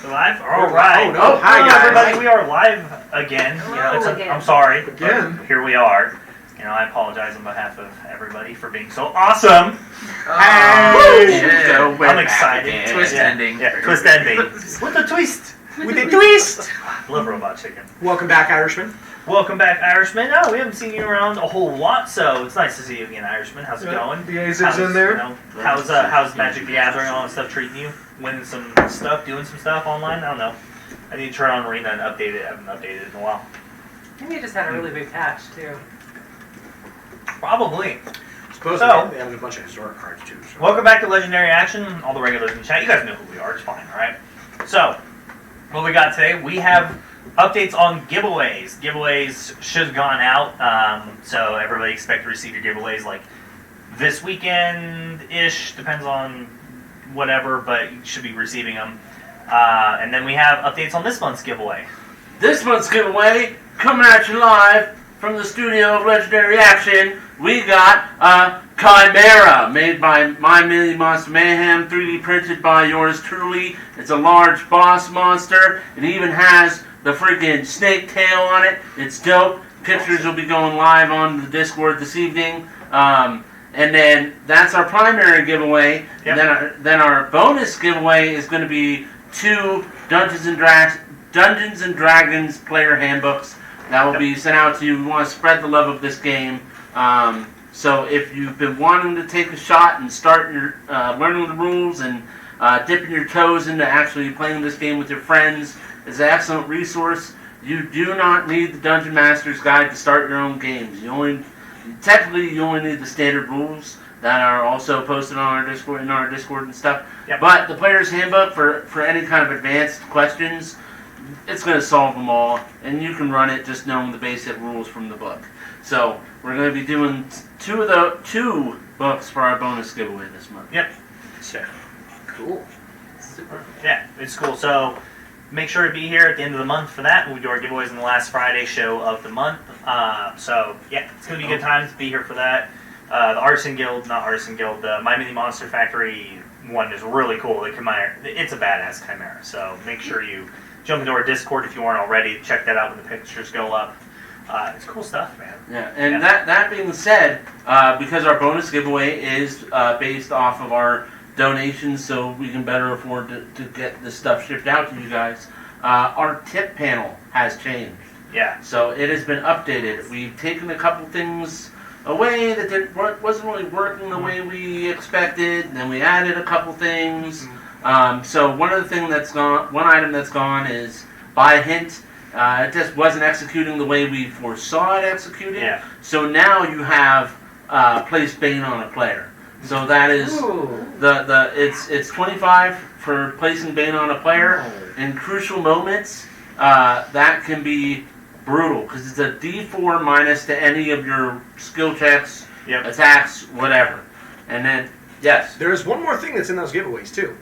We're live? All right. Oh, no. Hi, Hello, guys. everybody. We are live again. Again. I'm sorry. Again. Here we are. I apologize on behalf of everybody for being so awesome. Yeah. I'm excited. Twist ending. Yeah, twist ending. With the twist. With a twist. Love Robot Chicken. Welcome back, Irishman. Welcome back, Irishman. Oh, we haven't seen you around a whole lot, so it's nice to see you again, Irishman. How's it going? The Azig's in there. How's Magic the Gathering, all that stuff treating you? Winning some stuff, doing some stuff online? I don't know. I need to turn on Arena and update it. I haven't updated in a while. Maybe you just had a really big patch, too. Probably. Supposedly, they have a bunch of historic cards, too. So. Welcome back to Legendary Action. All the regulars in the chat. You guys know who we are. It's fine, alright? So, what we got today, we have updates on giveaways. Giveaways should have gone out, so everybody expect to receive your giveaways like this weekend-ish, depends on whatever, but you should be receiving them. And then we have updates on this month's giveaway. This month's giveaway, coming at you live from the studio of Legendary Action, we got a Chimera, made by My Mini Monster Mayhem, 3D printed by yours truly. It's a large boss monster. It even has the freaking snake tail on it. It's dope. Pictures will be going live on the Discord this evening. And then that's our primary giveaway. Yep. And then our bonus giveaway is going to be 2 Dungeons and Dragons player handbooks that will be sent out to you. We want to spread the love of this game. So if you've been wanting to take a shot and start your learning the rules and dipping your toes into actually playing this game with your friends, is an excellent resource. You do not need the Dungeon Master's Guide to start your own games. You only need the standard rules that are also posted on our Discord and stuff. Yep. But the player's handbook for any kind of advanced questions, it's going to solve them all, and you can run it just knowing the basic rules from the book. So we're going to be doing two books for our bonus giveaway this month. Yep. So, cool. Super. Yeah, it's cool. So make sure to be here at the end of the month for that. We do our giveaways on the last Friday show of the month. So yeah, it's going to be a good time to be here for that. The My Mini Monster Factory one is really cool. It's a badass Chimera. So make sure you jump into our Discord if you aren't already. Check that out when the pictures go up. It's cool stuff, man. Yeah, and that being said, because our bonus giveaway is based off of our donations, so we can better afford to get this stuff shipped out to you guys, our tip panel has changed. Yeah. So it has been updated. We've taken a couple things away that wasn't really working the way we expected, and then we added a couple things. So one item that's gone is by hint. It just wasn't executing the way we foresaw it executed. Yeah. So now you have placed Bane on a player. So that is it's 25 for placing Bane on a player. In crucial moments, that can be brutal because it's a D4 minus to any of your skill checks, attacks, whatever. And then There's one more thing that's in those giveaways, too.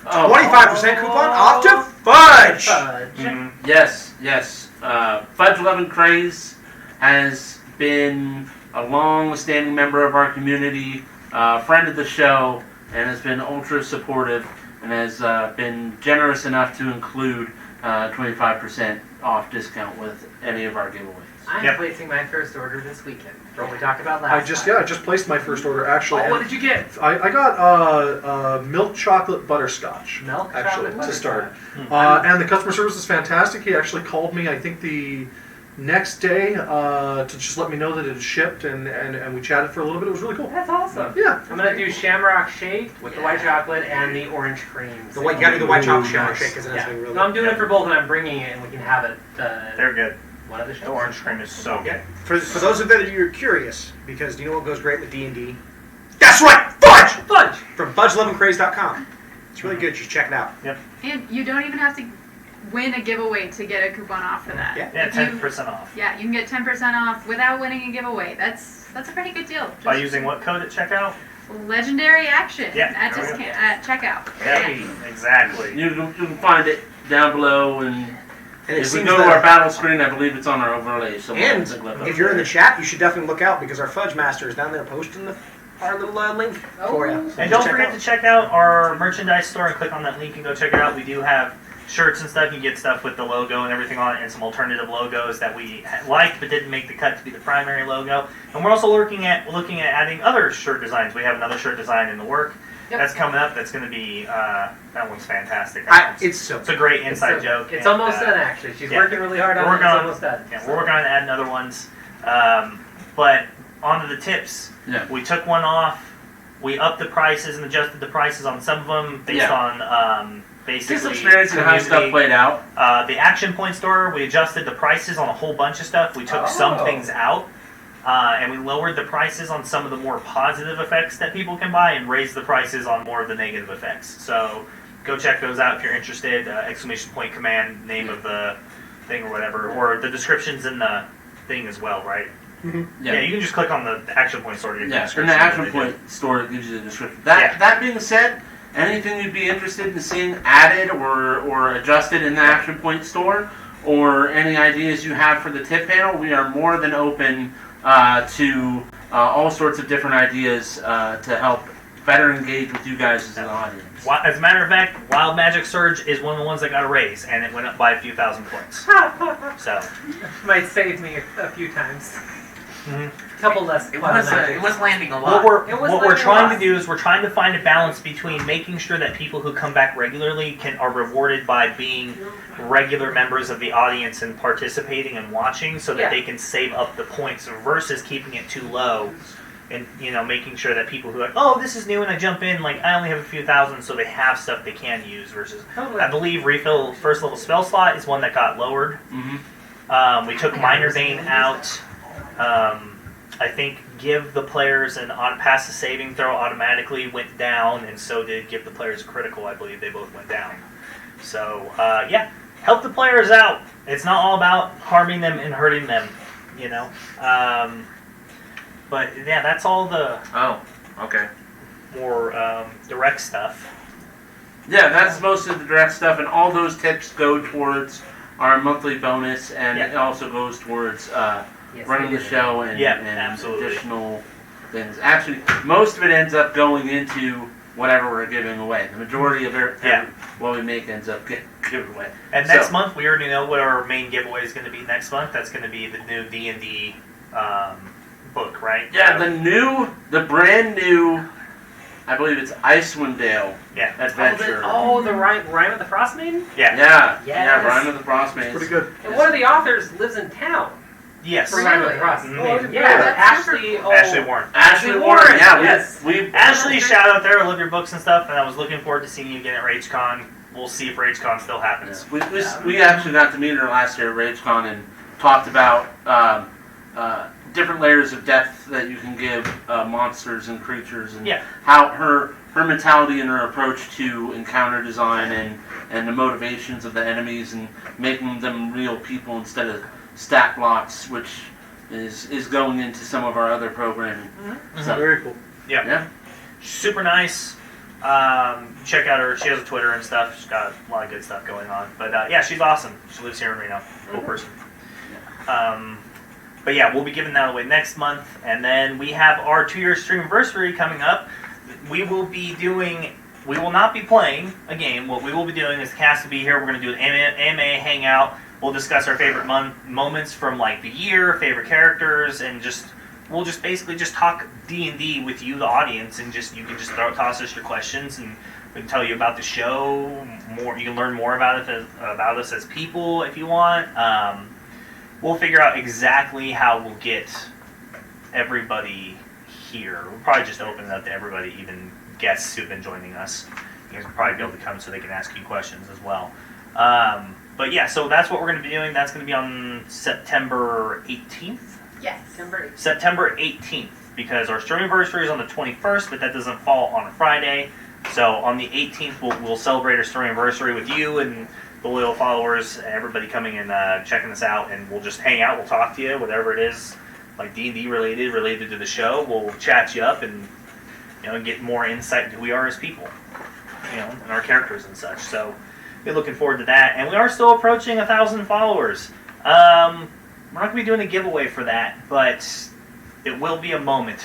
25% 25% coupon off to Fudge! Mm-hmm. Yes. Fudge 11 Craze has been a long-standing member of our community, friend of the show, and has been ultra supportive, and has been generous enough to include 25% off discount with any of our giveaways. I'm placing my first order this weekend. For what we talked about last time. I just placed my first order, actually. Oh, what did you get? I got milk chocolate butterscotch. Milk actually, chocolate to start. butterscotch. And the customer service is fantastic. He actually called me, I think, the next day to just let me know that it had shipped, and we chatted for a little bit. It was really cool. That's awesome. Yeah. I'm going to do Shamrock Shake with the white chocolate and the orange cream. You gotta do the white chocolate Shamrock Shake because it's really No, I'm doing it for both, and I'm bringing it, and we can have it. They're good. One of the shows. The orange cream is so good. For those of you who are curious, because do you know what goes great with D&D? That's right! Fudge! Fudge! From fudge11craze.com. It's really good. Just check it out. Yep. And you don't even have to win a giveaway to get a coupon off for that. Yeah. Yeah, 10% off. Yeah, you can get 10% off without winning a giveaway. That's a pretty good deal. By using what code at checkout? Legendary Action Yeah, at checkout. Yeah, exactly. You can find it down below, and And it if we seems go to that- our battle screen, I believe it's on our overlay. And if you're in the chat, you should definitely look out because our Fudge Master is down there posting the our little link for you. And don't forget to check out our merchandise store and click on that link and go check it out. We do have shirts and stuff. You get stuff with the logo and everything on it, and some alternative logos that we liked but didn't make the cut to be the primary logo. And we're also looking at adding other shirt designs. We have another shirt design in the work. Yep. That's coming up. That's going to be that one's fantastic. It's a great inside joke. It's and, almost done, actually. She's yeah. working really hard on it. It's almost done. Yeah, we're working on adding other ones. But on to the tips. Yeah. We took one off. We upped the prices and adjusted the prices on some of them based on basically Just experience and how stuff played out. The Action Point store, we adjusted the prices on a whole bunch of stuff. We took some things out. And we lowered the prices on some of the more positive effects that people can buy and raised the prices on more of the negative effects. So go check those out if you're interested. Exclamation point command, name of the thing or whatever. Or the description's in the thing as well, right? Mm-hmm. Yeah, you can just click on the Action Point store to get the Yeah, in description. the Action Point store it gives you the description. That being said, anything you'd be interested in seeing added or adjusted in the Action Point store, or any ideas you have for the tip panel, we are more than open to all sorts of different ideas to help better engage with you guys as an audience. As a matter of fact, Wild Magic Surge is one of the ones that got a raise, and it went up by a few thousand points. So Might save me a few times. Mhm. A couple less. It was landing a lot. what It was we're like a trying lot. to do is we're trying to find a balance between making sure that people who come back regularly are rewarded by being regular members of the audience and participating and watching, so that Yeah. they can save up the points versus keeping it too low. And making sure that people who are like, oh, this is new, and I jump in, like I only have a few thousand, so they have stuff they can use. Versus, Totally. I believe refill first level spell slot is one that got lowered. Mm-hmm. We took Minor Bane out. I think give the players pass the saving throw automatically went down, and so did give the players critical. I believe they both went down. So help the players out. It's not all about harming them and hurting them, But yeah, that's all the Oh, okay. more direct stuff. Yeah, that's most of the direct stuff, and all those tips go towards our monthly bonus, and it also goes towards running the show and absolutely. additional things. Actually, most of it ends up going into whatever we're giving away. The majority of what we make ends up getting given away. And next month, we already know what our main giveaway is going to be next month. That's going to be the new D&D book, right? Yeah, the brand new, I believe it's Icewind Dale adventure. The Rhyme of the Frost Maiden? Yeah. Yes. Rhyme of the Frost Maiden. Pretty good. And one of the authors lives in town. Yes. For Rhyme of the Really? Frost Mhm. Maiden. Yeah, Yeah, that's Ashley. Ashley Warren. Ashley Warren, yeah. Yes. We Ashley, shout out there. I love your books and stuff, and I was looking forward to seeing you again at RageCon. We'll see if RageCon still happens. we actually got to meet her last year at RageCon and talked about different layers of depth that you can give monsters and creatures, and how her mentality and her approach to encounter design and the motivations of the enemies and making them real people instead of stat blocks, which is going into some of our other programming. Mm-hmm. So, Very cool. yeah. Super nice. Check out her. She has a Twitter and stuff. She's got a lot of good stuff going on. But she's awesome. She lives here in Reno. Cool person. But yeah, we'll be giving that away next month. And then we have our 2-year stream anniversary coming up. We will not be playing a game. What we will be doing is the cast will be here. We're going to do an AMA hangout. We'll discuss our favorite moments from like the year, favorite characters, and we'll basically talk D&D with you, the audience, and you can just toss us your questions, and we can tell you about the show more. You can learn more about us as people if you want. We'll figure out exactly how we'll get everybody here. We'll probably just open it up to everybody, even guests who've been joining us. You guys will probably be able to come so they can ask you questions as well. But yeah, so that's what we're going to be doing. That's going to be on September 18th. Yes. September 18th, because our stream anniversary is on the 21st, but that doesn't fall on a Friday. So on the 18th, we'll celebrate our stream anniversary with you and the loyal followers, everybody coming and checking us out, and we'll just hang out. We'll talk to you, whatever it is, like D&D related to the show. We'll chat you up and get more insight into who we are as people, and our characters and such. So we're looking forward to that, and we are still approaching 1,000 followers. We're not going to be doing a giveaway for that, but it will be a moment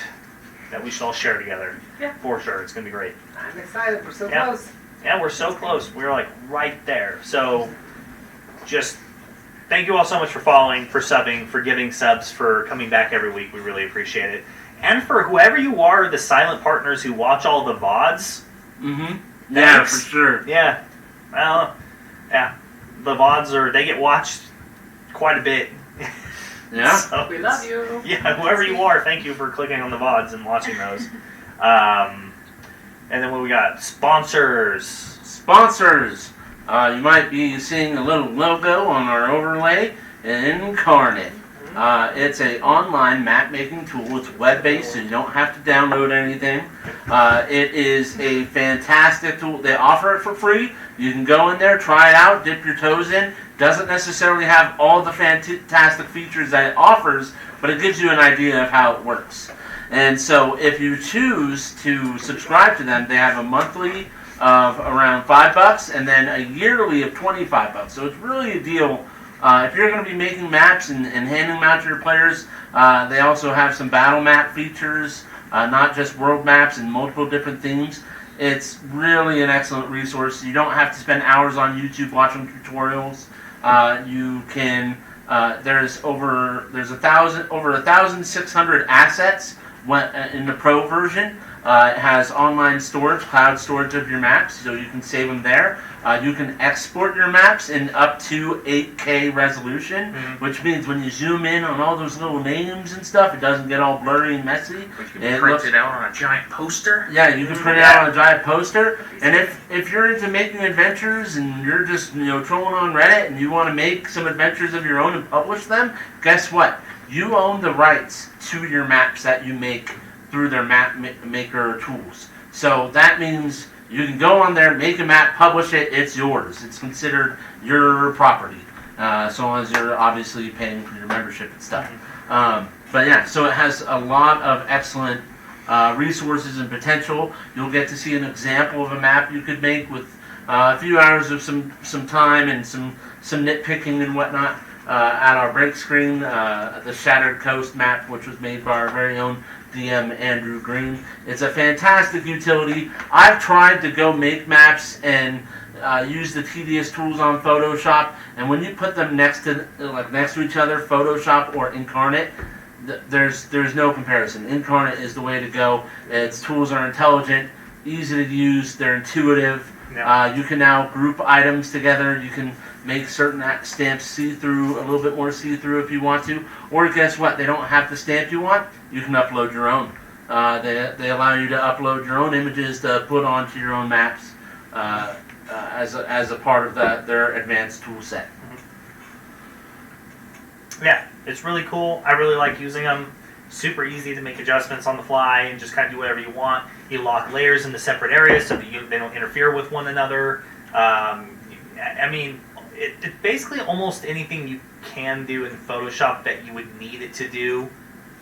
that we should all share together. Yeah. For sure, it's gonna be great. I'm excited. We're so Yeah. close. Yeah, we're so close. We're like right there. So, just thank you all so much for following, for subbing, for giving subs, for coming back every week. We really appreciate it. And for whoever you are, the silent partners who watch all the VODs. Mm-hmm. Yeah, Thanks. for sure. Yeah. Well, yeah. The VODs they get watched quite a bit. Yeah. So We love you. Yeah, whoever you are, thank you for clicking on the VODs and watching those. And then what we got? Sponsors. Sponsors. You might be seeing a little logo on our overlay. Incarnate. It's an online map making tool. It's web based, so you don't have to download anything. It is a fantastic tool. They offer it for free. You can go in there, try it out, dip your toes in. Doesn't necessarily have all the fantastic features that it offers, but it gives you an idea of how it works. And so if you choose to subscribe to them, they have a monthly of around $5 and then a yearly of $25. So it's really a deal. If you're going to be making maps and handing them out to your players, they also have some battle map features, not just world maps and multiple different themes. It's really an excellent resource. You don't have to spend hours on YouTube watching tutorials. You can. There's over 1,600 assets in the Pro version. It has online storage, cloud storage of your maps, so you can save them there. You can export your maps in up to 8K resolution, which means when you zoom in on all those little names and stuff, it doesn't get all blurry and messy. We can print it out on a giant poster. Yeah, you can print it out on a giant poster. And if you're into making adventures and you're just trolling on Reddit and you want to make some adventures of your own and publish them, guess what? You own the rights to your maps that you make through their map maker tools. So that means you can go on there, make a map, publish it, it's yours. It's considered your property, so long as you're obviously paying for your membership and stuff. But yeah, so it has a lot of excellent resources and potential. You'll get to see an example of a map you could make with a few hours of some time and some nitpicking and whatnot. At our break screen, the Shattered Coast map, which was made by our very own DM Andrew Green. It's a fantastic utility. I've tried to go make maps and use the tedious tools on Photoshop, and when you put them next to each other, Photoshop or Incarnate, there's no comparison. Incarnate is the way to go. Its tools are intelligent, easy to use, they're intuitive. Yeah. You can now group items together. You can make certain stamps see-through, a little bit more see-through if you want to. Or guess what? They don't have the stamp you want. You can upload your own. They allow you to upload your own images to put onto your own maps as a part of their advanced tool set. Yeah, it's really cool. I really like using them. Super easy to make adjustments on the fly and just kind of do whatever you want. You lock layers into separate areas so that they don't interfere with one another. I mean, it's basically almost anything you can do in Photoshop that you would need it to do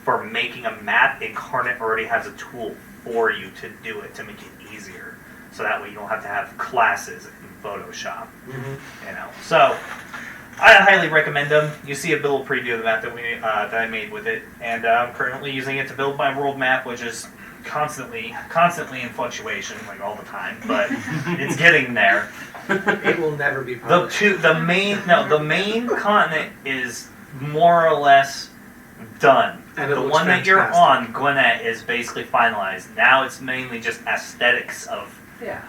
for making a map. Incarnate already has a tool for you to do it, to make it easier. So that way you don't have to have classes in Photoshop. So I highly recommend them. You see a little preview of the map that I made with it, and I'm currently using it to build my world map, which is constantly in fluctuation, like all the time, but it's getting there. It will never be published. The main continent is more or less done. And The one that you're on, Gwinnett, is basically finalized. Now it's mainly just aesthetics of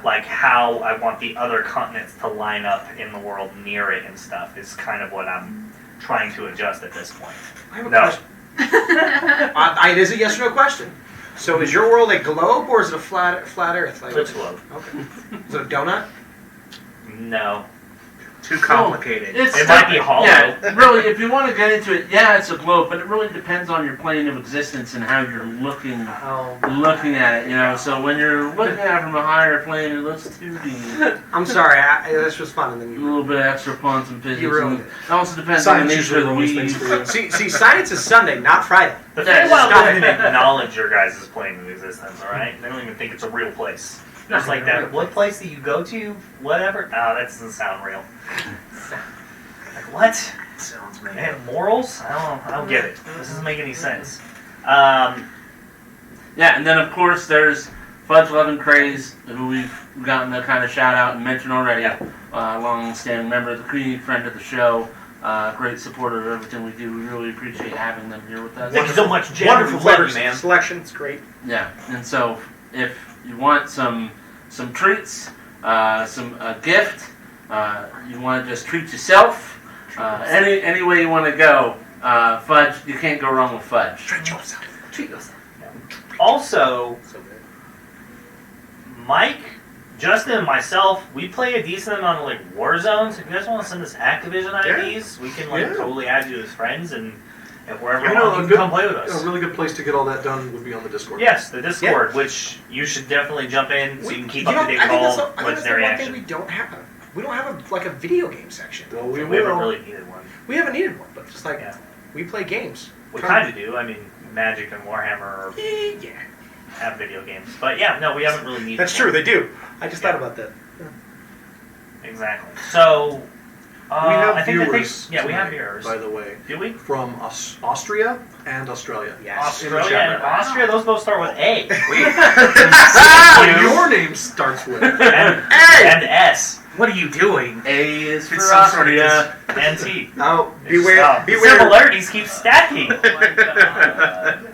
like how I want the other continents to line up in the world near it and stuff is kind of what I'm trying to adjust at this point. I have a question. It is a yes or no question. So is your world a globe or is it a flat Earth? It's globe. Okay. Is it a donut? No. Too complicated. It might be hollow. Yeah, really, if you want to get into it, yeah, it's a globe, but it really depends on your plane of existence and how you're looking at it, So when you're looking at it from a higher plane, it looks 2D. I'm sorry, this was fun. And then A little bit of extra quantum physics. You ruined and it. It also depends Science on the nature usually of the ruins things weed. for you. see, science is Sunday, not Friday. The Yeah, Feywild stop doesn't it. acknowledge your guys' plane of existence, alright? They don't even think it's a real place. Just like that, what place that you go to, whatever? Oh, that doesn't sound real. Like, what? Sounds They have morals? I don't get it. This doesn't make any sense. Yeah, and then of course there's Fudge Love and Craze, who we've gotten a kind of shout out and mention already. Long-standing member of the community, friend of the show, great supporter of everything we do. We really appreciate having them here with us. Thank you so much, Jen. Wonderful We love flavor you, man. selection. It's great. Yeah, and so if you want some treats, a gift, you want to just treat yourself, any way you want to go, Fudge, you can't go wrong with Fudge. Treat yourself. Treat yourself. Also, So good. Mike, Justin, and myself, we play a decent amount of like Warzone. So if you guys want to send us Activision IDs, we can like totally add you as friends, and if we're ever on, you can come play with us. A really good place to get all that done would be on the Discord. Yes, the Discord, which you should definitely jump in so you can keep up to date with all Legendary one thing Action. we don't have. We don't have a video game section. Well, we We haven't will. really needed one. We haven't needed one, but just like Yeah. we play games. We kind of do. I mean, Magic and Warhammer Yeah, have video games, but yeah, no, we haven't really needed. that's one. true. They do. I just thought about that. Exactly. So, We have I think the viewers. thing, yeah, we have tonight, viewers. by the way, Do we? from Austria and Australia. Yes. Australia and Austria, those both start with A. Your name starts with. and S. What are you doing? A is for It's some sort of Austria. And T. Oh, The beware. similarities keep stacking. Oh my god.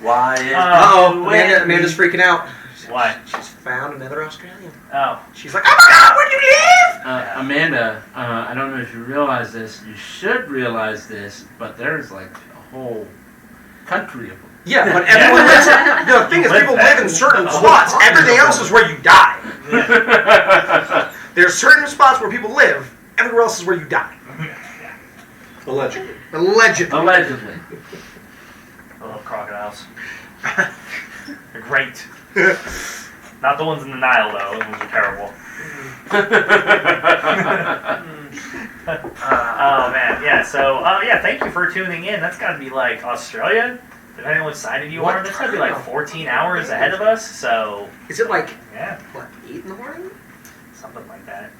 Y is Uh-oh, Amanda's freaking out. Why? She's found another Australian. Oh. She's like, oh my god, where do you live? Amanda, I don't know if you realize this. You should realize this, but there's like a whole country of them. Yeah, but everyone lives. The thing is, people live in certain spots. Everything else is where you die. There's certain spots where people live. Everywhere else is where you die. Allegedly. Allegedly. Allegedly. I love crocodiles. They're great. Not the ones in the Nile, though. Those ones are terrible. Oh, man. Yeah, so, thank you for tuning in. That's got to be like Australia. Depending on which side of you are, that's got to be like 14 hours ahead of us. So, Is it like, yeah, what, 8 in the morning? something like that.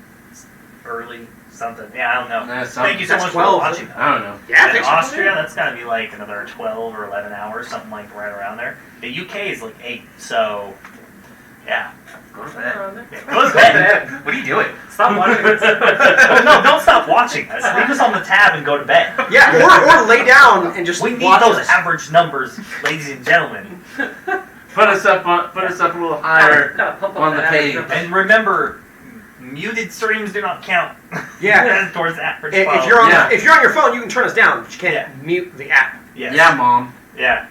Early something. Yeah, I don't know. That's Thank you so that's much 12, for watching. I don't know. Yeah, In thanks for Austria, coming in. that's got to be like another 12 or 11 hours, something like right around there. The UK is like 8, so yeah. Go to bed. Yeah, go to bed. What are you doing? Stop watching this. No, don't stop watching us. Leave us on the tab and go to bed. Yeah, or lay down and just We need watch those us. average numbers, ladies and gentlemen. Put us up a little higher Gotta pump up on the that page. average number. And remember, muted streams do not count. Yeah. Towards average. If follow. you're on Yeah. if you're on your phone, you can turn us down, but you can't Yeah. mute the app. Yes. Yeah, Mom. Yeah.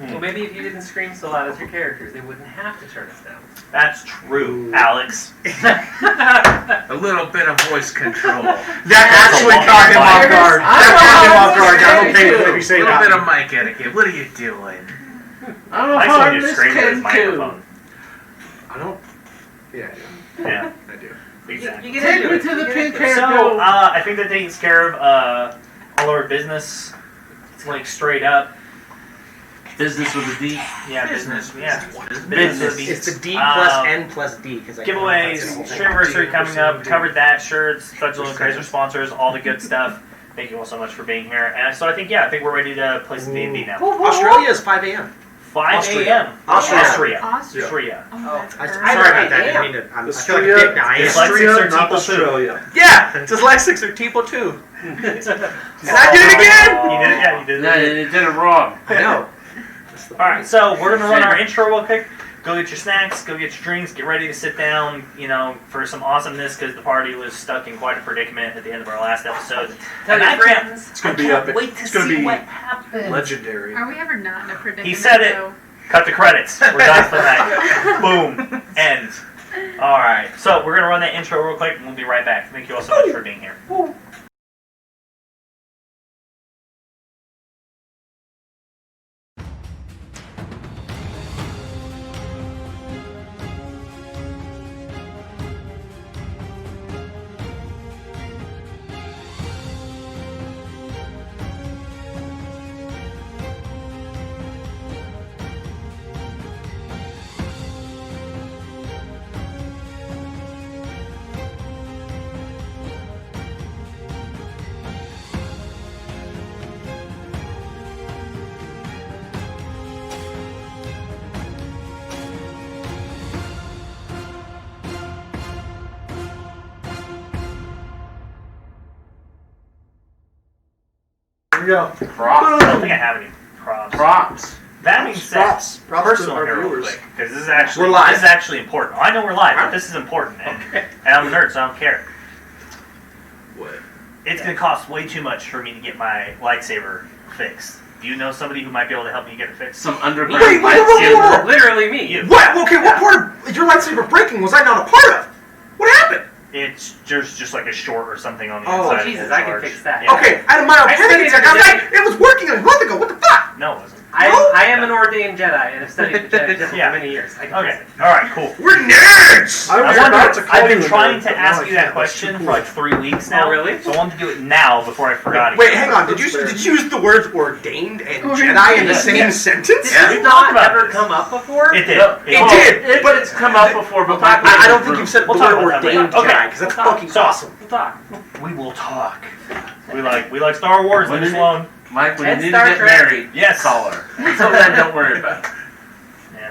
Well, maybe if you didn't scream so loud as your characters, they wouldn't have to turn us down. That's true, Alex. A little bit of voice control. That actually caught him off guard. That caught him off guard. I'm okay with it if you A say little bit that. of mic etiquette. What are you doing? I'm a I saw you harmless scream at his Kenku. microphone. I don't. Yeah, Yeah, I do. exactly. You Take get me into to the it. You pink get into it. hair. So, I think that takes care of all our business. It's like straight up. Business with a D. Yeah, Business. Yeah. Business. It's the D plus Um, N plus D. Cause I Giveaways, Streamiversary coming up. Covered that. Shirts, Fudge and Crazer sponsors, all the good stuff. Thank you all so much for being here. And so I think we're ready to play some D&D now. Australia is 5 a.m. 5 Austria. a.m. Austria. Austria. Austria. Austria. Oh, that's Sorry perfect. about that. I didn't mean to. I feel like a Australia, dick now. I am. Dyslexics Austria, are not people Australia. Yeah, dyslexics are people too. And I did it again! You did it, yeah, you did it. No, you did it wrong. I know. Alright, so we're going to run our intro real quick. Go get your snacks, go get your drinks, get ready to sit down, for some awesomeness because the party was stuck in quite a predicament at the end of our last episode. Tell And your I can't, friends. It's gonna be can't epic. wait to It's gonna see be what happens. legendary. Are we ever not in a predicament? He said it. though? Cut the credits. We're done for the night. Boom. End. Alright, so we're going to run that intro real quick and we'll be right back. Thank you all so much for being here. go. Props. I don't think I have any props. Props. That being said, Props to personal our here real viewers. quick, because this is actually We're live. This is actually important. I know we're live, but this is important, and I'm a nerd, so I don't care. What? It's gonna cost way too much for me to get my lightsaber fixed. Do you know somebody who might be able to help me get it fixed? Some underground Wait, lightsaber. Literally me. You. What? Okay, what part of your lightsaber breaking was I not a part of? What happened? It's just like a short or something on the Oh, inside. Jesus, of the I can charge. fix that. Yeah. Okay, I had a mild I panic studied attack. I was every like, it was working a month ago. What the fuck? No, it wasn't. I am an ordained Jedi and have studied Jedi Yeah. for many years. I can Okay. fix it. All right. Cool. We're nerds. I was I wonder, about to call I've been you a trying nerd, to but now ask I you that can't. That's too question cool. for like 3 weeks now. Oh, really? So I wanted to do it now before I forgot it. Wait, hang on. Did you That's fair. use the words ordained and Ordained. Jedi in the Yes. same Yes. sentence? Yeah. Did We not talked about ever this. come up before? It did. No, It did, but it's come up before, but I don't think you've said the We'll talk word about that ordained later. Okay. Jedi because that's We'll talk. fucking So- awesome. We'll talk. We will talk. We like Star Wars. When Leave us you- alone. Mike, when And you need to Star get Trek. married, Yes. call her. Until then, don't worry about it. Yeah.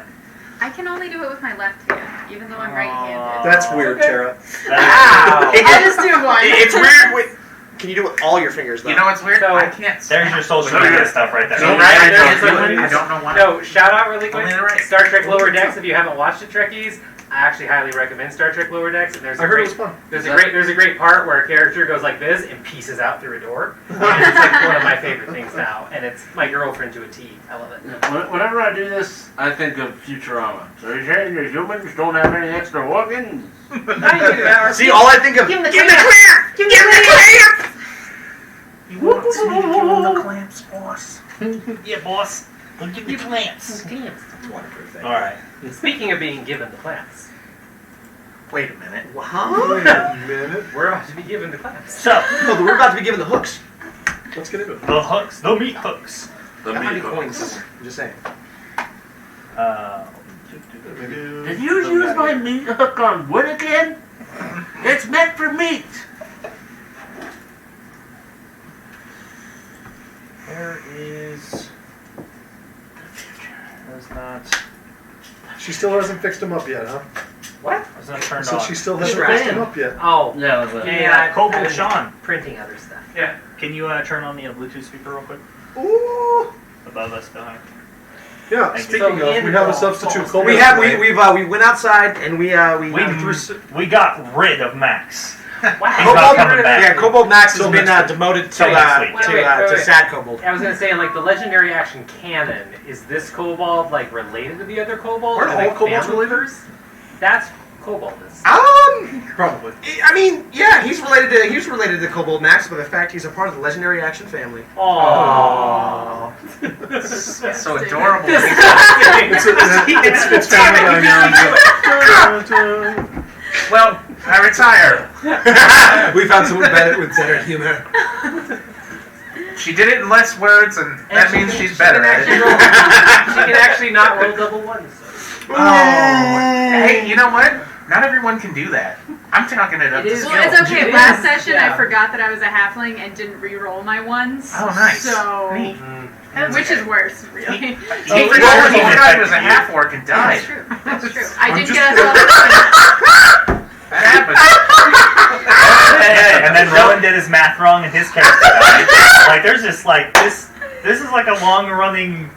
I can only do it with my left hand, even though I'm right-handed. That's weird, Okay. Tara. Wow. I just do one. It's weird. Wait, can you do it with all your fingers though? You know what's weird? So- I can't. There's your social So media good. stuff right there. So Yeah, right, there's I a- don't know why. No, shout out really quick. Only the right. Star Trek Lower Decks. If you haven't watched it, Trekkies, I actually highly recommend Star Trek Lower Decks. And there's I a heard it great, was fun. there's a great part where a character goes like this and pieces out through a door. And it's like one of my favorite things now, and it's my girlfriend to a T. I love it. Whenever I do this, I think of Futurama. So you're saying your humans don't have any extra organs? Now you can do that. See, all I think of. Give him the Give me clamp. clear. Give me clear. You want me to give him the clamps, boss? Yeah, boss. We'll give you clamps. That's wonderful thing. All right. Speaking of being given the clamps, Wait a minute. Huh? Wait a minute. we're about to be given the clamps. So No, but we're about to be given the hooks. Let's get into it. the hooks, the meat hooks. The Got money meat coins hooks. somewhere. I'm just saying. Did you use my meat hook on wood again? It's meant for meat. Where is the future? That's not. She still hasn't fixed him up yet, huh? What? It's not turned So on. she still Just hasn't fixed ran. him up yet. Oh, Yeah, that's yeah, it. yeah. Cobalt I've been Sean. printing other stuff. Yeah. Can you turn on the Bluetooth speaker real quick Ooh. above us down here? Yeah. Thank you. Speaking So of, we have a in- substitute. We Cobalt We have today. we went outside and we We got rid of Max. Wow. He's not Kobold, coming back. yeah, Kobold Max has Till been next week. demoted Till next week. to Wait. sad Kobold. I was gonna say, like the legendary action canon, is this kobold like related to the other kobolds? Aren't Are they all kobolds family related? members? That's kobold. Is. Probably. I mean, yeah, he's related to Kobold Max, but the fact he's a part of the Legendary Action family. Aww. That's so adorable. It's family guy now. Well, I retire. We found someone better with better humor. She did it in less words, and that means she's better at it. She can actually not roll double ones. Oh, hey, you know what? Not everyone can do that. I'm talking it up It to is- skill. Well, it's okay. It Last is, session, yeah. I forgot that I was a halfling and didn't re-roll my ones. Oh, nice. So, Neat. which is worse, really. He forgot he was a half orc and died. That's true. That's true. I I'm didn't just get us all. That happens. Hey, and then Rowan did his math wrong and his character died. Like there's just like this is like a long running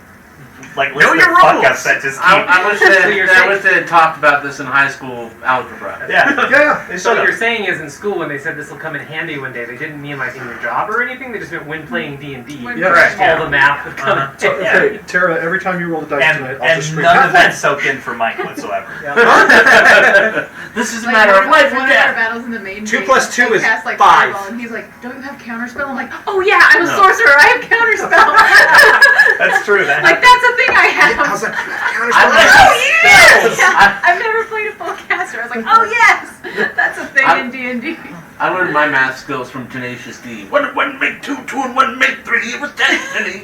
like list Know of your fuck rules. ups that just keep I wish they, So you're I saying- wish they had talked about this in high school algebra. Yeah. Yeah. They So shut what up. you're saying is, in school when they said this will come in handy one day, they didn't mean like in your job or anything. They just meant when playing D&D. When Yeah. Correct. All the math would come in. So, okay, Tara, every time you roll the dice And, tonight, I'll just and scream. none of that soaked in for Mike whatsoever. This is a Like, matter of one life of or our death. battles in the main 2 game, plus 2 I is cast, like, 5. fireball, and he's like, "Don't you have counterspell?" I'm like, "Oh yeah, I'm a sorcerer. I have counterspell." That's true. That Like happens. that's a thing I have. I was like, Oh yes! I've never played a full caster. I was like, oh yes, that's a thing in D&D. I learned my math skills from Tenacious D. 1 and 1 make 2, 2 and 1 make 3. It was destiny.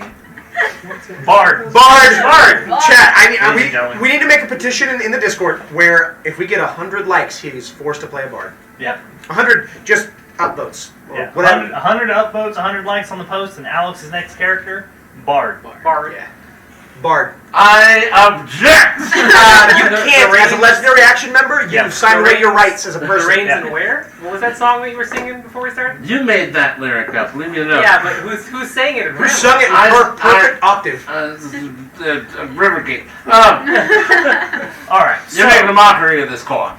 Bard. Bard! Bard. Chat, Ladies and gentlemen. we need to make a petition in the Discord where if we get 100 likes, he's forced to play a Bard. Yeah. 100 just upvotes. Or Yeah. whatever. 100 upvotes, 100 likes on the post, and Alex's next character, Bard. Bard. Yeah. Bard. I object! You can't, as a legendary action member, you Yeah. sign away your rights as a The person. reins Yeah. and where? What was that song that you were singing before we started? You made that lyric up, leave me alone. Yeah, but who's saying it? Who sung it in perfect octave? Rivergate. All right. You're making a mockery of this court.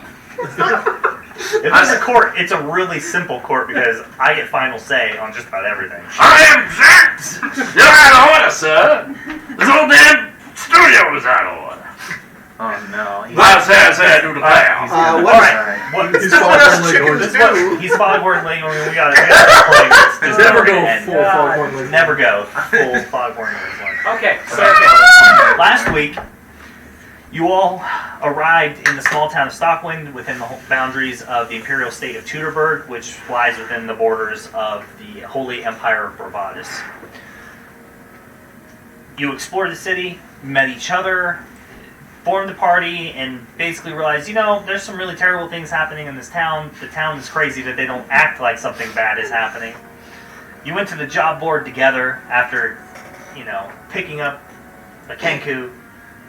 If it's a court, it's a really simple court because I get final say on just about everything. I object! You're out of order, sir! This whole damn studio is out of order. Oh no. Last say do the plow. What? All right. What, He's What else foghorn chicken leghorn. to do? he's foghorn leghorn. We got it. Just Never go end. full foghorn leghorn. Never go full foghorn leghorn. Okay, so Last week, you all arrived in the small town of Stockwind within the boundaries of the imperial state of Tutorberg, which lies within the borders of the Holy Empire of Bravadis. You explored the city, met each other, formed a party, and basically realized, there's some really terrible things happening in this town. The town is crazy that they don't act like something bad is happening. You went to the job board together after, picking up a Kenku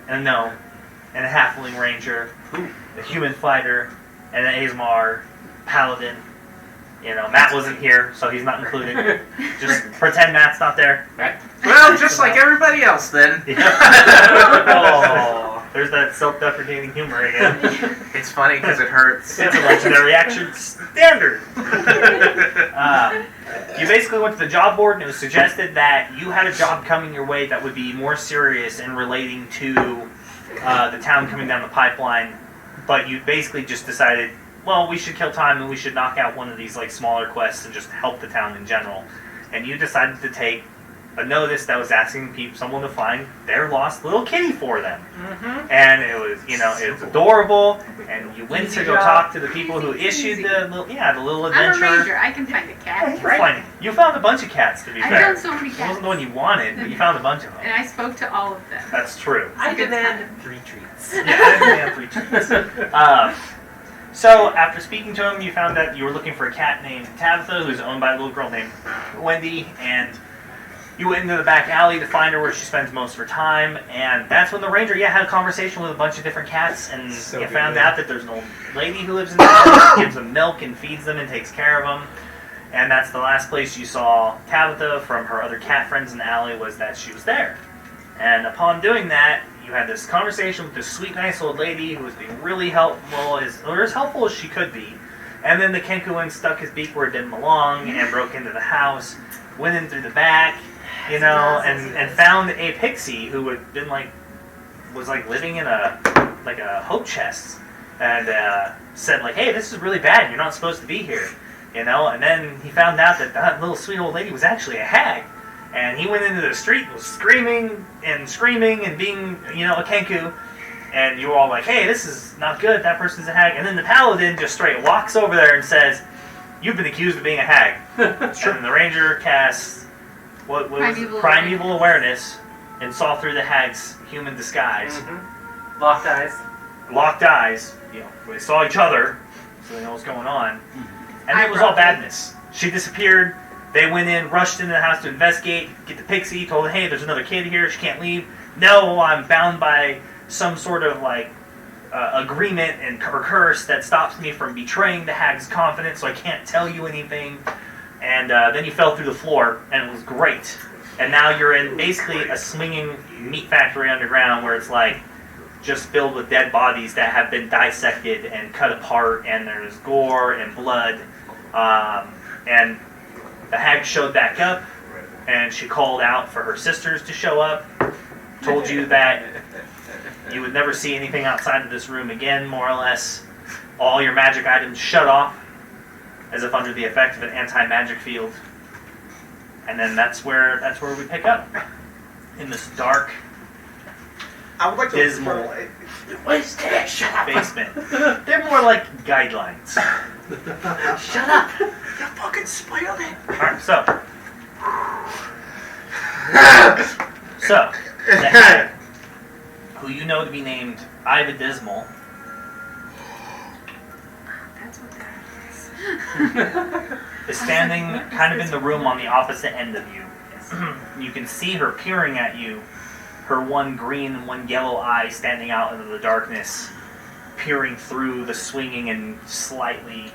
and a gnome and a halfling ranger, a human fighter, and an Azmar paladin. Matt wasn't here, so he's not included. Just pretend Matt's not there. Well, just like everybody else then. Oh, there's that self-deprecating humor again. It's funny because it hurts. It's a legendary action standard. You basically went to the job board and it was suggested that you had a job coming your way that would be more serious in relating to the town coming down the pipeline, but you basically just decided, well, we should kill time and we should knock out one of these smaller quests and just help the town in general. And you decided to take a notice that was asking someone to find their lost little kitty for them. Mm-hmm. And it was, it was adorable. And you went to go talk to the people who issued the little adventure. I'm a ranger. I can find a cat. You found a bunch of cats, to be I fair. found so many It cats. wasn't the one you wanted, but you found a bunch of them. And I spoke to all of them. That's true. I Good demand 3 treats. Yeah, I didn't have 3 treats. So, after speaking to him, you found that you were looking for a cat named Tabitha, who's owned by a little girl named Wendy, and you went into the back alley to find her where she spends most of her time, and that's when the ranger, had a conversation with a bunch of different cats, and you found out that there's an old lady who lives in the house, gives them milk and feeds them and takes care of them, and that's the last place you saw Tabitha from her other cat friends in the alley was that she was there. And upon doing that, you had this conversation with this sweet, nice old lady who was being really helpful, or as helpful as she could be. And then the Kenkuin stuck his beak where it didn't belong and broke into the house, went in through the back, and found a pixie who had been was living in a hope chest, and said hey, this is really bad. You're not supposed to be here, And then he found out that little sweet old lady was actually a hag. And he went into the street and was screaming and being, a Kenku. And you were all like, hey, this is not good. That person's a hag. And then the paladin just straight walks over there and says, you've been accused of being a hag. And then the ranger casts what was primeval awareness and saw through the hag's human disguise. Mm-hmm. Locked eyes. They saw each other, so they know what's going on. And it was all badness. She disappeared. They went in, rushed into the house to investigate, get the pixie, told her, hey, there's another kid here, she can't leave. No, I'm bound by some sort of agreement or curse that stops me from betraying the hag's confidence, so I can't tell you anything. And then you fell through the floor, and it was great. And now you're in basically a swinging meat factory underground where it's just filled with dead bodies that have been dissected and cut apart, and there's gore and blood. And the hag showed back up, and she called out for her sisters to show up, told you that you would never see anything outside of this room again, more or less. All your magic items shut off, as if under the effect of an anti-magic field. And then that's where we pick up. In this dark, I would like to dismal basement. They're more like guidelines. Shut up! You fucking spoiled it. Alright, so the hag, who you know to be named Iva Dismal, That's what that is. is standing kind of in the room on the opposite end of you. You can see her peering at you, her one green and one yellow eye standing out into the darkness, peering through the swinging and slightly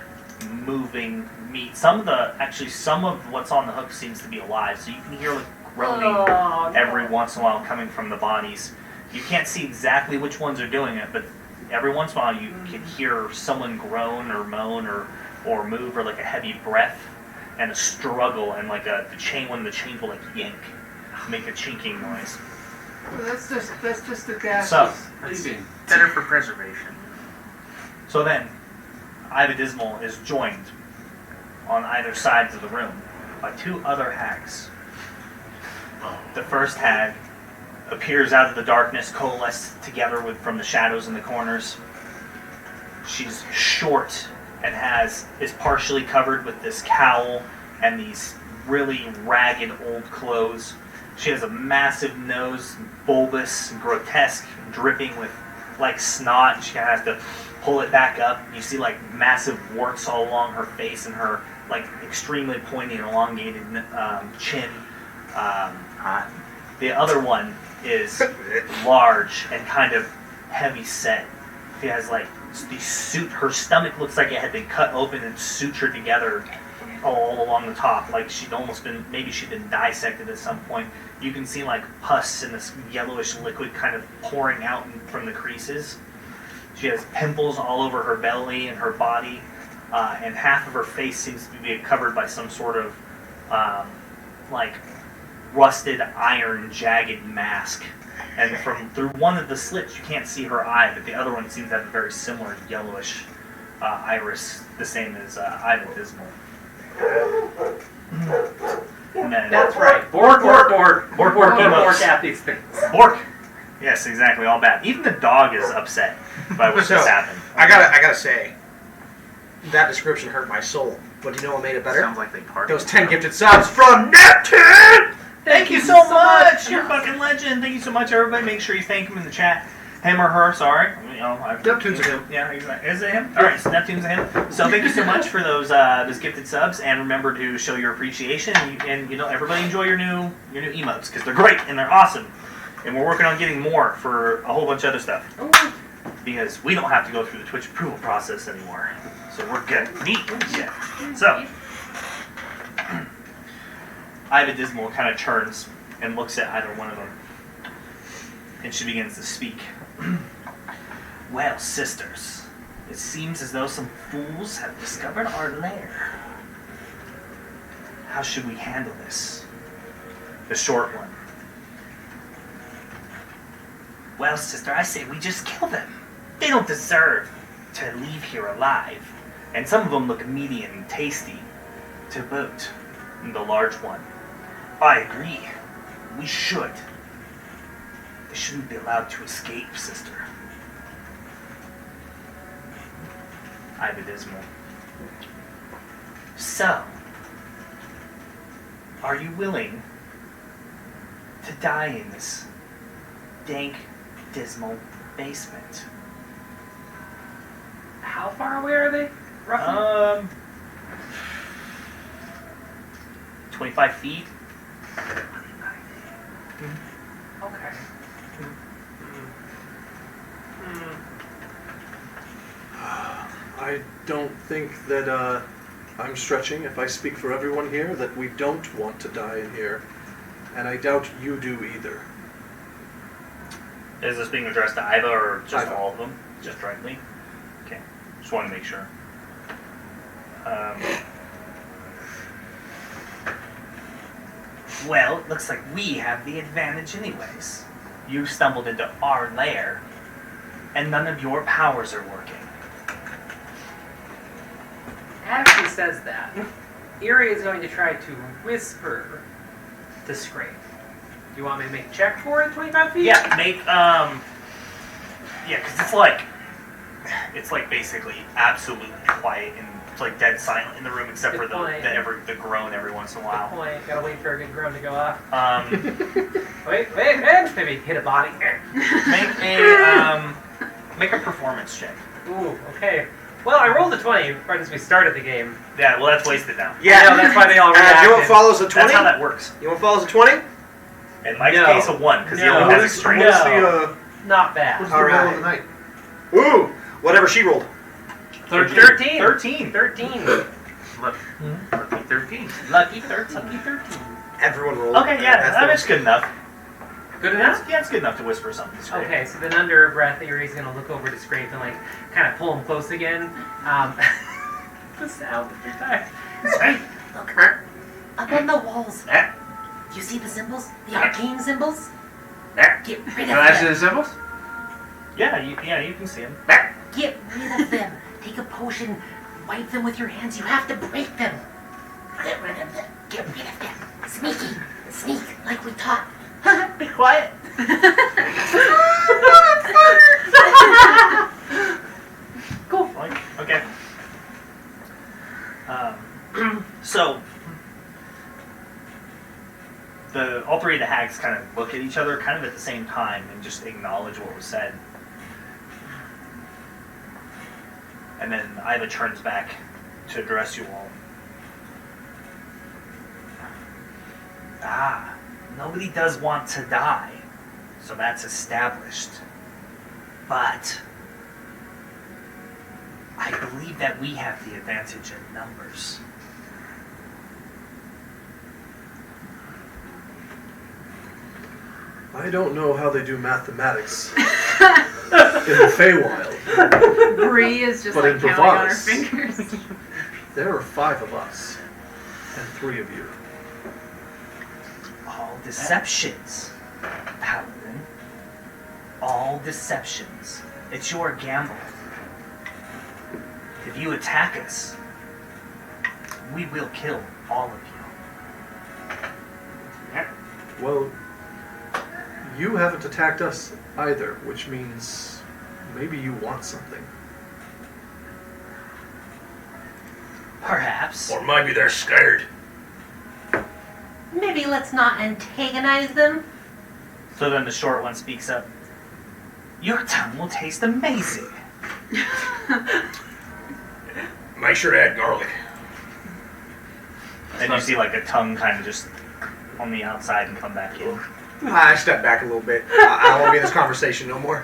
moving meat. Some of what's on the hook seems to be alive, so you can hear like groaning every once in a while coming from the bodies. You can't see exactly which ones are doing it, but every once in a while you can hear someone groan or moan or move, or like a heavy breath and a struggle, and like one of the chains will like yank, make a chinking noise. Well, that's just the gas. So, Better for preservation. So then, Ida Dismal is joined on either sides of the room by two other hags. The first hag appears out of the darkness, coalesced together from the shadows in the corners. She's short and is partially covered with this cowl and these really ragged old clothes. She has a massive nose, bulbous, grotesque, dripping with like snot. She kind of has to pull it back up. You see like massive warts all along her face and her like extremely pointy and elongated chin. The other one is large and kind of heavy set. She has like her stomach looks like it had been cut open and sutured together all along the top, like she'd been dissected at some point. You can see like pus and this yellowish liquid kind of pouring out from the creases. She has pimples all over her belly and her body, and half of her face seems to be covered by some sort of like rusted iron jagged mask. And through one of the slits you can't see her eye, but the other one seems to have a very similar yellowish iris, the same as Ida Dismal. And then, That's right. Bork at these things. Bork! Yes, exactly, all bad. Even the dog is upset by what just happened. I gotta say, that description hurt my soul. But do you know what made it better? Sounds like they partied. Those 10 gifted subs from Neptune! Thank you so much! You're a fucking legend! Thank you so much, everybody. Make sure you thank him in the chat. Him or her, sorry. Neptune's a him. Yeah, exactly. Is it him? Alright, so Neptune's a him. So thank you so much for those gifted subs, and remember to show your appreciation, and everybody enjoy your new emotes, because they're great, and they're awesome. And we're working on getting more for a whole bunch of other stuff. Because we don't have to go through the Twitch approval process anymore. So we're good. Neat. Yeah. So, Ida Dismal kind of turns and looks at either one of them. And she begins to speak. Well, sisters, it seems as though some fools have discovered our lair. How should we handle this? The short one. Well, sister, I say we just kill them. They don't deserve to leave here alive. And some of them look meaty and tasty to boot. The large one. I agree. We should. They shouldn't be allowed to escape, sister. Ida Dismal. So, are you willing to die in this dank, dismal basement? How far away are they, roughly? 25 feet. Okay. I don't think that I'm stretching if I speak for everyone here that we don't want to die in here. And I doubt you do either. Is this being addressed to Iva or just Iva. all of them? Just directly? Okay. Just want to make sure. Well, it looks like we have the advantage anyways. You stumbled into our lair, and none of your powers are working. As she says that, Erie is going to try to whisper to Scrape. Do you want me to make a check for it, 25 feet? Yeah, make, because it's like basically absolutely quiet and it's like dead silent in the room except Good for point. the groan every once in a while. Good point. Gotta wait for a good groan to go off. Um, Wait. Maybe hit a body. make a performance check. Ooh, okay. Well, I rolled a 20 right as we started the game. Yeah, well that's wasted now. I know, that's why they all reacted. You know what follows a 20? That's how that works. You know what follows a 20? In Mike's No. case, a 1, because he No. only has What is extreme. the Not bad. what's the All roll right. of the night? Ooh, whatever she rolled. 13. 13. 13. Look, 13. Lucky 13. Everyone rolled. Okay, yeah, That's that's good enough. Good enough? Yeah, it's good enough to whisper something discreet. Okay, so then under her breath, Erie's gonna look over to Scrape and like kind of pull him close again. The sound every time. Scrape, look. Up on the walls. Do you see the symbols? The arcane symbols? Get rid Can I of see them. the symbols? Yeah, you can see him. Get rid of them. Take a potion. Wipe them with your hands. You have to break them. Get rid of them. Get rid of them. Sneaky. Sneak, like we taught. Be quiet. Cool. Okay. So all three of the hags kind of look at each other, kind of at the same time, and just acknowledge what was said. And then Iva turns back to address you all. Nobody does want to die, so that's established. But I believe that we have the advantage in numbers. I don't know how they do mathematics in the Feywild. Bree is just But like in counting on her Bravadas. fingers. There are 5 of us, and 3 of you. All deceptions, Paladin. All deceptions. It's your gamble. If you attack us, we will kill all of you. Well, you haven't attacked us either, which means maybe you want something. Perhaps. Or maybe they're scared. Maybe let's not antagonize them. So then the short one speaks up. Your tongue will taste amazing. Make sure to add garlic. And you see like a tongue kind of just on the outside and come back in. I step back a little bit. I don't want to be in this conversation no more.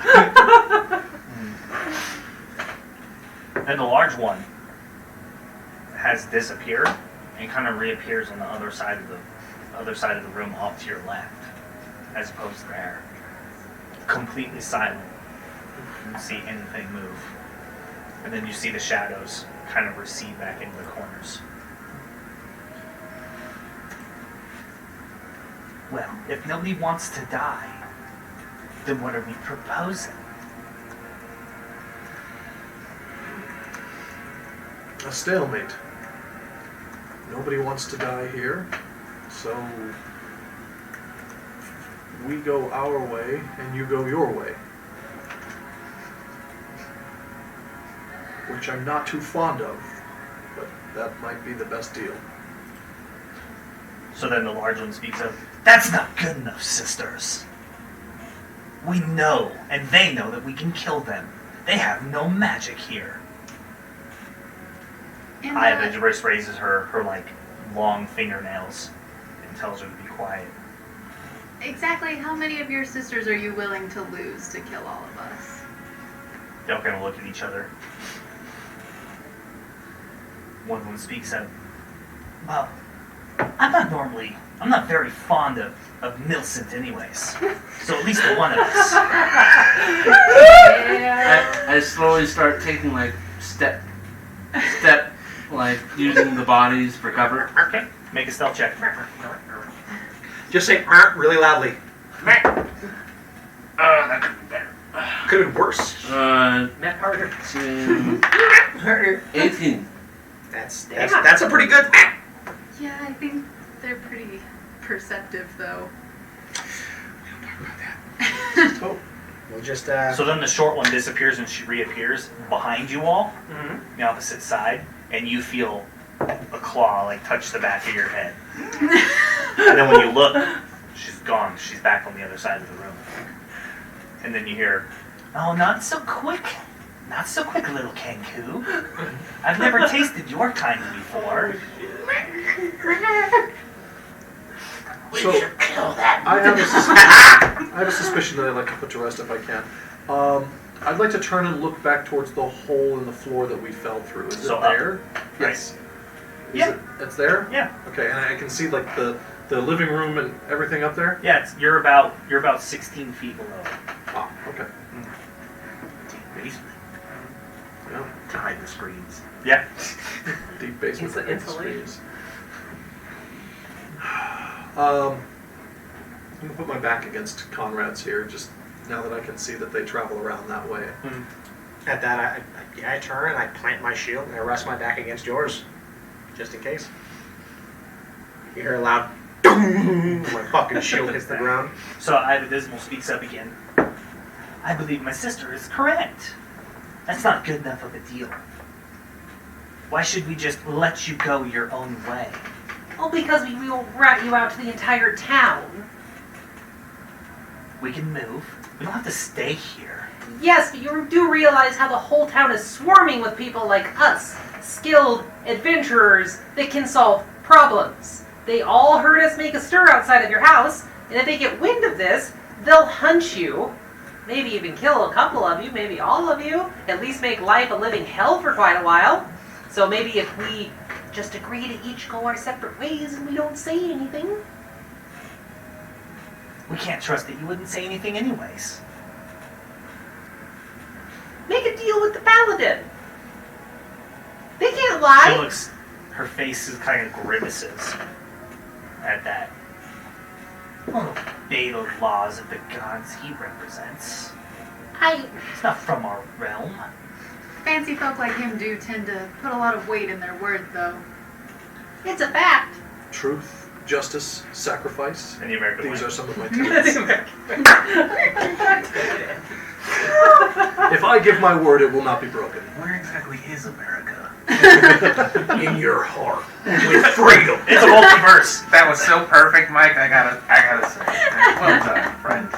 Then the large one has disappeared and kind of reappears on the other side of the room off to your left, as opposed to there. Completely silent. You don't see anything move. And then you see the shadows kind of recede back into the corners. Well, if nobody wants to die, then what are we proposing? A stalemate. Nobody wants to die here, so we go our way and you go your way. Which I'm not too fond of, but that might be the best deal. So then the large one speaks up. That's not good enough, sisters. We know, and they know that we can kill them. They have no magic here. And, Iva just raises her like long fingernails and tells her to be quiet. exactly how many of your sisters are you willing to lose to kill all of us? They all kind of look at each other. One of them speaks up. Well, I'm not very fond of Millicent anyways. So at least one of us. I slowly start taking like step, like using the bodies for cover. Okay. Make a stealth check. Just say really loudly. That could be better. Could have been worse. Met harder. 18. That's a pretty good. Yeah, I think they're pretty perceptive, though. Oh, We'll just So then the short one disappears and she reappears behind you all, Mm-hmm. the opposite side, and you feel a claw like touch the back of your head. And then when you look, she's gone. She's back on the other side of the room. And then you hear, "Oh, not so quick. Not so quick, little Kenku. I've never tasted your kind before." We So- should kill that. I have a suspicion that I'd like to put to rest if I can. I'd like to turn and look back towards the hole in the floor that we fell through. Is So it up? there? Right. Yes. Yeah. It's there? Yeah. Okay, and I can see like the living room and everything up there? Yeah, you're about 16 feet below. Ah, okay. Deep basement Yeah. to hide the screens. Yeah. Deep basement. It's with insulation. screens. I'm gonna put my back against Conrad's here, just now that I can see that they travel around that way. At that, I turn and I plant my shield and I rest my back against yours, just in case. You hear a loud "Dong!" My fucking shield hits the ground. So Ida Dismal speaks up again. I believe my sister is correct. That's not good enough of a deal. Why should we just let you go your own way? Well, because we will rat you out to the entire town. We can move. We don't have to stay here. Yes, but you do realize how the whole town is swarming with people like us, skilled adventurers that can solve problems. They all heard us make a stir outside of your house, and if they get wind of this, they'll hunt you, maybe even kill a couple of you, maybe all of you, at least make life a living hell for quite a while. So maybe if we just agree to each go our separate ways and we don't say anything. We can't trust that you wouldn't say anything anyways. Make a deal with the paladin. They can't She lie. looks, her face is kind of grimaces at that. Won't obey the laws of the gods he represents. It's not from our realm. Fancy folk like him do tend to put a lot of weight in their words, though. It's a fact. Truth, justice, sacrifice. In the American These way. are some of my That's tenets. American. If I give my word, it will not be broken. Where exactly is America? In your heart, with freedom. It's a multiverse. That was so perfect, Mike. I gotta say, well done, friend.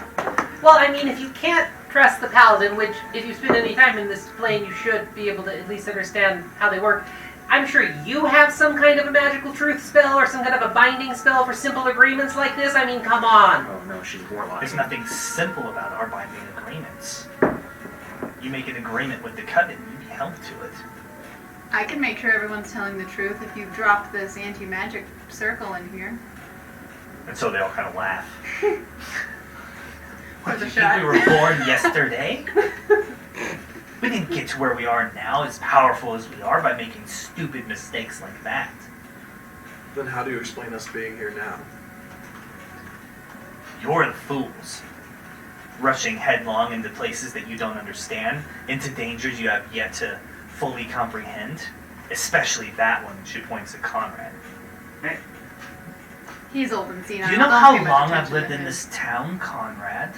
Well, I mean, if you can't trust the paladin, which if you spend any time in this plane, you should be able to at least understand how they work. I'm sure you have some kind of a magical truth spell or some kind of a binding spell for simple agreements like this. I mean, come on. Oh no, she's warlock. There's nothing simple about our binding agreements. You make an agreement with the coven, you be held to it. I can make sure everyone's telling the truth if you drop this anti-magic circle in here. And so they all kind of laugh. What, For do the you shot. think we were born yesterday? We didn't get to where we are now, as powerful as we are, by making stupid mistakes like that. Then how do you explain us being here now? You're the fools. Rushing headlong into places that you don't understand, into dangers you have yet to fully comprehend. Especially that one, she points at Conrad. He's old and senile. Do you know Don't how pay much long I've attention lived to in him. this town, Conrad?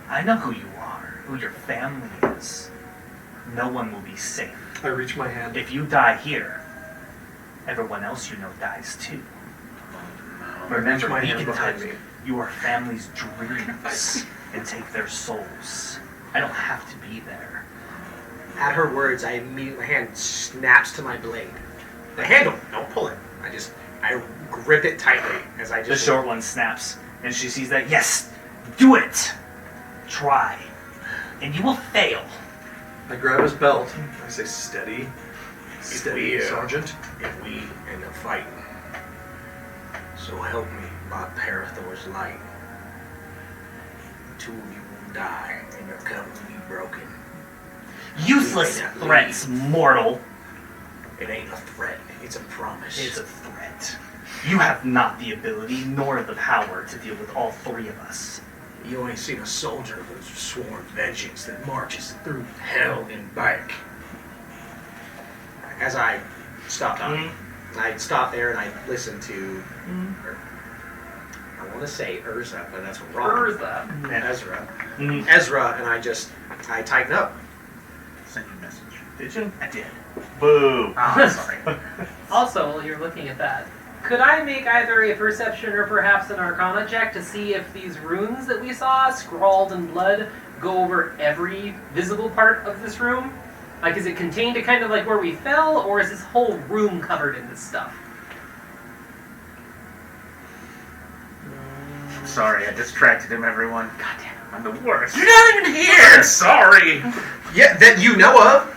I know who you are, who your family is. No one will be safe. I reach my hand. If you die here, everyone else you know dies too. I reach Remember, my we hand can behind touch me. your family's dreams and take their souls. I don't have to be there. At her words, I immediately, my hand snaps to my blade. The handle, don't pull it. I grip it tightly as I The just. short one snaps, and she sees that, yes, do it! Try. And you will fail. I grab his belt. I say, steady. Steady, we, Sergeant. If we end up fighting, so help me by Parathor's light. Two of you will die, and your coven will be broken. Useless threats, mortal. It ain't a threat, it's a promise. It's a threat. You have not the ability nor the power to deal with all three of us. You ain't seen a soldier who's sworn vengeance that marches through hell and back. As I stop talking, I stop there and I listen to, I want to say Urza, but that's wrong. Urza. Ezra. Mhm. Ezra, and I tighten up. Send you a message. Did you? I did. Boo. Oh, I'm sorry. Also, while you're looking at that, could I make either a perception or perhaps an arcana check to see if these runes that we saw, scrawled in blood, go over every visible part of this room? Like, is it contained to kind of like where we fell, or is this whole room covered in this stuff? sorry. I distracted him, everyone. God damn. I'm the worst. You're not even here! I'm sorry. Yeah, that you know of?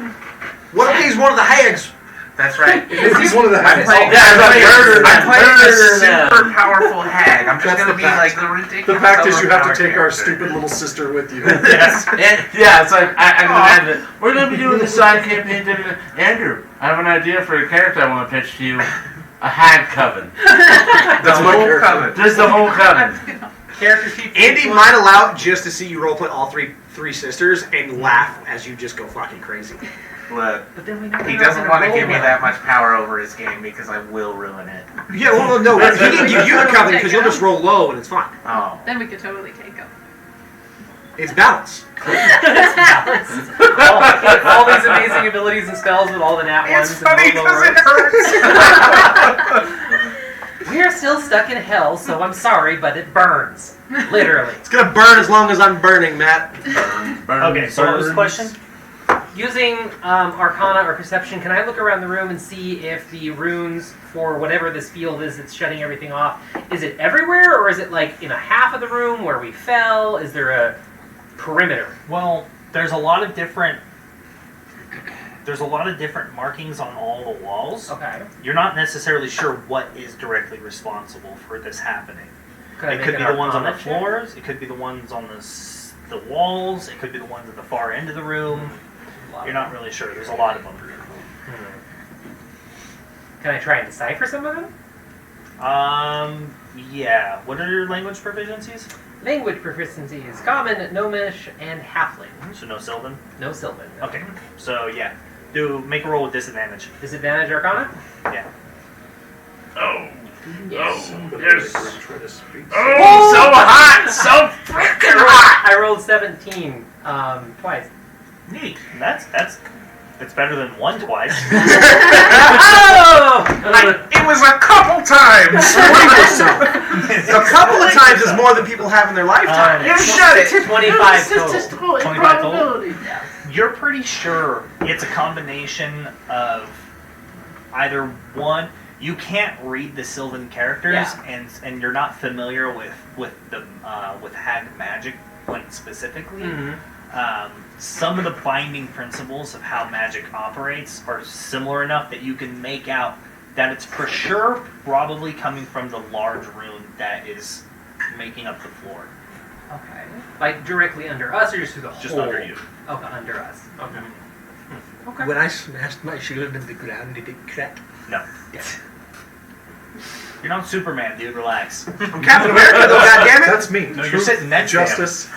What if he's one of the hags? That's right. He's one of the I'm hags. playing, I'm playing a super powerful hag. I'm just That's gonna the be fact. like the ridiculous. The fact is, you have to overpowered take our character. stupid little sister with you. Yes. Yeah, it's like I can imagine. We're gonna be doing the side campaign. Andrew, I have an idea for a character I want to pitch to you. A hag coven. The my whole character. coven. Just the whole coven. Character sheet. Andy might allow just to see you roleplay all three sisters and laugh as you just go fucking crazy. Look, But then we know he we're doesn't gonna want to roll give me well. that much power over his game because I will ruin it. Yeah, well, no, he can give you the coven because you'll just roll low and it's fine. Oh. Then we could totally take him. It's balance. all these amazing abilities and spells with all the nat ones. It's funny and low because it rolls. hurts. We are still stuck in hell, so I'm sorry, but it burns. Literally. It's gonna burn as long as I'm burning, Matt. Okay, so what was the question? Using Arcana or Perception, can I look around the room and see if the runes for whatever this field is that's shutting everything off, is it everywhere, or is it like in a half of the room where we fell? Is there a perimeter? Well, there's a lot of different markings on all the walls. Okay. You're not necessarily sure what is directly responsible for this happening. Could I It make could an be the ones on the Arcana check? floors. It could be the ones on the walls. It could be the ones at the far end of the room. You're not really sure. There's a lot of them. Can I try and decipher some of them? Yeah. What are your language proficiencies? Language proficiencies: Common, Gnomish, and Halfling. So no Sylvan. No Sylvan. No. Okay. So yeah, make a roll with disadvantage. Disadvantage Arcana? Yeah. Oh. Somebody Yes. try to speak. Oh, so hot! So freaking hot! I rolled 17 twice. Neat. That's better than one twice. Oh! It was a couple times! A couple of times is more than people have in their lifetime. You shut it! 25 total. 25 total? You're pretty sure it's a combination of either one. You can't read the Sylvan characters, Yeah. and you're not familiar with hag magic specifically. Mhm. Some of the binding principles of how magic operates are similar enough that you can make out that it's for sure probably coming from the large rune that is making up the floor. Okay. Like directly under us, or just through the Just hole? under you. Okay, under us. Okay. Okay. When I smashed my shield into the ground, did it crack? No. You're not Superman, dude. Relax. I'm Captain America, though, goddammit! That's me. No, you're sitting next to him. Justice.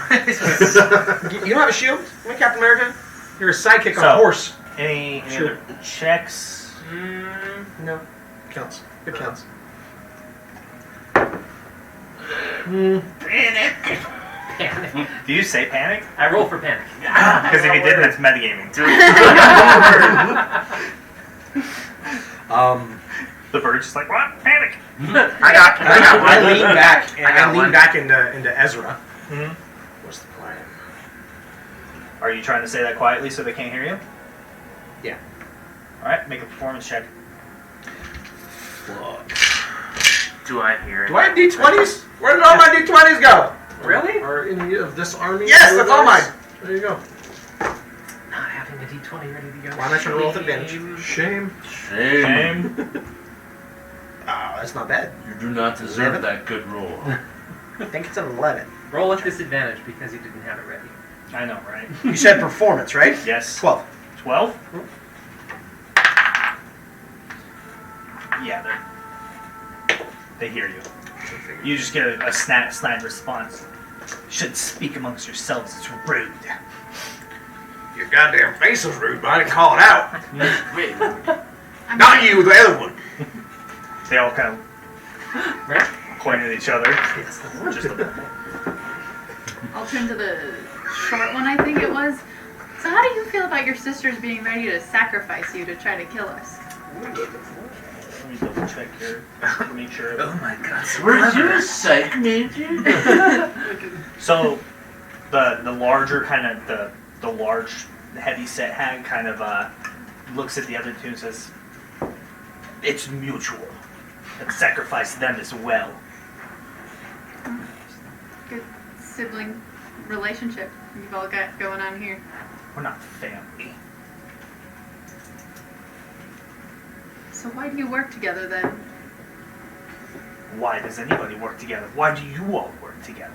You don't have a shield? You're Captain America? You're a sidekick on So- a horse. Any Sure. other checks? No. Counts. It counts. Panic! Panic. Do you say panic? I roll for panic. Because if you didn't, that's metagaming. The bird's just like, what? Panic! I got I one. lean back and I got I lean one. back into Ezra. Mhm. What's the plan? Are you trying to say that quietly so they can't hear you? Yeah. Alright, make a performance check. Do I hear it? Do I have D20s? Where did all my D20s go? Really? Are any of this army? Yes, that's all mine. There you go. Not having a D20 ready to go. Why am I trying to roll with advantage? Shame. Shame. Oh, that's not bad. You do not deserve that good roll. I think it's an 11. Roll with disadvantage because you didn't have it ready. I know, right? You said performance, right? Yes. 12. 12? Yeah, they hear you. You just get a snide response. You shouldn't speak amongst yourselves, it's rude. Your goddamn face was rude, but I didn't call it out. I'm Not you, the other one. They all kind of point at each other. Just a, I'll turn to the short one, I think it was. So how do you feel about your sisters being ready to sacrifice you to try to kill us? let me double check here to make sure. Oh my god. Were you a psych major? So the larger kind of the large heavy set hag kind of looks at the other two and says, "It's mutual. Let's sacrifice them as well." sibling relationship you've all got going on here? We're not family. So why do you work together then? Why does anybody work together? Why do you all work together?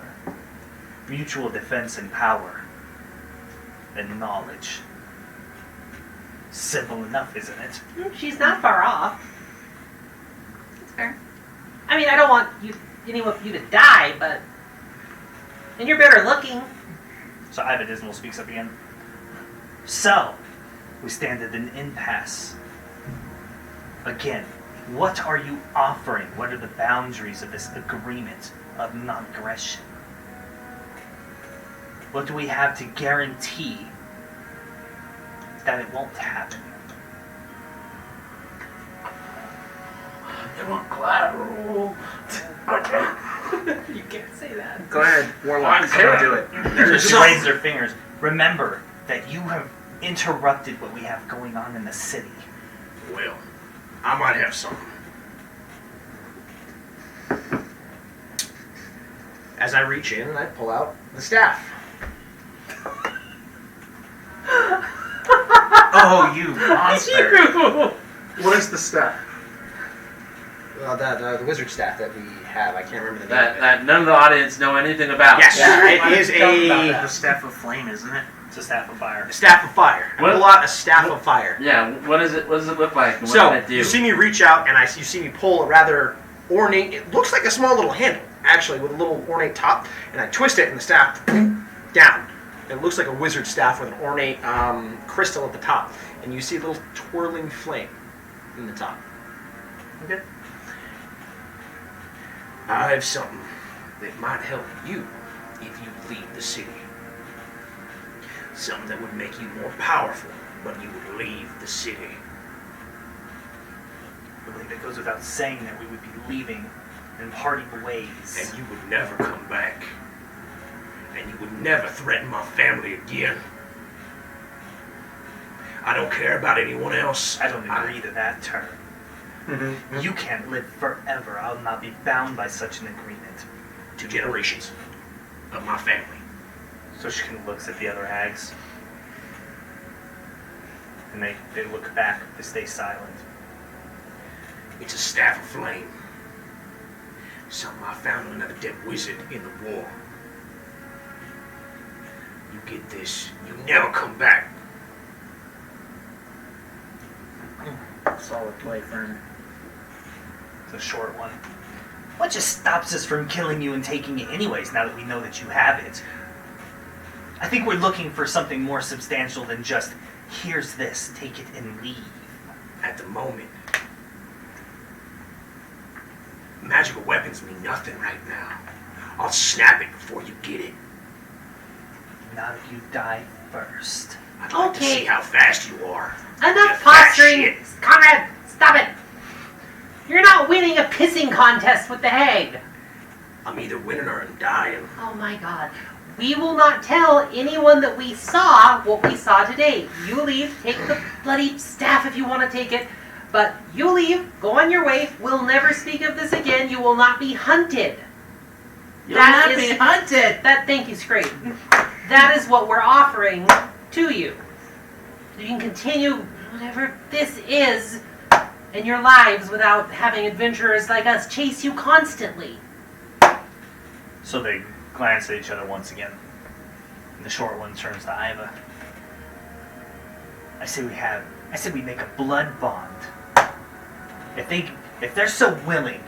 Mutual defense and power. And knowledge. Simple enough, isn't it? She's not far off. That's fair. I mean, I don't want anyone of you to die, but... And you're better looking. So Iva Dismal speaks up again. So, we stand at an impasse. Again, what are you offering? What are the boundaries of this agreement of non-aggression? What do we have to guarantee that it won't happen? They want collateral. You can't say that. Go ahead, Warlock. Don't do it. She raises her fingers. Remember that you have interrupted what we have going on in the city. Well, I might have something. As I reach in and I pull out the staff. Oh, you monster! What is the staff? The wizard staff that we have. I can't remember the name. That none of the audience know anything about. Yes, Yeah, it is The staff of flame, isn't it? It's a staff of fire. staff of fire. I What? pull out a staff of fire. Yeah. What is it? What does it look like? And what So does it do? you see me reach out, and you see me pull a rather ornate. It looks like a small little handle, actually, with a little ornate top, and I twist it, and the staff down. It looks like a wizard staff with an ornate crystal at the top, and you see a little twirling flame in the top. Okay. I have something that might help you if you leave the city. Something that would make you more powerful, but you would leave the city. I believe it goes without saying that we would be leaving and parting ways. And you would never come back. And you would never threaten my family again. I don't care about anyone else. I don't agree to that term. You can't live forever. I'll not be bound by such an agreement. 2 generations of my family. So she kind of looks at the other hags. And they look back. They stay silent. It's a staff of flame. Something I found on another dead wizard in the war. You get this, you never come back. Solid play, friend. It's a short one. What just stops us from killing you and taking it anyways, now that we know that you have it? I think we're looking for something more substantial than just, here's this, take it and leave. At the moment, magical weapons mean nothing right now. I'll snap it before you get it. Not if you die first. I'd like to Okay. see how fast you are. Enough You fat posturing! shit. Conrad, stop it! You're not winning a pissing contest with the hag! I'm either winning or I'm dying. Oh my god. We will not tell anyone that we saw what we saw today. You leave, take the bloody staff if you want to take it, but you leave, go on your way, we'll never speak of this again, you will not be hunted. You'll That not is- be hunted. Thank you, Scrape. That is what we're offering to you. You can continue whatever this is in your lives without having adventurers like us chase you constantly. So they glance at each other once again. And the short one turns to Iva. I say we make a blood bond. If they're so willing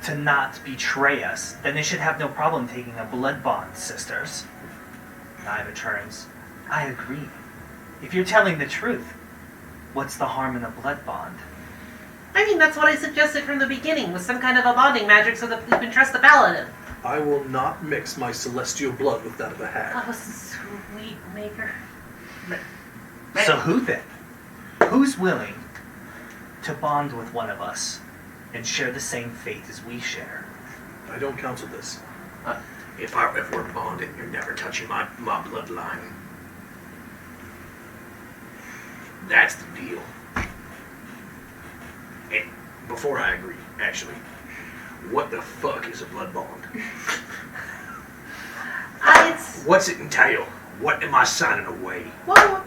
to not betray us, then they should have no problem taking a blood bond, sisters. And Iva turns. I agree. If you're telling the truth, what's the harm in a blood bond? I mean, that's what I suggested from the beginning, with some kind of a bonding magic so that you can trust the paladin. I will not mix my celestial blood with that of a hag. Oh, sweet maker. So who then? Who's willing to bond with one of us and share the same fate as we share? I don't counsel this. If we're bonded, you're never touching my bloodline. That's the deal. And before I agree, actually, What the fuck is a blood bond? It's What's it entail? What am I signing away? well,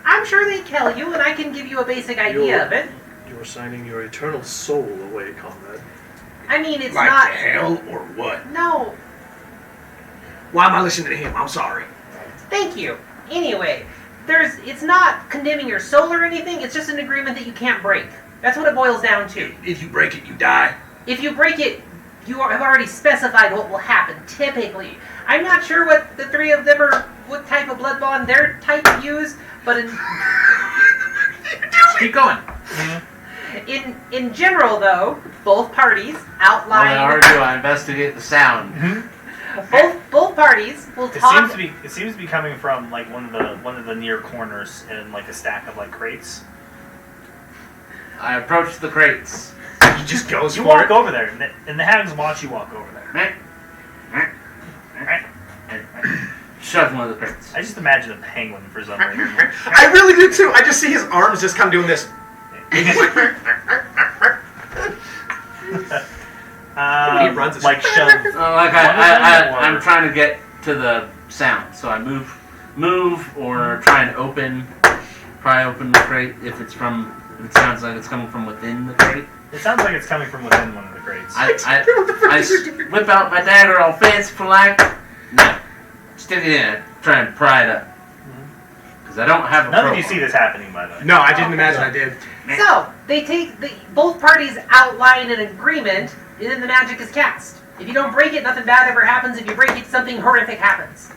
I'm sure they tell you, and I can give you a basic idea of it. You're signing your eternal soul away, comrade. I mean, it's Like not. to hell or what? No, Why am I listening to him? I'm sorry. thank you. Anyway, it's not condemning your soul or anything. It's just an agreement that you can't break. That's what it boils down to. If you break it, you die. If you break it, have already specified what will happen. Typically, I'm not sure what the three of them are, what type of blood bond their type use, but Keep going. in general, though, both parties What outline. I do, I investigate the sound. Both parties will It talk. seems to be coming from like one of the near corners in like a stack of like crates. I approach the crates. He just goes You for walk it. over there, and the hags watch you walk over there. Shove one of the crates. I just imagine a penguin for some reason. I really do too. I just see his arms just kind of doing this. He runs a- like shove. Like I'm trying to get to the sound, so I move, or try and pry open the crate if it sounds like it's coming from within the crate. It sounds like it's coming from within one of the crates. I whip out my dagger all fanciful like. No, stick it in. Try and pry it up. Because I don't have a None of you crowbar. see this happening, by the way. No, I didn't imagine I did. So both parties outline an agreement, and then the magic is cast. If you don't break it, nothing bad ever happens. If you break it, something horrific happens.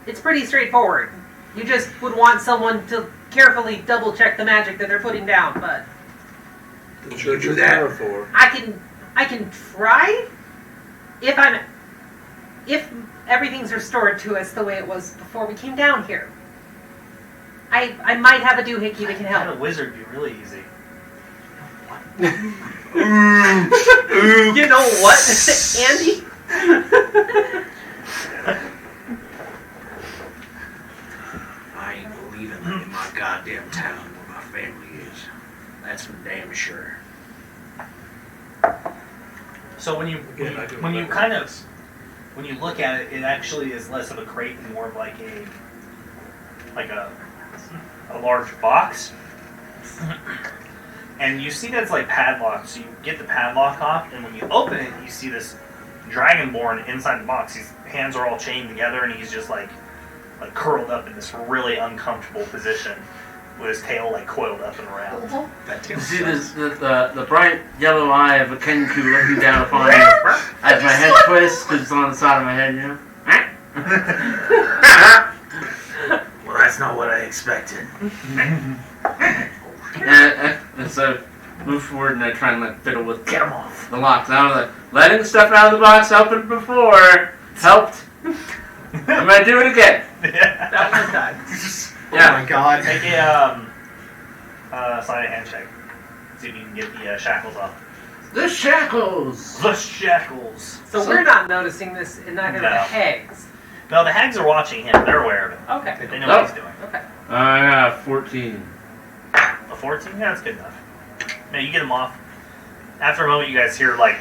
It's pretty straightforward. You just would want someone to carefully double check the magic that they're putting down, but The church do is that. there for. I can try if everything's restored to us the way it was before we came down here. I might have a doohickey that can Having help. a wizard be really easy. You know what, Andy? I ain't believing in my goddamn town where my family is. That's for damn sure. So when you Again, I do when you remember kind of this. when you look at it, it actually is less of a crate and more of like a large box. And you see that it's like padlocked, so you get the padlock off, and when you open it, you see this dragonborn inside the box. His hands are all chained together, and he's just like curled up in this really uncomfortable position with his tail like coiled up and around. That You tail see sucks. the bright yellow eye of a Kenku looking down upon you as my head twists because it's on the side of my head, you know? Well, that's not what I expected. And so move forward and I try and like fiddle with get 'em off the locks. I was like, letting stuff out of the box open before helped. I'm gonna do it again. That one time. Oh my god. Make a sleight of hand check. See if you can get the shackles off. The shackles. The shackles. So we're not noticing this, and neither No. the hags. No, the hags are watching him. They're aware of it. Okay. They know what he's doing. Okay. I got 14. A 14? Yeah, that's good enough. Now you get him off. After a moment, you guys hear like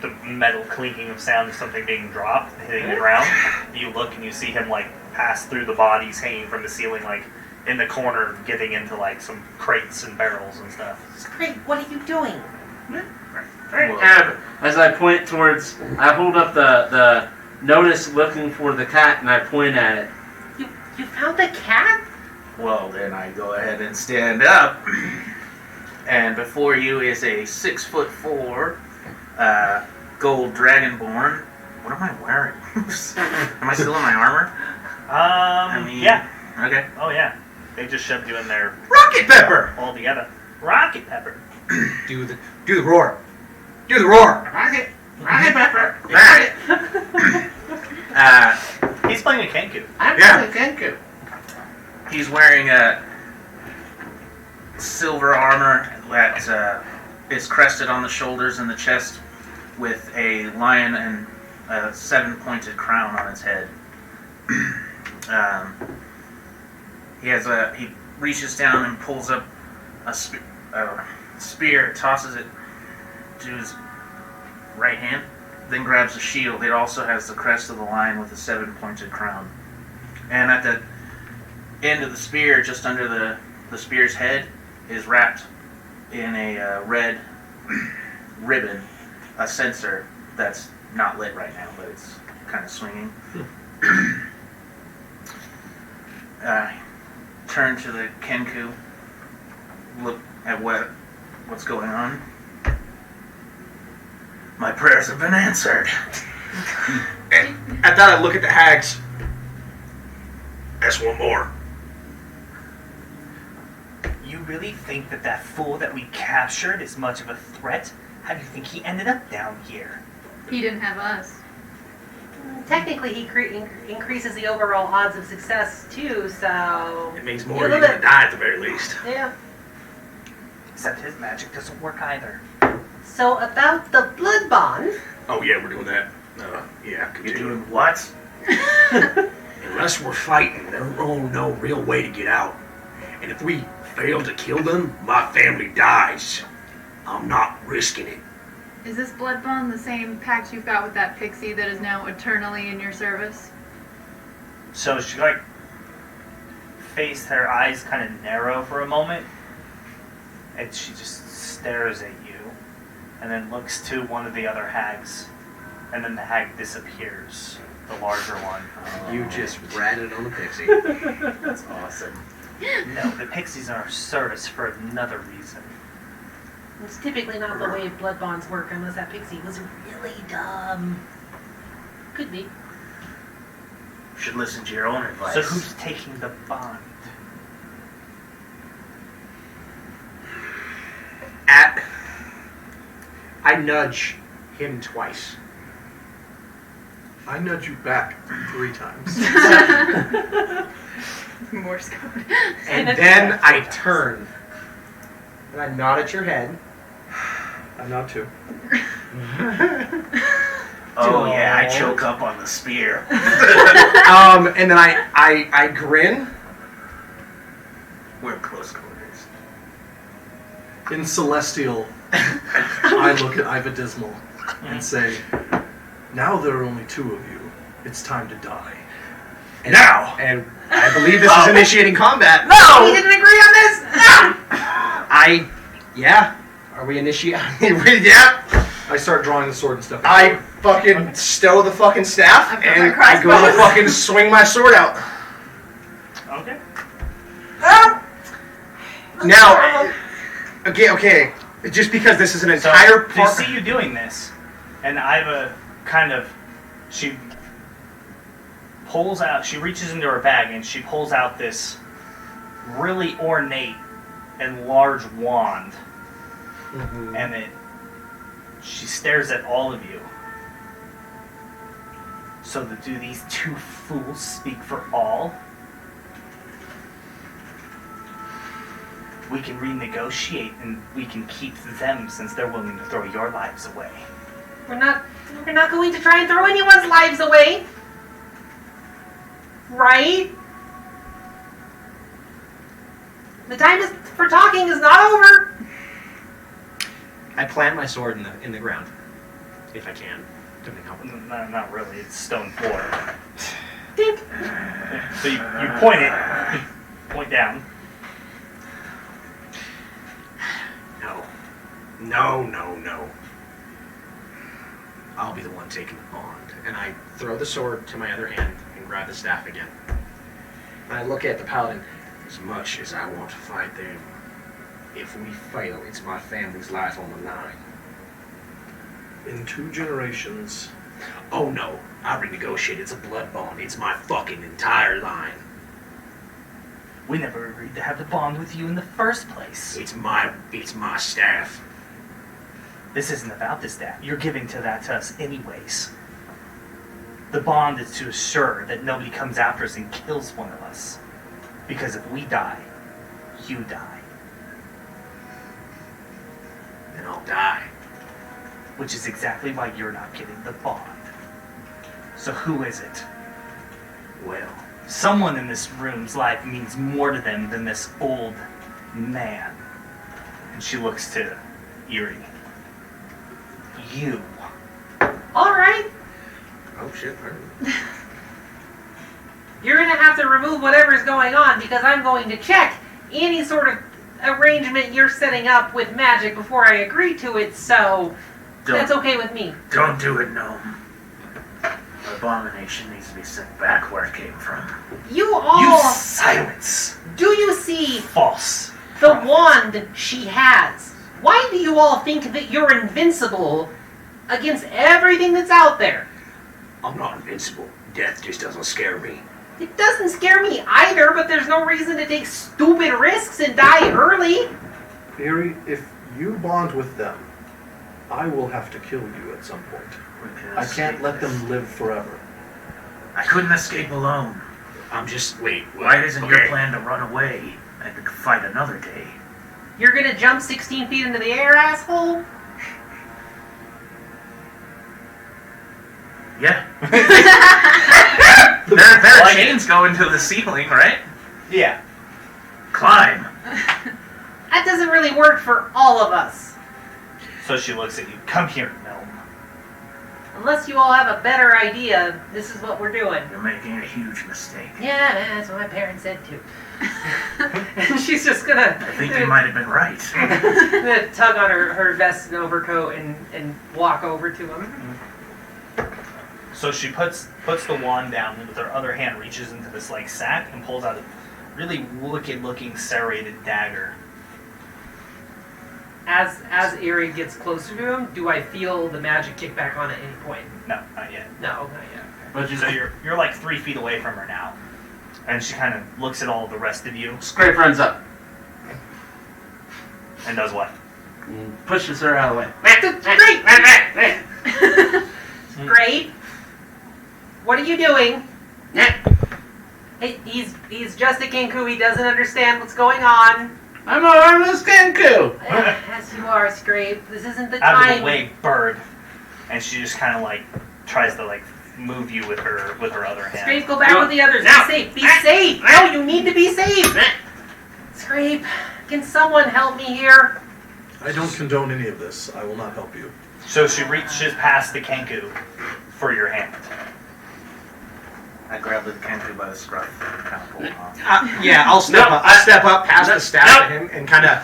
the metal clinking of sound of something being dropped and hitting the ground. You look and you see him like pass through the bodies hanging from the ceiling, like in the corner, getting into like some crates and barrels and stuff. Great. What are you doing? As I point towards, I hold up the notice looking for the cat and I point at it. You found the cat? Well, then I go ahead and stand up. And before you is a 6'4" gold dragonborn. What am I wearing? Am I still in my armor? Yeah. Okay. Oh, yeah. They just shoved you in there Rocket pepper! all together. Rocket pepper. Do the roar. Do the roar. Rocket pepper. Alright. He's playing a Kenku. I'm Yeah. the Kenku. He's wearing a silver armor that is crested on the shoulders and the chest with a lion and a 7-pointed crown on its head. He reaches down and pulls up a spear, tosses it to his right hand, then grabs a shield. It also has the crest of the lion with a 7-pointed crown. And at the end of the spear, just under the spear's head, is wrapped in a red ribbon, a censer that's not lit right now, but it's kind of swinging. Turn to the Kenku, look at what's going on. My prayers have been answered. And at that, I look at the hags. That's one more. You really think that fool that we captured is much of a threat? How do you think he ended up down here? He didn't have us. Technically, he increases the overall odds of success too. So It means more you're gonna die at the very least. yeah. Except his magic doesn't work either. So about the blood bond. Oh yeah, we're doing that. Yeah, You're continue. doing what? Unless we're fighting, there's no real way to get out. And if we fail to kill them, my family dies. I'm not risking it. Is this blood bond the same pact you've got with that pixie that is now eternally in your service? So she faced her eyes kind of narrow for a moment, and she just stares at you, and then looks to one of the other hags, and then the hag disappears, the larger one. You just ratted on the pixie. That's awesome. No, the pixies are our service for another reason. It's typically not the way blood bonds work unless that pixie was really dumb. Could be. You should listen to your own advice. So who's taking the bond? I nudge him twice. I nudge you back 3 times. Morse code. And then I turn. And I nod at your head. I nod too. Oh yeah, I choke up on the spear. And then I grin. We're close quarters. In Celestial, I look at Iva Dismal and say, now there are only 2 of you. It's time to die. And now! And I believe this is initiating combat. No, we didn't agree on this. Yeah. Are we initiating? Yeah. I start drawing the sword and stuff. I fucking stow the fucking staff I've got my and I go to crossbow. fucking swing my sword out. Okay. Now, okay. Just because this is an entire So, they see you doing this, and Iva she pulls out, she reaches into her bag and she pulls out this really ornate and large wand, and she stares at all of you. So do these 2 fools speak for all? We can renegotiate and we can keep them since they're willing to throw your lives away. We're not going to try and throw anyone's lives away. Right? The time for talking is not over. I plant my sword in the ground, if I can. Something help with it. No, not really. It's stone floor. Dink. So you point it, point down. No. I'll be the one taking the bond. And I throw the sword to my other hand and grab the staff again. And I look at the paladin. As much as I want to fight them, if we fail, it's my family's life on the line. In 2 generations, Oh no, I renegotiated. It's a blood bond. It's my fucking entire line. We never agreed to have the bond with you in the first place. It's my staff. This isn't about the staff. You're giving to us anyways. The bond is to assure that nobody comes after us and kills one of us. Because if we die, you die. Then I'll die. Which is exactly why you're not getting the bond. So who is it? Well, Someone in this room's life means more to them than this old man. And she looks to Eerie. You All right. Oh shit! You're gonna have to remove whatever's going on because I'm going to check any sort of arrangement you're setting up with magic before I agree to it. So that's okay with me. Don't do it, gnome. The abomination needs to be sent back where it came from. You all. You silence. Do you see False. the wand she has? Why do you all think that you're invincible against everything that's out there? I'm not invincible. Death just doesn't scare me. It doesn't scare me either, but there's no reason to take stupid risks and die early. Eerie, if you bond with them, I will have to kill you at some point. I can't let them live forever. I couldn't escape alone. I'm just wait. Why isn't your plan to run away and to fight another day? You're gonna jump 16 feet into the air, asshole? Yeah. There are chains going to the ceiling, right? Yeah. Climb. That doesn't really work for all of us. So she looks at you. Come here, gnome. Unless you all have a better idea, this is what we're doing. You're making a huge mistake. Yeah, that's what my parents said too. And she's just gonna, I think you might have been right. gonna tug on her vest and overcoat and walk over to him. So she puts the wand down and with her other hand reaches into this like sack and pulls out a really wicked looking serrated dagger. As Eerie gets closer to him, do I feel the magic kick back on at any point? No, not yet. No, not yet. But you So you're like 3 feet away from her now. And she kind of looks at all the rest of you scrape runs up and does what? and pushes her out of the way. Great! Great. What are you doing? Hey, he's just a Kenku. He doesn't understand what's going on. I'm a harmless Kenku. Yes, you are, Scrape. This isn't the Out time. of the way, bird. And she just kind of like tries to like move you with her other hand. Scrape, go back No. with the others. No. Be safe. Be safe. No, you need to be safe. Scrape, can someone help me here? I don't condone any of this. I will not help you. So she reaches past the Kenku for your hand. I grabbed the Kenku by the scruff and kind of pulled him off. Yeah, I'll step No, up. I'll step up past no, the staff no. to him and kind of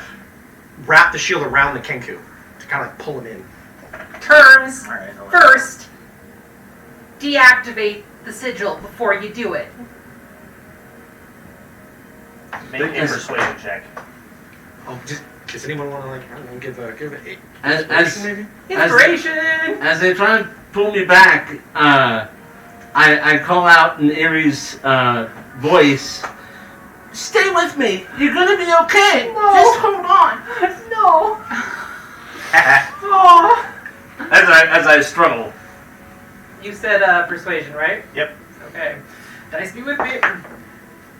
wrap the shield around the Kenku to kind of like pull him in. Terms. All right, First, deactivate the sigil before you do it. Make a persuasion check. Oh, does anyone want to like I don't know, give it a As maybe? Inspiration. as they try and pull me back, I call out in Erie's voice, "Stay with me. You're gonna be okay. No. Just hold on." No. Oh. As I struggle. You said persuasion, right? Yep. Okay. Dice be with me.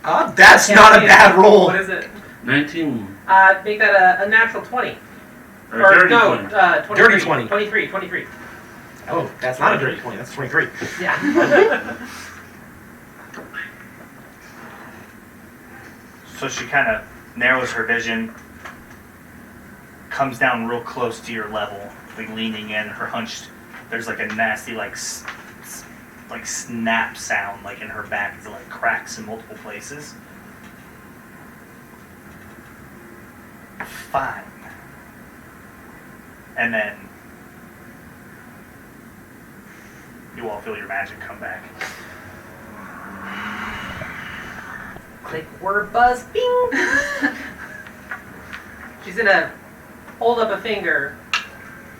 That's Yeah, not a yeah. bad roll. What is it? 19. Make that a natural 20. Or dirty 20. 23. Dirty 20. 23. Oh, that's not a dirty 20. That's 23. Yeah. So she kind of narrows her vision, comes down real close to your level, like leaning in. Her hunched, there's like a nasty like snap sound like in her back. It's like cracks in multiple places. Fine. And then you all feel your magic come back. Click word buzz. Bing. She's gonna hold up a finger.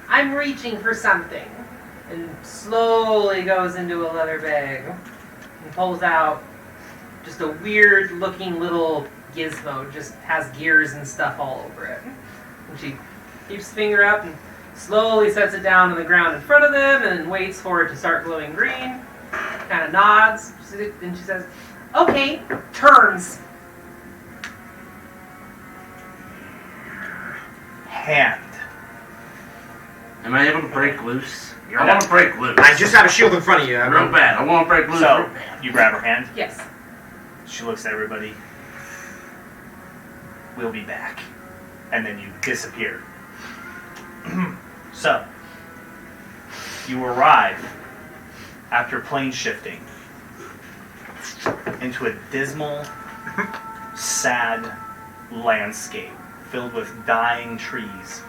I'm reaching for something. And slowly goes into a leather bag and pulls out just a weird looking little gizmo. Just has gears and stuff all over it. And she keeps the finger up and slowly sets it down on the ground in front of them and waits for it to start glowing green. Kind of nods and she says, "Okay, turns." Hand. Am I able to break loose? I want to break loose. I just have a shield in front of you. real bad. I want to break loose real So bad. you grab her hand. Yes. She looks at everybody. We'll be back. And then you disappear. So, You arrive after plane shifting into a dismal, sad landscape filled with dying trees.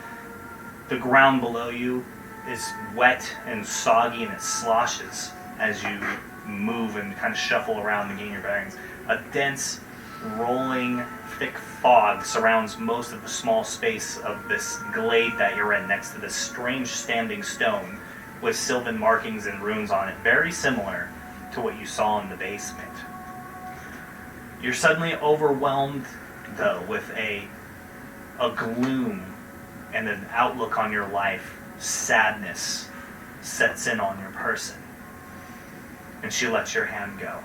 The ground below you is wet and soggy and it sloshes as you move and kind of shuffle around to gain your bearings. A dense, rolling, thick fog surrounds most of the small space of this glade that you're in next to this strange standing stone with sylvan markings and runes on it, very similar to what you saw in the basement. You're suddenly overwhelmed, though, with a gloom and an outlook on your life. Sadness sets in on your person, and she lets your hand go.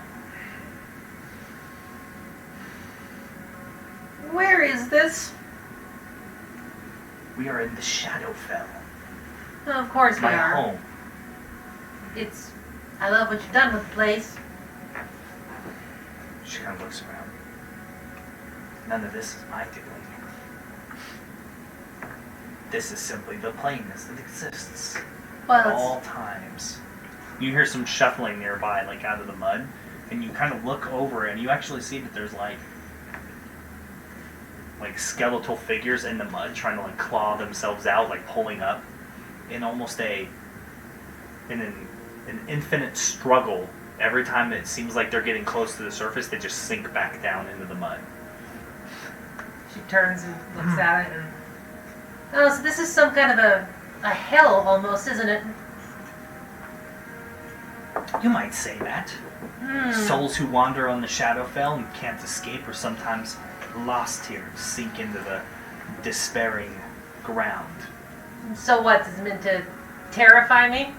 Where is this? We are in the Shadowfell, Oh, of course we my are. home. I love what you've done with the place. She kind of looks around. None of this is my doing. This is simply the plane as it exists Well, at it's, all times. You hear some shuffling nearby, like out of the mud, and you kind of look over and you actually see that there's like skeletal figures in the mud trying to like claw themselves out, like pulling up in almost an infinite struggle. Every time it seems like they're getting close to the surface, they just sink back down into the mud. she turns and looks at it and... Oh, so this is some kind of a hell almost, isn't it? You might say that. Hmm. Souls who wander on the Shadowfell and can't escape are sometimes lost here, sink into the despairing ground. So what, is it meant to terrify me?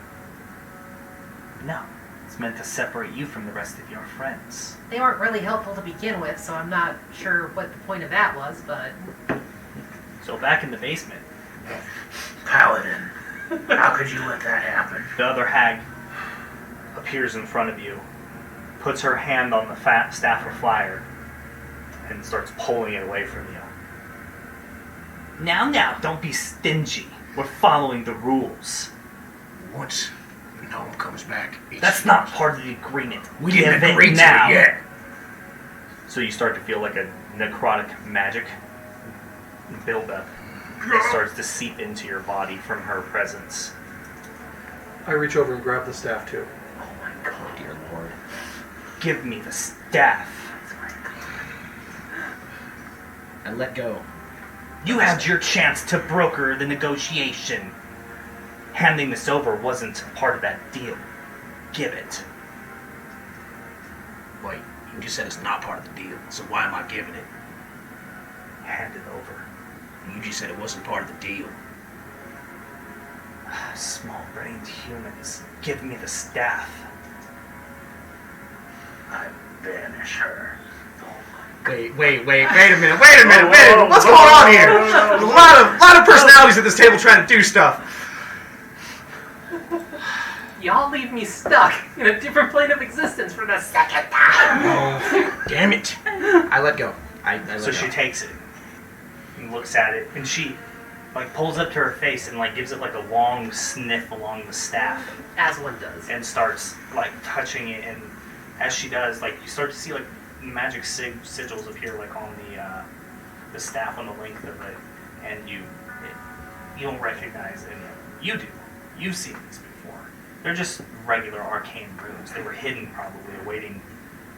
No, it's meant to separate you from the rest of your friends. They weren't really helpful to begin with, so I'm not sure what the point of that was, but... So back in the basement, Paladin, how could you let that happen? the other hag appears in front of you, puts her hand on the staff of fire, and starts pulling it away from you. Now, don't be stingy. We're following the rules. Once no one comes back, That's not part of the agreement. We didn't Give agree it to now. it yet. So you start to feel like a necrotic magic build up. It starts to seep into your body from her presence. I reach over and grab the staff too. Oh my god, dear lord. Give me the staff. I let go. You had your chance to broker the negotiation. Handing this over wasn't part of that deal. Give it. Wait, you just said it's not part of the deal, so why am I giving it? Hand it over. You just said it wasn't part of the deal. Small-brained humans. Give me the staff. I banish her. Wait a minute. What's going on here? There's a lot of personalities at this table trying to do stuff. Y'all leave me stuck in a different plane of existence for the second time. Oh, damn it. I let go. I let So go. she takes it and looks at it, and she like pulls up to her face and like gives it like a long sniff along the staff, As one does. and starts like touching it. And as she does, like you start to see like magic sigils appear like on the staff on the length of it, and you don't recognize any of them. You do. You've seen these before. They're just regular arcane runes. They were hidden, probably awaiting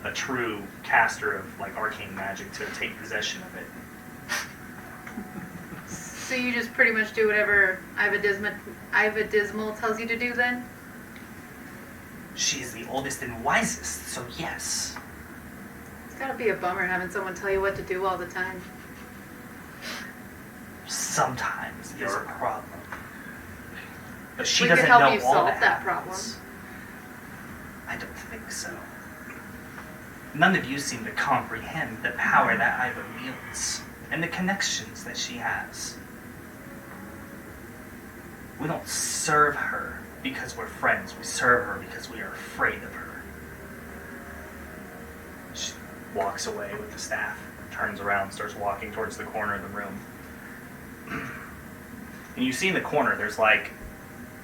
a true caster of like arcane magic to take possession of it. So you just pretty much do whatever Iva Dismal tells you to do then? She is the oldest and wisest, so yes. It's gotta be a bummer having someone tell you what to do all the time. Sometimes there's a problem. But she We could doesn't help know you all solve that that happens. I don't think so. None of you seem to comprehend the power that Iva wields and the connections that she has. We don't serve her because we're friends. We serve her because we are afraid of her. She walks away with the staff, turns around, starts walking towards the corner of the room. And you see in the corner, there's like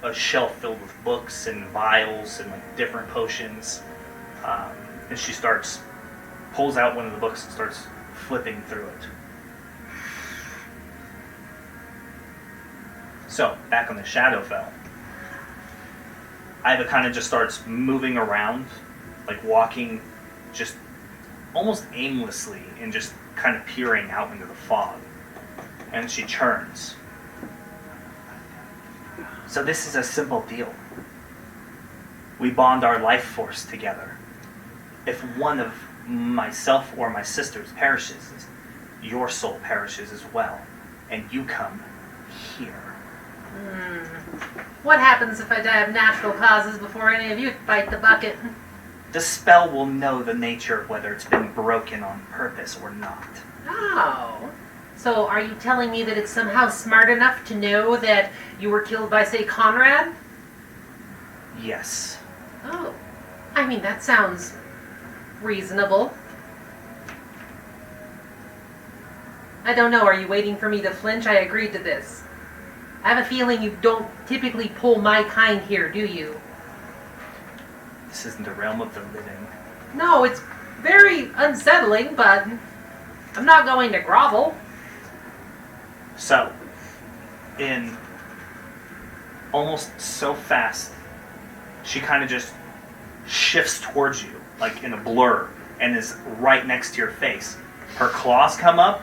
a shelf filled with books and vials and like different potions. And she pulls out one of the books and starts flipping through it. So, back on the Shadowfell. Iva kind of just starts moving around, like walking just almost aimlessly and just kind of peering out into the fog. And she turns. So this is a simple deal. We bond our life force together. If one of myself or my sisters perishes, your soul perishes as well. And you come here. What happens if I die of natural causes before any of you bite the bucket? The spell will know the nature of whether it's been broken on purpose or not. Oh. So are you telling me that it's somehow smart enough to know that you were killed by, say, Conrad? Yes. Oh. I mean, that sounds reasonable. I don't know, are you waiting for me to flinch? I agreed to this. I have a feeling you don't typically pull my kind here, do you? This isn't the realm of the living. No, it's very unsettling, but I'm not going to grovel. So, in almost so fast, she kind of just shifts towards you, like in a blur, and is right next to your face. Her claws come up,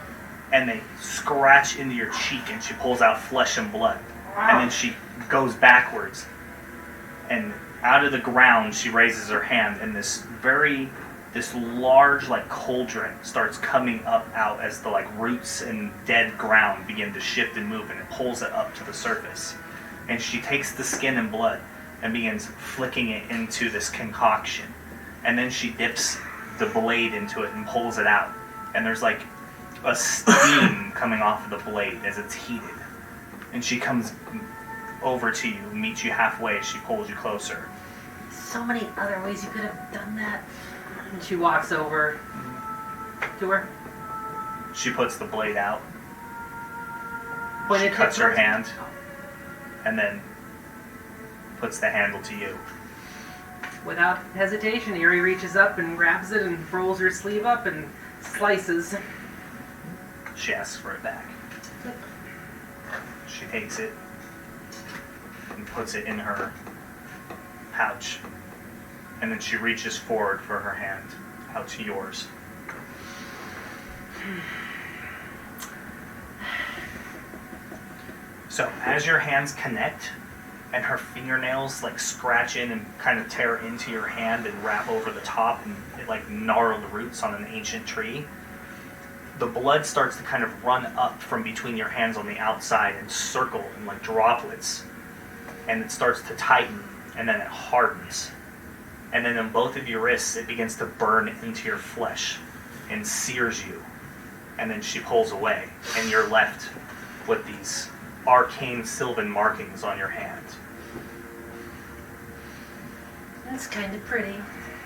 and they scratch into your cheek, and she pulls out flesh and blood. And then she goes backwards, and out of the ground, she raises her hand, and this large, like, cauldron starts coming up out as the, like, roots and dead ground begin to shift and move, and it pulls it up to the surface. And she takes the skin and blood and begins flicking it into this concoction. And then she dips the blade into it and pulls it out. And there's, like, a steam coming off of the blade as it's heated. And she comes over to you, meets you halfway as she pulls you closer. So many other ways you could have done that. And she walks over to her. She puts the blade out. When She it cuts hits her her- hand and then puts the handle to you. Without hesitation, Yuri reaches up and grabs it and rolls her sleeve up and slices. She asks for it back. She takes it and puts it in her pouch. And then she reaches forward for her hand out to yours. So as your hands connect and her fingernails like scratch in and kind of tear into your hand and wrap over the top and it like gnarled roots on an ancient tree, the blood starts to kind of run up from between your hands on the outside and circle in like droplets. And it starts to tighten and then it hardens. And then on both of your wrists, it begins to burn into your flesh and sears you. And then she pulls away, and you're left with these arcane sylvan markings on your hand. That's kind of pretty.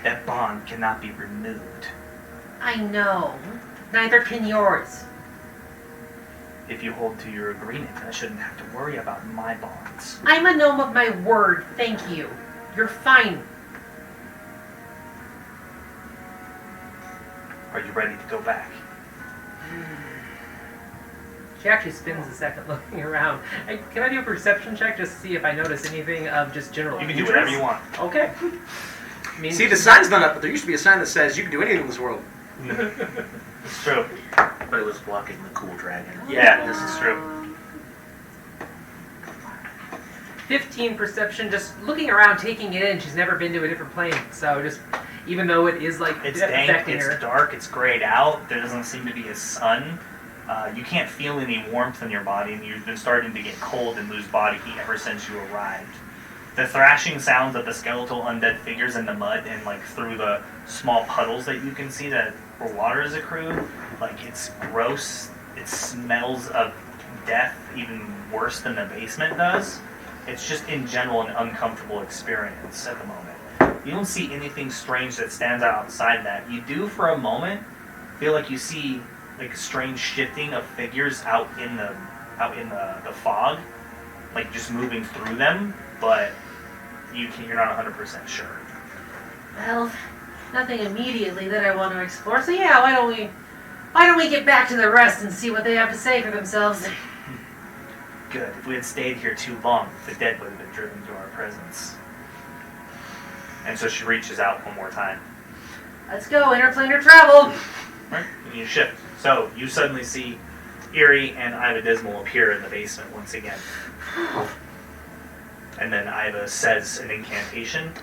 That bond cannot be removed. I know. Neither can yours. If you hold to your agreement, I shouldn't have to worry about my bonds. I'm a gnome of my word, thank you. You're fine. Are you ready to go back? She actually spins a second looking around. Can I do a perception check just to see if I notice anything of just general You can do whatever you want. Okay. See, the sign's not up, but there used to be a sign that says you can do anything in this world. It's true. But it was blocking the cool dragon. Yeah, this is true. 15 perception, just looking around, taking it in. She's never been to a different plane, so just even though it is like It's dank, affecting it's her. dark, it's grayed out. There doesn't seem to be a sun. You can't feel any warmth in your body, and you've been starting to get cold and lose body heat ever since you arrived. The thrashing sounds of the skeletal undead figures in the mud and like through the small puddles that you can see that where water is accrued, like it's gross. It smells of death even worse than the basement does. It's just in general an uncomfortable experience at the moment. You don't see anything strange that stands out outside that. You do for a moment feel like you see like strange shifting of figures out in the fog, like just moving through them, but you're not 100% sure. Well, nothing immediately that I want to explore. So yeah, why don't we get back to the rest and see what they have to say for themselves? Good. If we had stayed here too long, the dead would have been driven to our presence. And so she reaches out one more time. Let's go, interplanar travel. Right? And you shift. So you suddenly see Eerie and Iva Dismal appear in the basement once again. And then Iva says an incantation,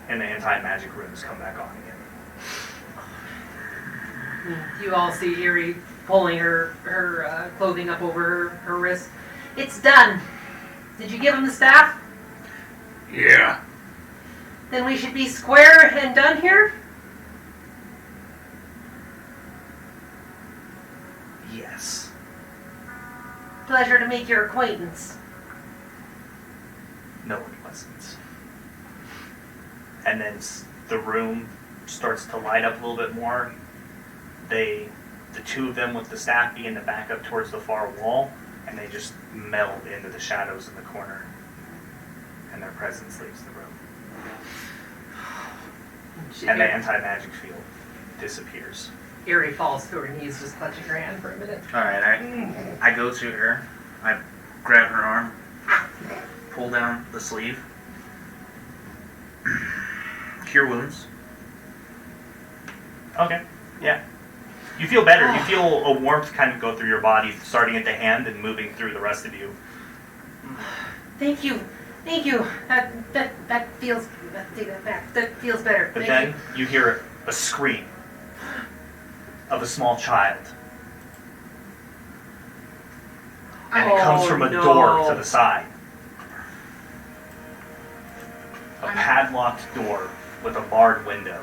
and the anti-magic runes come back on again. You all see Eerie pulling her clothing up over her wrist. It's done. Did you give him the staff? Yeah. Then we should be square and done here? Yes. Pleasure to make your acquaintance. No, it wasn't. And then the room starts to light up a little bit more. The two of them with the staff begin to back up towards the far wall, and they just meld into the shadows in the corner. And their presence leaves the room. And the anti-magic field disappears. Eerie falls to her knees, just clutching her hand for a minute. Alright, I go to her, I grab her arm, pull down the sleeve, cure wounds. Okay, yeah. You feel better. You feel a warmth kind of go through your body, starting at the hand and moving through the rest of you. Thank you. Thank you. That feels better. But Thank then you hear a scream of a small child. And it comes from a door to the side. A padlocked door with a barred window.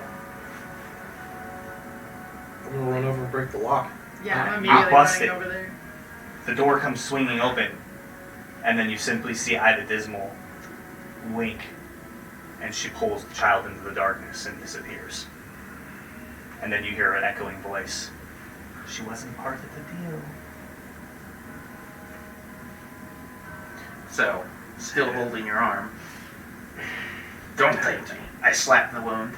I'm gonna run over and break the lock. Yeah, I'm You immediately bust running it. over there. The door comes swinging open, and then you simply see Ida Dismal wink, and she pulls the child into the darkness and disappears. And then you hear an echoing voice. She wasn't part of the deal. So, still holding your arm. Don't thank me. I slap the wound.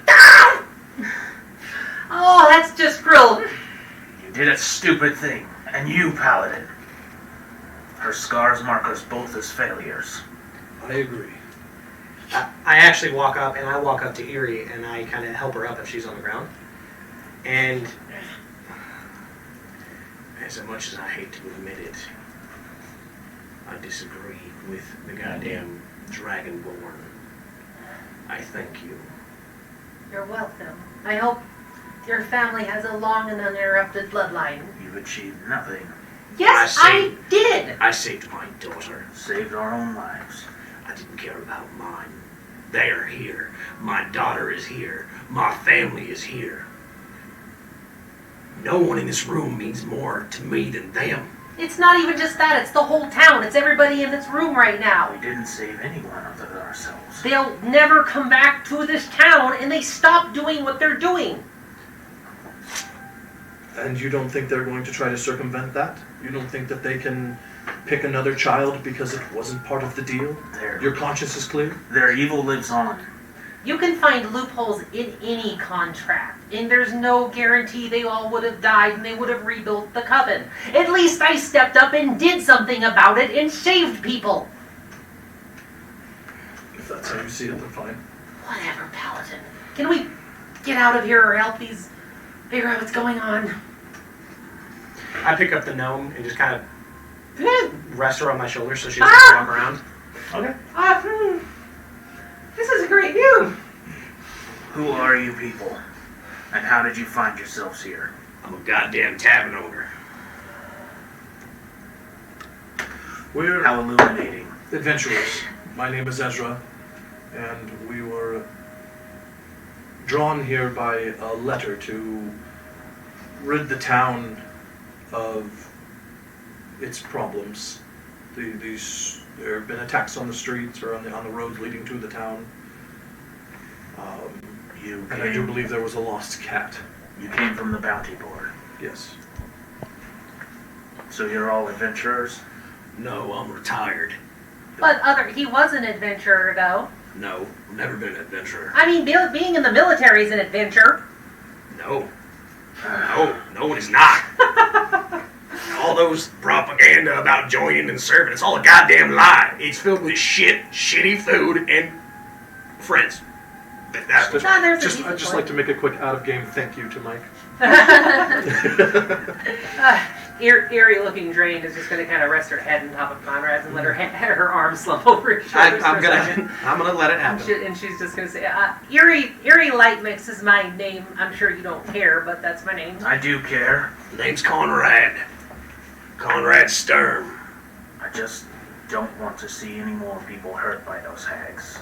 Oh, that's just cruel. You did a stupid thing, and you, Paladin. Her scars mark us both as failures. I agree. I actually walk up, and I walk up to Eerie, and I kind of help her up if she's on the ground. And as much as I hate to admit it, I disagree with the goddamn Dragonborn. I thank you. You're welcome. I hope your family has a long and uninterrupted bloodline. You've achieved nothing. Yes, I did. I saved my daughter. Saved our own lives. I didn't care about mine. They are here. My daughter is here. My family is here. No one in this room means more to me than them. It's not even just that. It's the whole town. It's everybody in this room right now. We didn't save anyone other than ourselves. They'll never come back to this town, and they stop doing what they're doing. And you don't think they're going to try to circumvent that? You don't think that they can pick another child because it wasn't part of the deal? Your conscience is clear? Their evil lives on. You can find loopholes in any contract, and there's no guarantee they all would have died and they would have rebuilt the coven. At least I stepped up and did something about it and saved people. If that's how you see it, then fine. Whatever, Paladin. Can we get out of here or help these figure out what's going on? I pick up the gnome and just kind of rest her on my shoulder so she doesn't walk around. Okay. This is a great view. Who are you people? And how did you find yourselves here? I'm a goddamn tavern owner. We're How illuminating. adventurers. My name is Ezra, and we were drawn here by a letter to rid the town of its problems. There have been attacks on the streets or on the roads leading to the town. And I do believe there was a lost cat. You came from the bounty board. Yes. So you're all adventurers? No, I'm retired. But he was an adventurer, though. No, never been an adventurer. I mean, being in the military is an adventure. No, it is not. All those propaganda about joining and serving, it's all a goddamn lie. It's filled with shit, shitty food, and friends. That's what There's a I'd decent just point. like to make a quick out-of-game thank you to Mike. Eerie-looking Drain is just going to kind of rest her head on top of Conrad's and let her arms slump over his shoulders I'm for a second. gonna let it happen. And she's just going to say, Eerie Light Mix is my name. I'm sure you don't care, but that's my name. I do care. Name's Conrad. Conrad Sturm. I just don't want to see any more people hurt by those hags.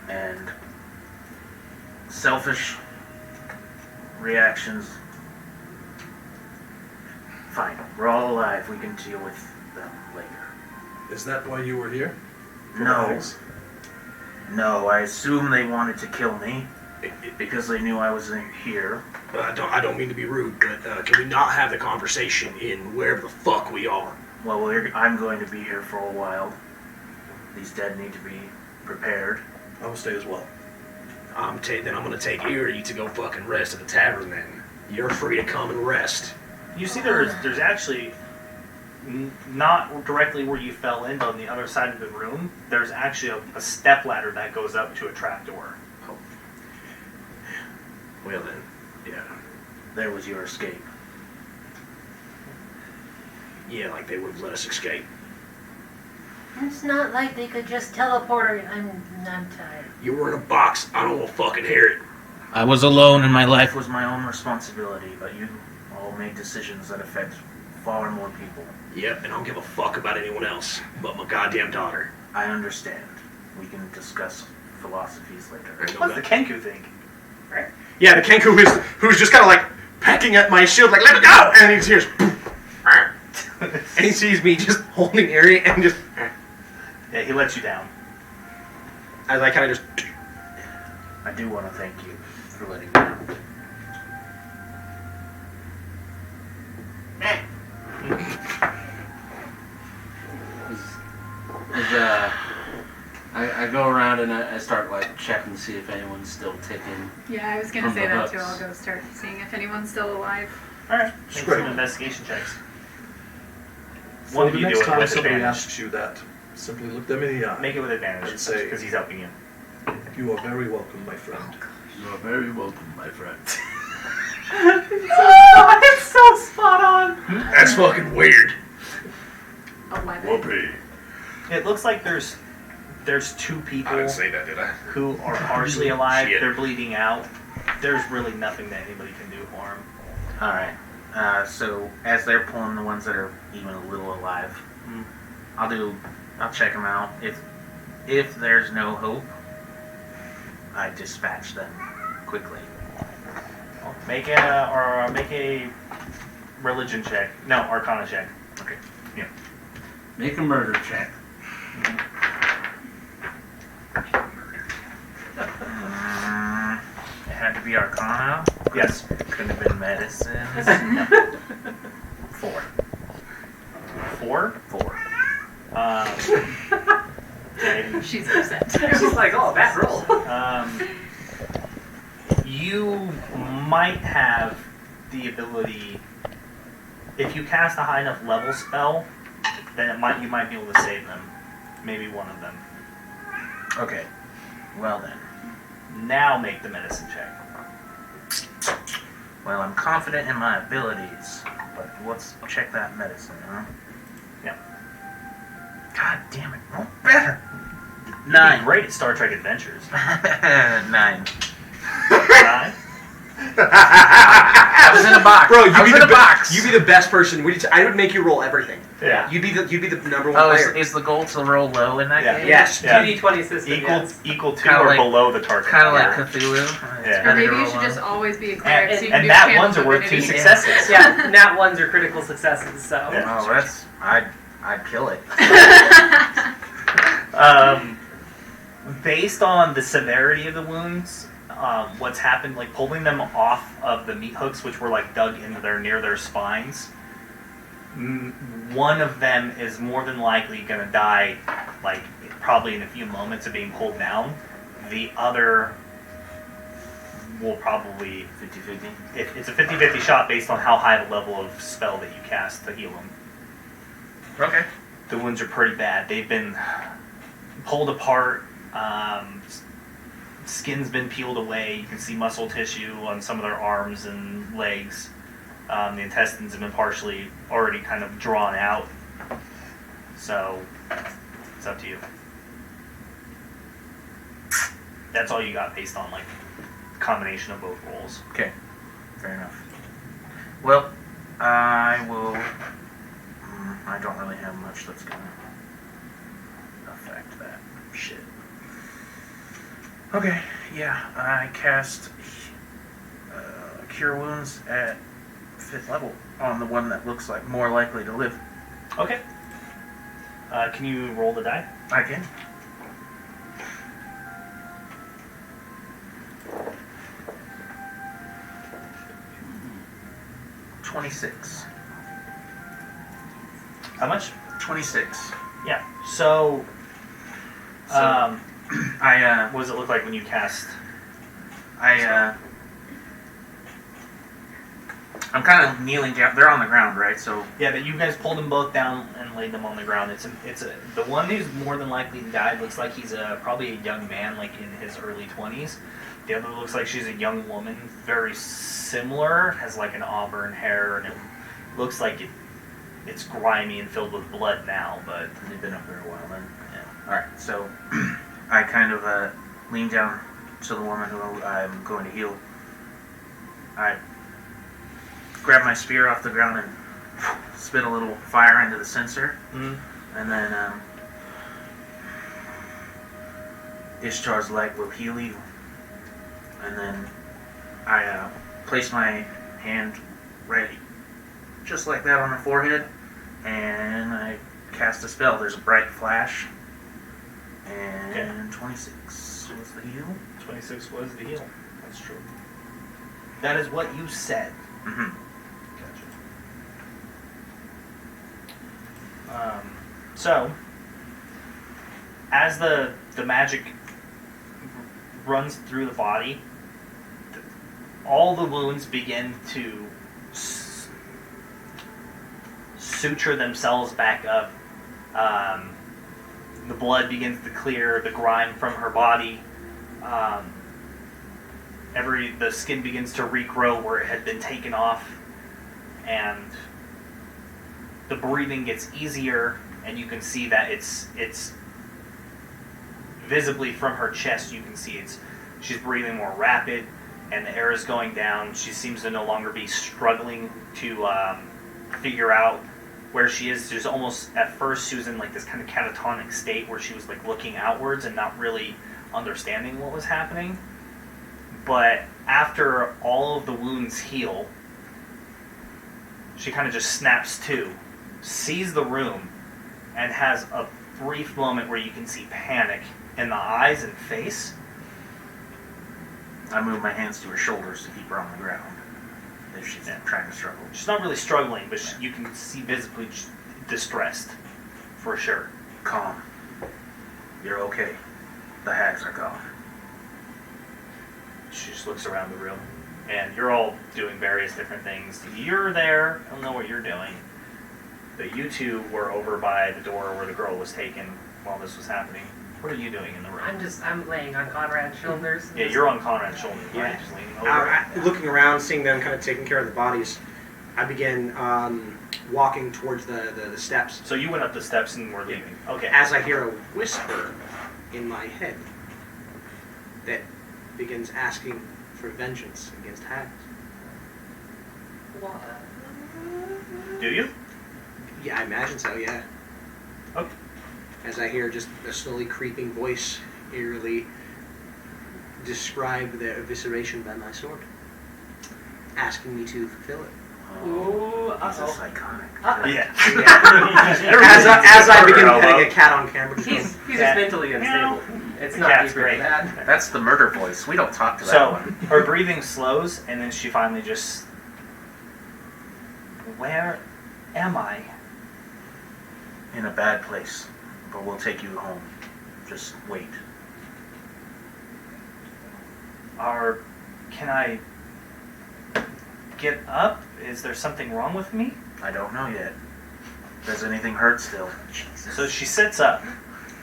And selfish reactions. Fine, we're all alive. We can deal with them later. Is that why you were here? For the No. hags? No, I assume they wanted to kill me because they knew I was here. I don't mean to be rude, but can we not have the conversation in wherever the fuck we are? Well, I'm going to be here for a while. These dead need to be prepared. I will stay as well. Then I'm gonna take Erie to go fucking rest at the tavern. Then you're free to come and rest. You see, there's actually not directly where you fell in, but on the other side of the room, there's actually a step ladder that goes up to a trapdoor. Oh. Well then, yeah. There was your escape. Yeah, like they would have let us escape. It's not like they could just teleport her. I'm tired. You were in a box. I don't want to fucking hear it. I was alone and my life was my own responsibility, but you all made decisions that affect far more people. Yep, and I don't give a fuck about anyone else but my goddamn daughter. I understand. We can discuss philosophies later. What's the Kenku think? Yeah, the Kenku who's just kind of like pecking at my shield, like, let me go! And he hears, and he sees me just holding Erie and just, Yeah, he lets you down. as I kind of just, I do want to thank you for letting me know. I go around and I start like checking to see if anyone's still ticking. Yeah, I was gonna From say the that too. hooks. I'll go start seeing if anyone's still alive. Alright, make Great. some investigation checks. For One of the you do next it time with somebody advantage. asks you that, simply look them in the eye. Make it with advantage, Let's say- because he's helping you. You are very welcome, my friend. You are very welcome, my friend. it's so spot on. that's fucking weird. 11. It looks like there's two people I didn't say that, did I? who are partially alive. Shit. They're bleeding out. There's really nothing that anybody can do for them. Alright. So as they're pulling the ones that are even a little alive, I'll check them out. If there's no hope, I dispatch them quickly. Make a religion check. No, Arcana check. Okay. Make a murder check. It had to be Arcana. Yes. Couldn't have been medicine. 4. 4. 4. Okay. She's upset. She's like, oh, bad roll. You might have the ability, if you cast a high enough level spell, then you might be able to save them. Maybe one of them. Okay. Well then. Now make the medicine check. Well, I'm confident in my abilities, but let's check that medicine, huh? Yeah. God damn it! Roll better. You'd be 9. great at Star Trek Adventures. 9. 9. I was in a box. Bro, I was in a box. You'd be the best person. I would make you roll everything. Yeah. You'd be the number one Oh, player. is the goal to roll low in that Yeah. game? Yes. Yeah. 2d20 system, yes. Equal to Kinda or like- below the target. Kind of like number. Cthulhu. Yeah. Or maybe Roll you should low. just always be a cleric so you can And do that channel ones are worth 2 divinity. successes. Yeah, nat ones are critical successes, so. Yeah. Oh, that's I'd kill it. Based on the severity of the wounds, what's happened, like pulling them off of the meat hooks, which were like dug into near their spines, one of them is more than likely going to die like probably in a few moments of being pulled down. The other will probably 50-50. it's a 50-50 shot based on how high the level of spell that you cast to heal him. Okay. The wounds are pretty bad. They've been pulled apart. Skin's been peeled away. You can see muscle tissue on some of their arms and legs. The intestines have been partially already kind of drawn out. So it's up to you. That's all you got based on like combination of both rolls. Okay. Fair enough. Well, I will. I don't really have much that's gonna affect that shit. Okay. Yeah, I cast Cure Wounds at 5th level on the one that looks like more likely to live. Okay. Can you roll the die? I can. $26. How much? 26. Yeah. So, So- what does it look like when you cast? I'm kind of kneeling down. They're on the ground, right? So Yeah, that you guys pulled them both down and laid them on the ground. The one who's more than likely died looks like he's probably a young man, like in his early 20s. The other looks like she's a young woman, very similar, has like an auburn hair, and it looks like it's grimy and filled with blood now. But they've been up there a while then. yeah. All right. So I kind of lean down to the woman who I'm going to heal. I grab my spear off the ground and spit a little fire into the censer, and then Ishtar's light will heal you. And then I place my hand right just like that on her forehead, and I cast a spell. There's a bright flash, and 26 was the heal. 26 was the heal. That's true. That is what you said. Mm-hmm. Gotcha. So, as the magic runs through the body, all the wounds begin to suture themselves back up. The blood begins to clear, the grime from her body. The skin begins to regrow where it had been taken off, and the breathing gets easier, and you can see that it's visibly from her chest. You can see she's breathing more rapid, and the air is going down. She seems to no longer be struggling to figure out where she is. There's almost, at first, she was in like this kind of catatonic state where she was like looking outwards and not really understanding what was happening. But after all of the wounds heal, she kind of just snaps to, sees the room, and has a brief moment where you can see panic in the eyes and face. I move my hands to her shoulders to keep her on the ground if she's trying to struggle. She's not really struggling, but you can see visibly distressed, for sure. Calm. You're okay. The hags are gone. She just looks around the room, and you're all doing various different things. You're there. I don't know what you're doing. But you two were over by the door where the girl was taken while this was happening. What are you doing in the room? I'm laying on Conrad's shoulders. Yeah, you're on Conrad's shoulder, right? Yeah. Just leaning over. Looking around, seeing them kind of taking care of the bodies, I begin walking towards the steps. So you went up the steps and were leaving. Okay. As I hear a whisper in my head that begins asking for vengeance against hags. Do you? Yeah, I imagine so, yeah. Okay. As I hear just a slowly creeping voice eerily describe their evisceration by my sword, asking me to fulfill it. Ooh, This is uh-oh. psychotic. Yeah. As I begin petting a cat on camera, just He's going, just mentally unstable. It's The not cat's deeper great. than that. That's the murder voice. We don't talk to that So one. her breathing slows, and then she finally just... Where am I? In a bad place. but we'll take you home. Just wait. Can I get up? Is there something wrong with me? I don't know yet. Does anything hurt still? So she sits up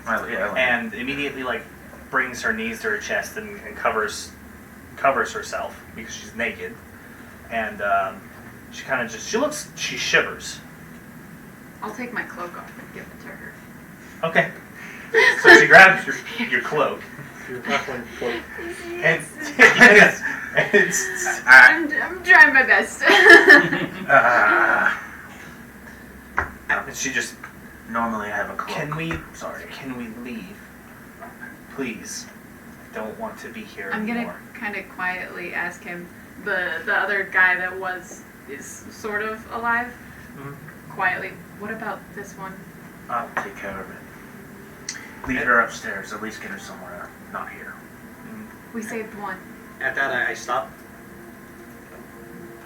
Yeah. and immediately brings her knees to her chest and covers herself because she's naked. And she kind of she shivers. I'll take my cloak off and give it to her. Okay. So she grabs your cloak. Your halfling cloak. And yes, I'm trying my best. and she just, Normally I have a cloak. can we leave? Please. I don't want to be here I'm anymore. gonna kind of quietly ask him, the other guy that is sort of alive, quietly, what about this one? I'll take care of it. Leave her upstairs. At least get her somewhere not here. We saved one. At that, I stopped.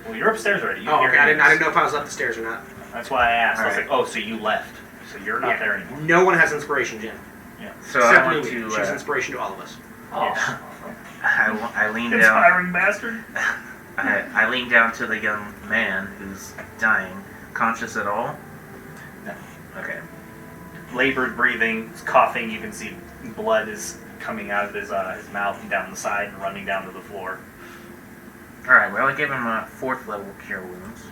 Well, you're upstairs already. You Oh, hear okay. I anything. didn't know if I was up the stairs or not. That's why I asked. I was Alright. like, oh, so you left. So you're not Yeah. there anymore. No one has inspiration, Jen. Yeah. So Except I want Lily. to. She's inspiration to all of us. Oh. I lean down. Inspiring bastard. I lean down to the young man who's dying. Conscious at all? No. Okay. Labored breathing, coughing. You can see blood is coming out of his mouth and down the side and running down to the floor. Alright, well, I gave him a 4th level cure wounds.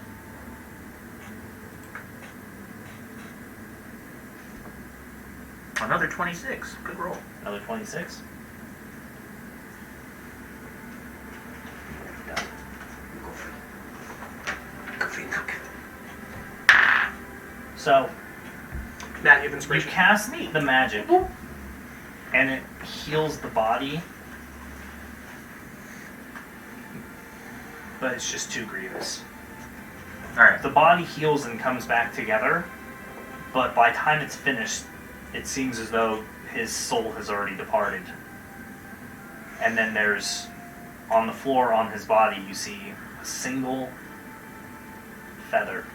Another 26. Good roll. Another 26. So Matt, you have you inspiration. cast the magic, and it heals the body, but it's just too grievous. Alright. The body heals and comes back together, but by the time it's finished, it seems as though his soul has already departed. And then there's, on the floor on his body, you see a single feather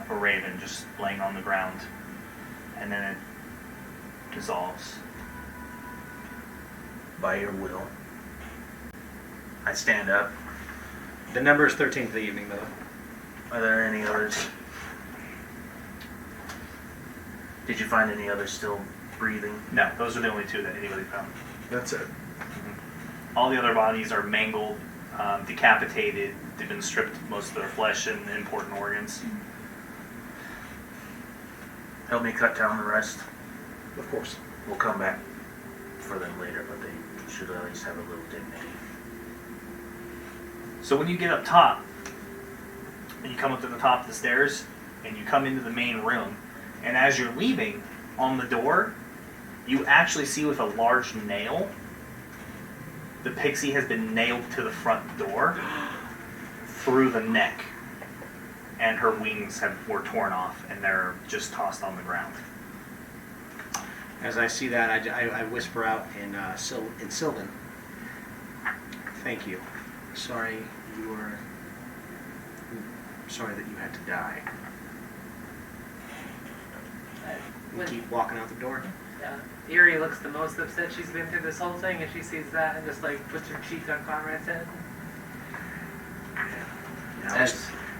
of a raven just laying on the ground. And then it dissolves. By your will. I stand up. The number is 13 for the evening, though. Are there any others? Did you find any others still breathing? No, those are the only two that anybody found. That's it. All the other bodies are mangled, decapitated. They've been stripped of most of their flesh and important organs. Help me cut down the rest. Of course. We'll come back for them later, but they should at least have a little dignity. So when you get up top, and you come up to the top of the stairs, and you come into the main room, and as you're leaving, on the door, you actually see with a large nail, the pixie has been nailed to the front door through the neck, and her wings were torn off, and they're just tossed on the ground. As I see that, I whisper out in Sylvan. Thank you. Sorry that you had to die. We When- keep walking out the door. Eerie looks the most upset she's been through this whole thing, and she sees that and just puts her cheek on Conrad's head.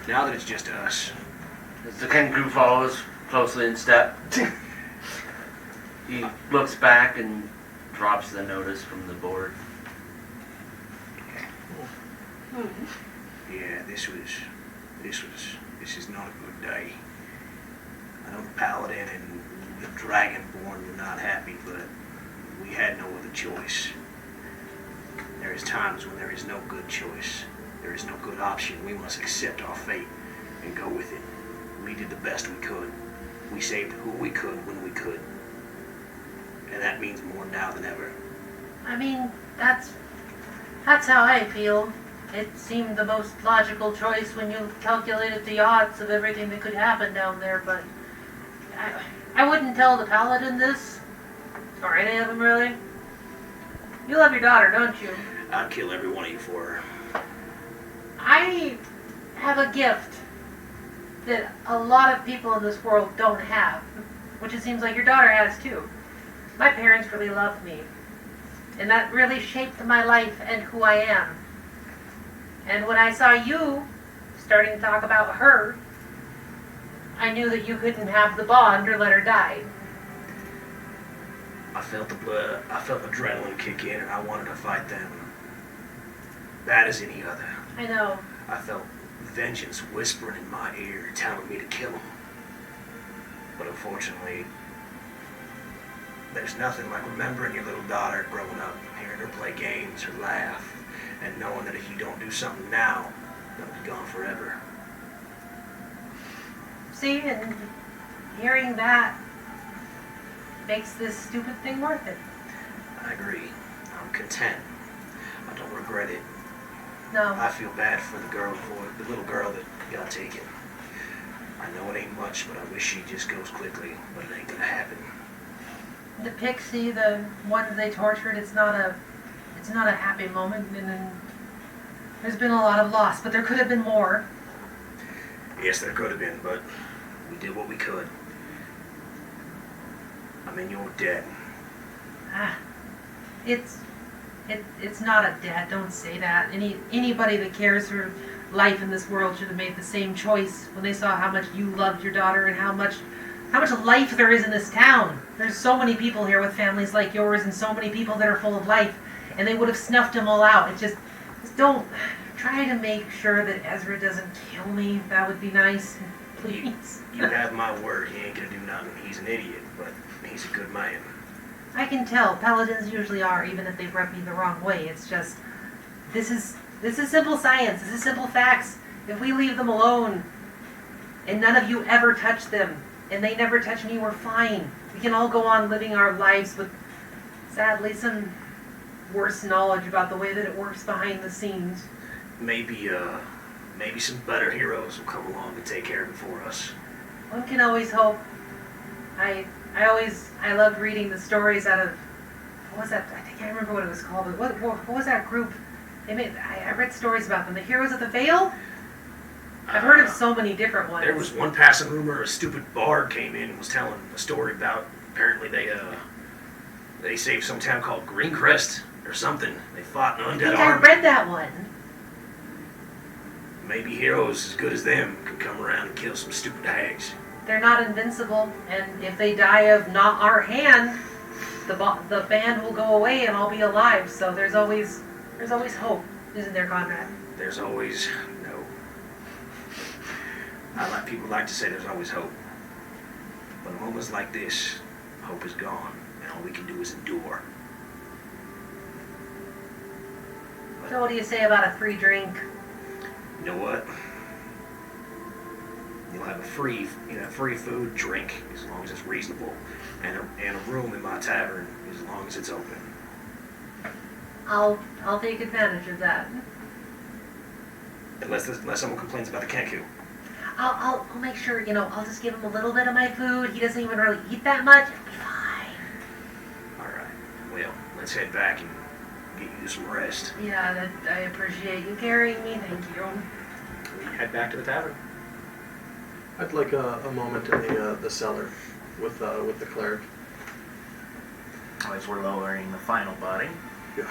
Now that it's just us. As the kangaroo follows closely in step, he looks back and drops the notice from the board. Yeah, this is not a good day. I know the paladin and the dragonborn were not happy, but we had no other choice. There is times when there is no good choice. There is no good option. We must accept our fate and go with it. We did the best we could. We saved who we could when we could. And that means more now than ever. I mean, that's how I feel. It seemed the most logical choice when you calculated the odds of everything that could happen down there, but I wouldn't tell the paladin this, or any of them really. You love your daughter, don't you? I'd kill every one of you for her. I have a gift that a lot of people in this world don't have. which it seems like your daughter has too. My parents really loved me, and that really shaped my life and who I am. And when I saw you starting to talk about her, I knew that you couldn't have the bond or let her die. I felt the blood, I felt adrenaline kick in, and I wanted to fight them bad as any other. I know. I felt vengeance whispering in my ear, telling me to kill him. But unfortunately, there's nothing like remembering your little daughter growing up, hearing her play games or laugh, and knowing that if you don't do something now, they'll be gone forever. See, and hearing that makes this stupid thing worth it. I agree. I'm content. I don't regret it. No. I feel bad for the little girl that got taken. I know it ain't much, but I wish she just goes quickly, but it ain't gonna happen. The pixie, the one they tortured, it's not a happy moment, and then there's been a lot of loss, but there could have been more. Yes, there could have been, but we did what we could. I'm in your debt. It's not a debt. Don't say that. Anybody that cares for life in this world should have made the same choice when they saw how much you loved your daughter and how much life there is in this town. There's so many people here with families like yours and so many people that are full of life, and they would have snuffed them all out. It just don't try to make sure that Ezra doesn't kill me. That would be nice, please. You have my word. He ain't gonna do nothing. He's an idiot, but he's a good man. I can tell. Paladins usually are, even if they rub me the wrong way. It's just, this is simple science. This is simple facts. If we leave them alone, and none of you ever touch them, and they never touch me, we're fine. We can all go on living our lives with, sadly, some worse knowledge about the way that it works behind the scenes. Maybe some better heroes will come along and take care of it for us. One can always hope. I loved reading the stories out of, what was that? I think I remember what it was called. But what was that group? I read stories about them. The Heroes of the Veil? I've heard of so many different ones. There was one passing rumor a stupid bard came in and was telling a story about, apparently they saved some town called Greencrest or something. They fought an undead I army. read that one. Maybe heroes as good as them can come around and kill some stupid hags. They're not invincible, and if they die of not our hand, the band will go away and I'll be alive. So there's always hope, isn't there, Conrad? There's always no. People like to say there's always hope, but in moments like this, hope is gone, and all we can do is endure. So what do you say about a free drink? You know what? You'll have free food, drink, as long as it's reasonable, and a room in my tavern as long as it's open. I'll take advantage of that. Unless someone complains about the kenku. I'll make sure, I'll just give him a little bit of my food. He doesn't even really eat that much. It'll be fine. Alright. Well, let's head back and get you some rest. Yeah, I appreciate you carrying me. Thank you. We head back to the tavern. I'd like a moment in the cellar with the cleric. As we're lowering the final body. Yeah.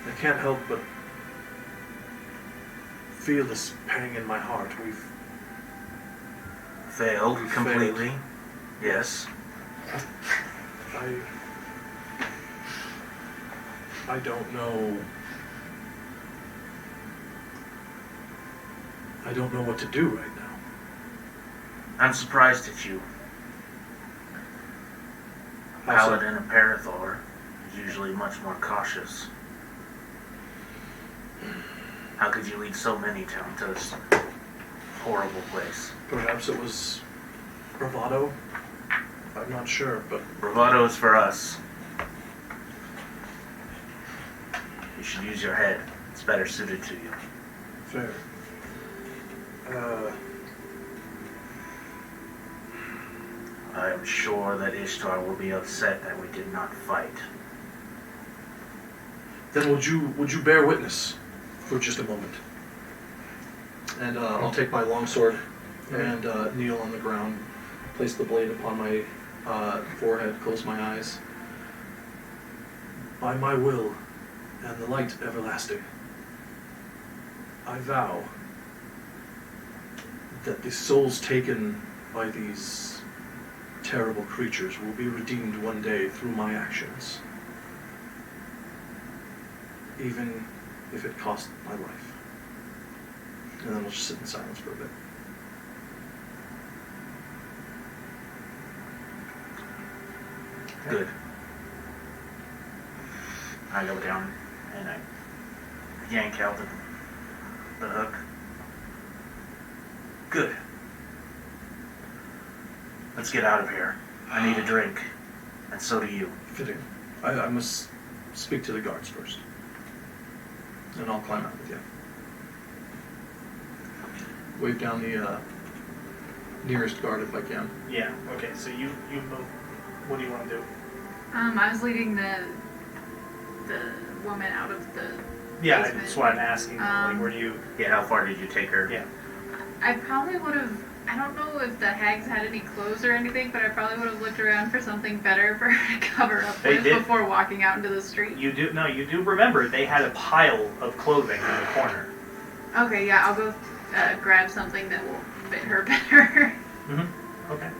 I can't help but feel this pang in my heart. We've Failed completely. Yes. I don't know. I don't know what to do right now. I'm surprised at you. A How so? paladin of Parathor is usually much more cautious. How could you lead so many to this horrible place? Perhaps it was bravado. I'm not sure, but Bravado is for us. You should use your head. It's better suited to you. fair. I am sure that Ishtar will be upset that we did not fight. Then would you bear witness for just a moment? And I'll take my longsword and kneel on the ground, place the blade upon my forehead, close my eyes. By my will and the light everlasting, I vow that the souls taken by these terrible creatures will be redeemed one day through my actions, even if it cost my life. And then we'll just sit in silence for a bit. Good. I go down and I yank out the hook. Good. Let's get out of here. I need a drink. And so do you. Fitting. I must speak to the guards first. And I'll climb out with you. Wave down the nearest guard if I can. Yeah. Okay. So you move. What do you want to do? I was leading the woman out of the Yeah, basement. that's what I'm asking. Like, where do you? Yeah, how far did you take her? Yeah. I probably would have. I don't know if the hags had any clothes or anything, but I probably would have looked around for something better for her to cover up They with did. before walking out into the street. You do remember they had a pile of clothing in the corner. Okay, yeah, I'll go grab something that will fit her better. Okay.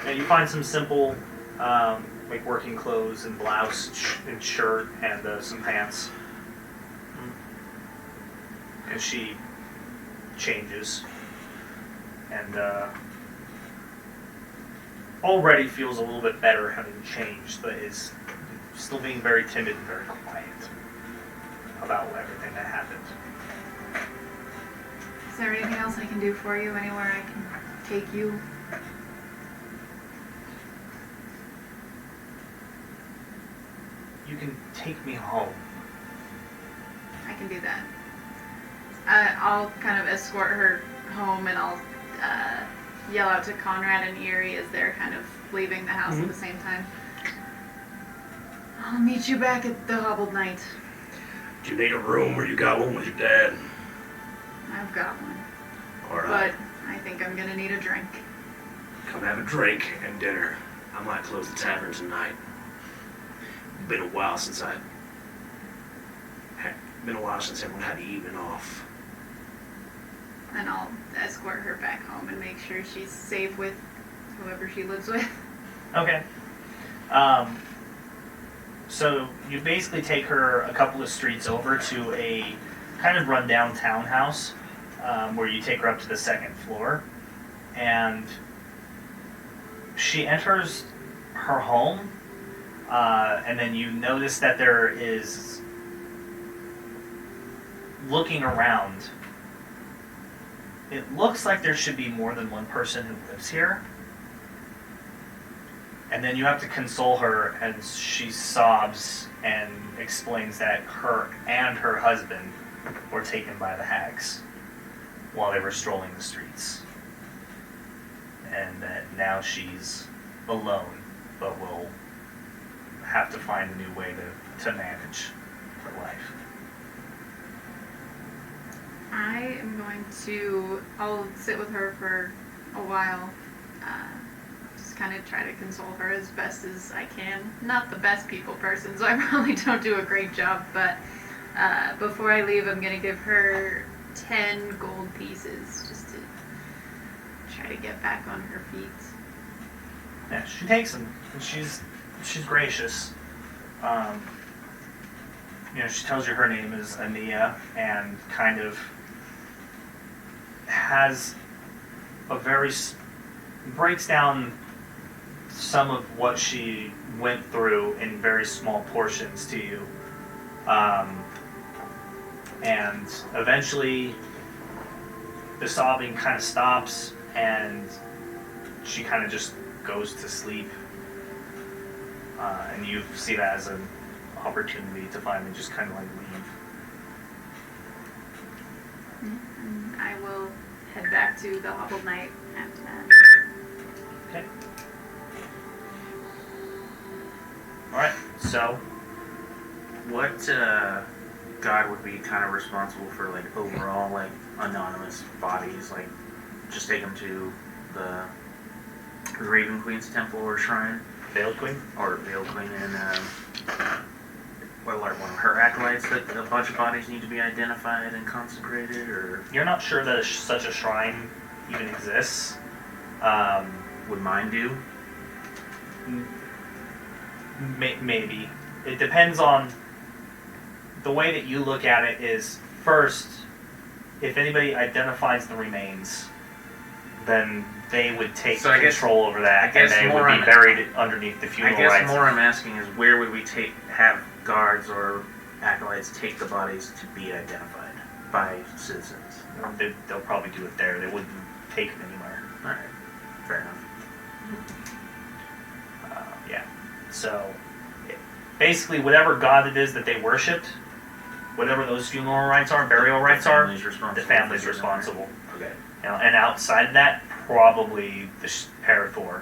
And you find some simple, like working clothes and blouse and shirt and some pants. And she changes and already feels a little bit better having changed, but is still being very timid and very quiet about everything that happened. Is there anything else I can do for you? Anywhere I can take you? You can take me home. I can do that. I'll kind of escort her home, and I'll yell out to Conrad and Erie as they're kind of leaving the house at the same time. I'll meet you back at the Hobbled Night. Do you need a room or you got one with your dad? I've got one. Alright. But I think I'm gonna need a drink. Come have a drink and dinner. I might close the tavern tonight. Been a while since everyone had the evening off. And I'll escort her back home and make sure she's safe with whoever she lives with. Okay. So you basically take her a couple of streets over to a kind of rundown townhouse, where you take her up to the second floor, and she enters her home, and then you notice that there is, looking around, it looks like there should be more than one person who lives here. And then you have to console her, and she sobs and explains that her and her husband were taken by the hags while they were strolling the streets. And that now she's alone, but will have to find a new way to manage her life. I'll sit with her for a while, just kind of try to console her as best as I can. Not the best people person, so I probably don't do a great job, but before I leave, I'm going to give her 10 gold pieces, just to try to get back on her feet. Yeah, she takes them, and she's gracious. She tells you her name is Ania, and kind of has a breaks down some of what she went through in very small portions to you. And eventually the sobbing kind of stops, and she kind of just goes to sleep. And you see that as an opportunity to finally just kind of like leave. And I will head back to the Hobbled Night after that. Okay. Alright, so What god would be kind of responsible for like overall like anonymous bodies? Like just take him to the Raven Queen's temple or shrine, Veiled Queen? or the Veiled Queen, and one of her acolytes that a bunch of bodies need to be identified and consecrated, or You're not sure that such a shrine even exists. would mine do? Maybe. It depends on the way that you look at it. Is first, if anybody identifies the remains, then they would take So I guess- control over that, I guess and they more would be I'm- buried underneath the I funeral guess rites. more I'm asking is where would we have guards or acolytes take the bodies to be identified by citizens? They'll probably do it there. They wouldn't take them anywhere. Alright, fair enough. Yeah. So, basically, whatever god it is that they worshipped, whatever those funeral rites are, burial rites are, the family's responsible. Okay. And outside of that, probably the Parathor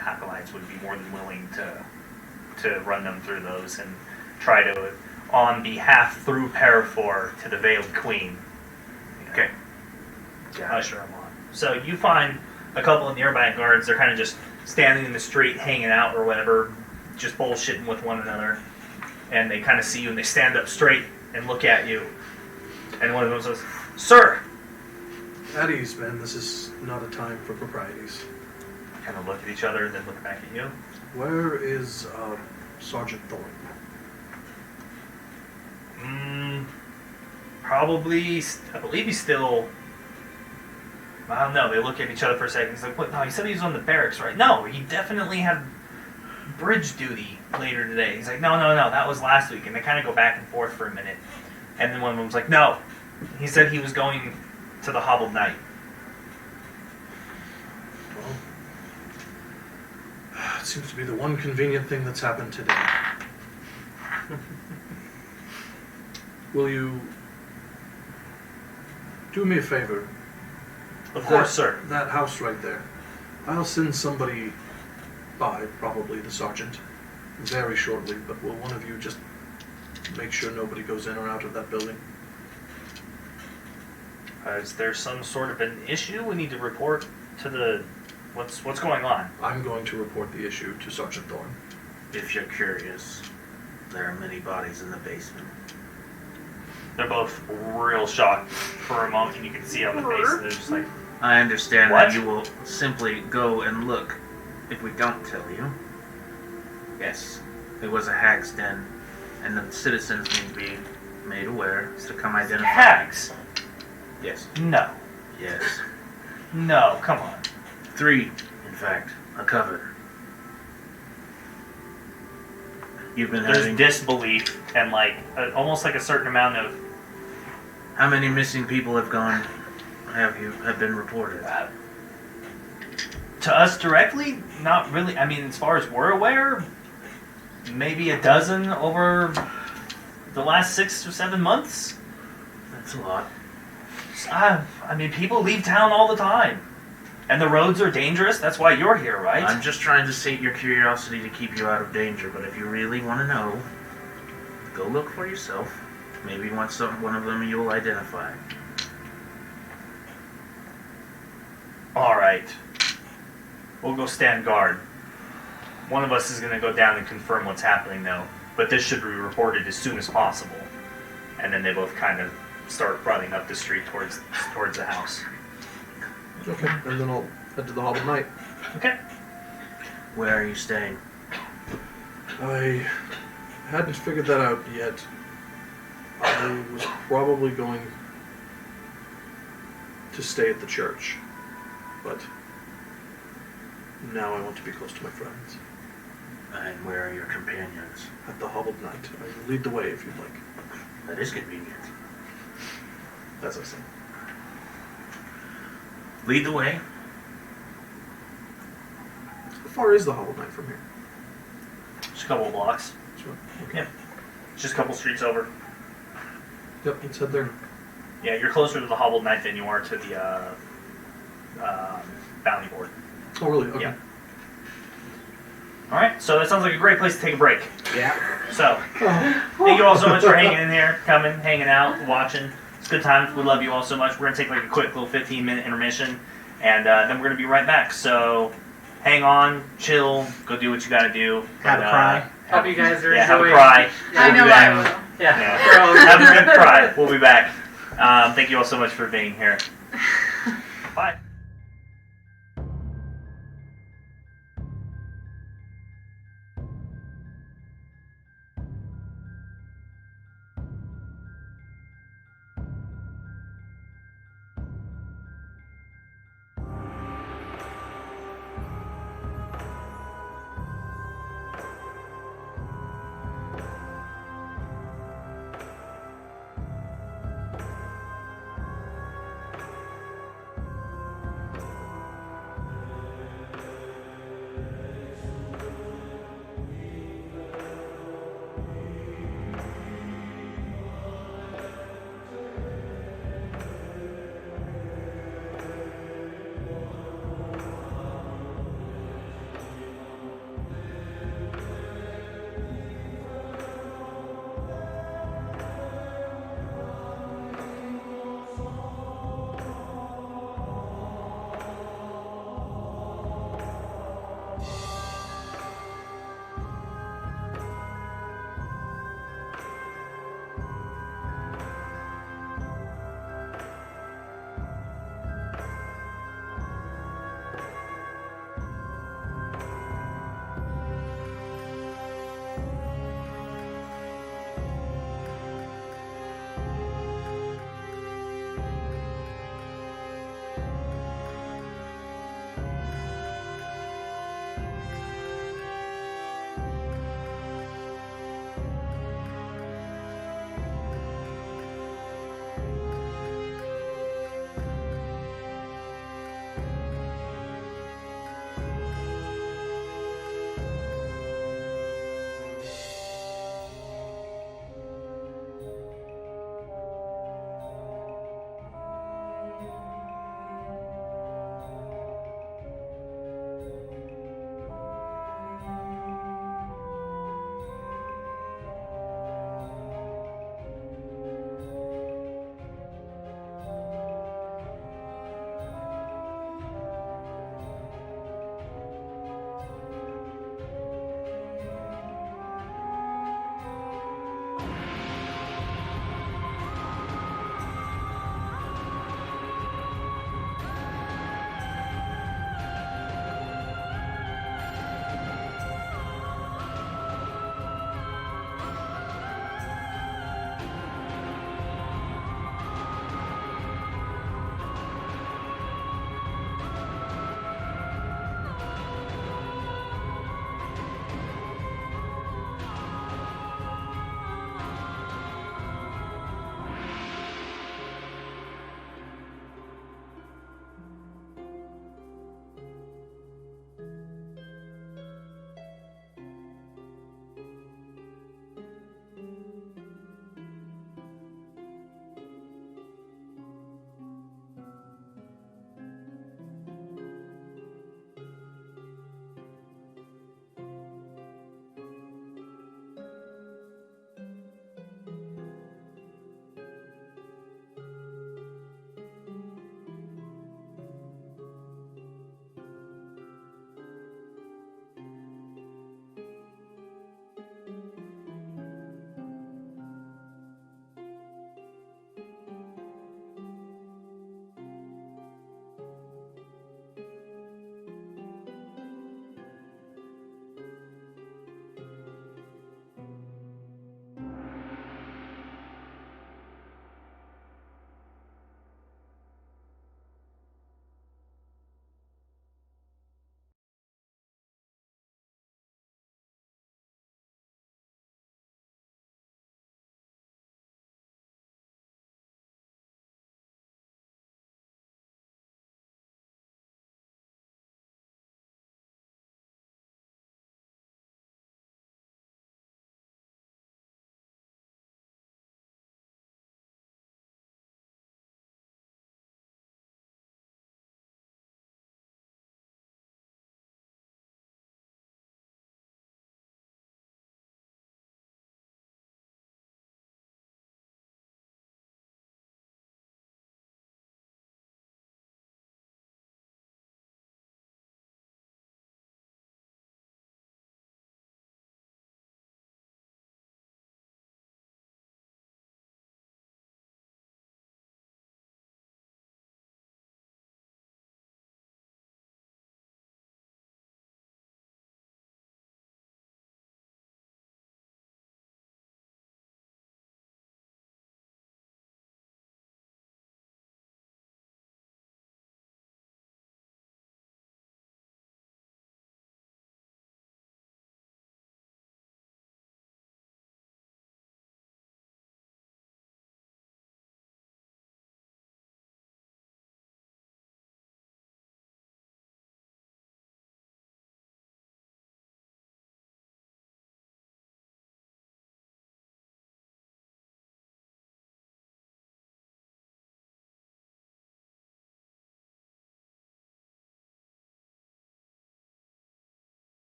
acolytes would be more than willing to run them through those and try to, on behalf through Parathor to the Veiled Queen. Okay. Got it. Usher them on. So you find a couple of nearby guards. They're kind of just standing in the street, hanging out or whatever, just bullshitting with one another. And they kind of see you, and they stand up straight and look at you. And one of them says, "Sir!" At ease, man. This is not a time for proprieties. Kind of look at each other and then look back at you. Where is Sergeant Thorne? Probably, I believe he's still, I don't know, they look at each other for a second. He's like, "What? No, he said he was on the barracks, right?" "No, he definitely had bridge duty later today." He's like, no, that was last week." And they kind of go back and forth for a minute. And then one of them's like, "No, he said he was going to the Hobbled Knight." Well, it seems to be the one convenient thing that's happened today. Will you do me a favor? Of course, sir. That house right there. I'll send somebody by, probably the sergeant, very shortly, but will one of you just make sure nobody goes in or out of that building? Is there some sort of an issue we need to report to the... What's going on? I'm going to report the issue to Sergeant Thorne. If you're curious, there are many bodies in the basement. They're both real shocked for a moment, and you can see on the face, they're just like, I understand What? that you will simply go and look if we don't tell you. Yes, it was a hag's den, and the citizens need to be made aware to come identify. "Hags? Yes. No. Yes. No, come on." 3, in fact, a coven. You've been There's having... disbelief and almost like a certain amount of How many missing people have been reported? to us directly, not really. I mean, as far as we're aware, maybe a dozen over the last 6 or 7 months. That's a lot. I mean, people leave town all the time, and the roads are dangerous. That's why you're here, right? I'm just trying to sate your curiosity to keep you out of danger, but if you really want to know, go look for yourself. Maybe one of them you'll identify. All right. We'll go stand guard. One of us is going to go down and confirm what's happening, though. But this should be reported as soon as possible. And then they both kind of start running up the street towards the house. Okay, and then I'll head to the Hobbled Knight. Okay. Where are you staying? I hadn't figured that out yet. I was probably going to stay at the church, but now I want to be close to my friends. And where are your companions? At the Hobbled Knight. I will lead the way if you'd like. That is convenient. As I say. Lead the way. How far is the Hobbled Knight from here? Just a couple of blocks. Sure. Okay. Yeah. Just a couple streets over. Yep, let's head there. Yeah, you're closer to the Hobbled Knight than you are to the bounty board. Oh, really? Okay. Yeah. All right, so that sounds like a great place to take a break. Yeah. So, thank you all so much for hanging in here, coming, hanging out, watching. It's a good time. We love you all so much. We're going to take like a quick little 15-minute intermission, and then we're gonna be right back. So hang on, chill, go do what you gotta do. Have a cry. Hope you guys are Have a enjoying. cry. I We'll know be I back. will. Yeah. Yeah. Have a good cry. We'll be back. Thank you all so much for being here. Bye.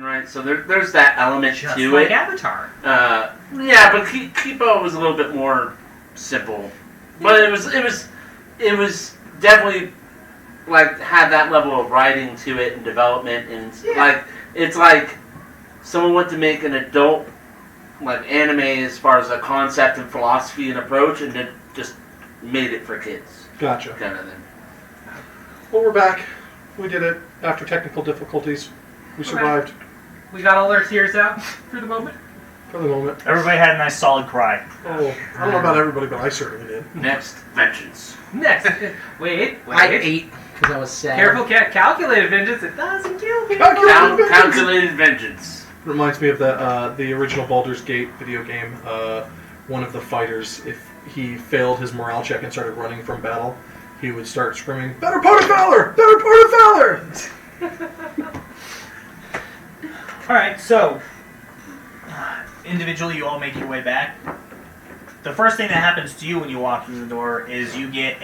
Right, so there's that element Just to like it. Avatar. Yeah, but Kipo was a little bit more simple, but it was definitely like had that level of writing to it and development, and it's like someone went to make an adult like anime as far as a concept and philosophy and approach, and it just made it for kids. Gotcha. Kind of thing. Well, we're back. We did it after technical difficulties. We survived We got all our tears out for the moment. for the moment. Everybody had a nice solid cry. Oh, I don't know about everybody, but I certainly did. Next, vengeance. Next. Wait. I ate because I was sad. Careful, calculated vengeance. It doesn't kill people. Calculated vengeance. Reminds me of the original Baldur's Gate video game. One of the fighters, if he failed his morale check and started running from battle, he would start screaming, "Better part of valor! Better part of valor!" Alright, so individually you all make your way back. The first thing that happens to you when you walk through the door is you get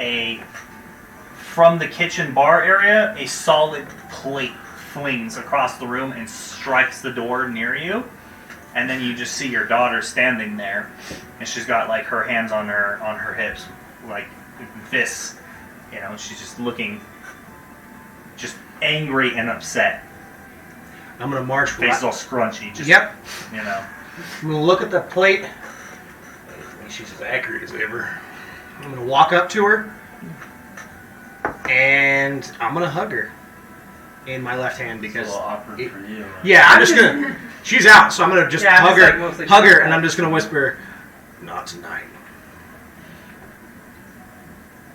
from the kitchen bar area, a solid plate flings across the room and strikes the door near you. And then you just see your daughter standing there, and she's got like her hands on her hips, like fists. You know, she's just looking just angry and upset. I'm gonna march. Face all scrunchy. Just, Yep. You know. I'm gonna look at the plate. I think she's as accurate as ever. I'm gonna walk up to her, and I'm gonna hug her in my left hand because. It's a little awkward for you. Right? Yeah, I'm just gonna. She's out, so I'm gonna just hug her, mostly hug her, and I'm just gonna whisper, "Not tonight."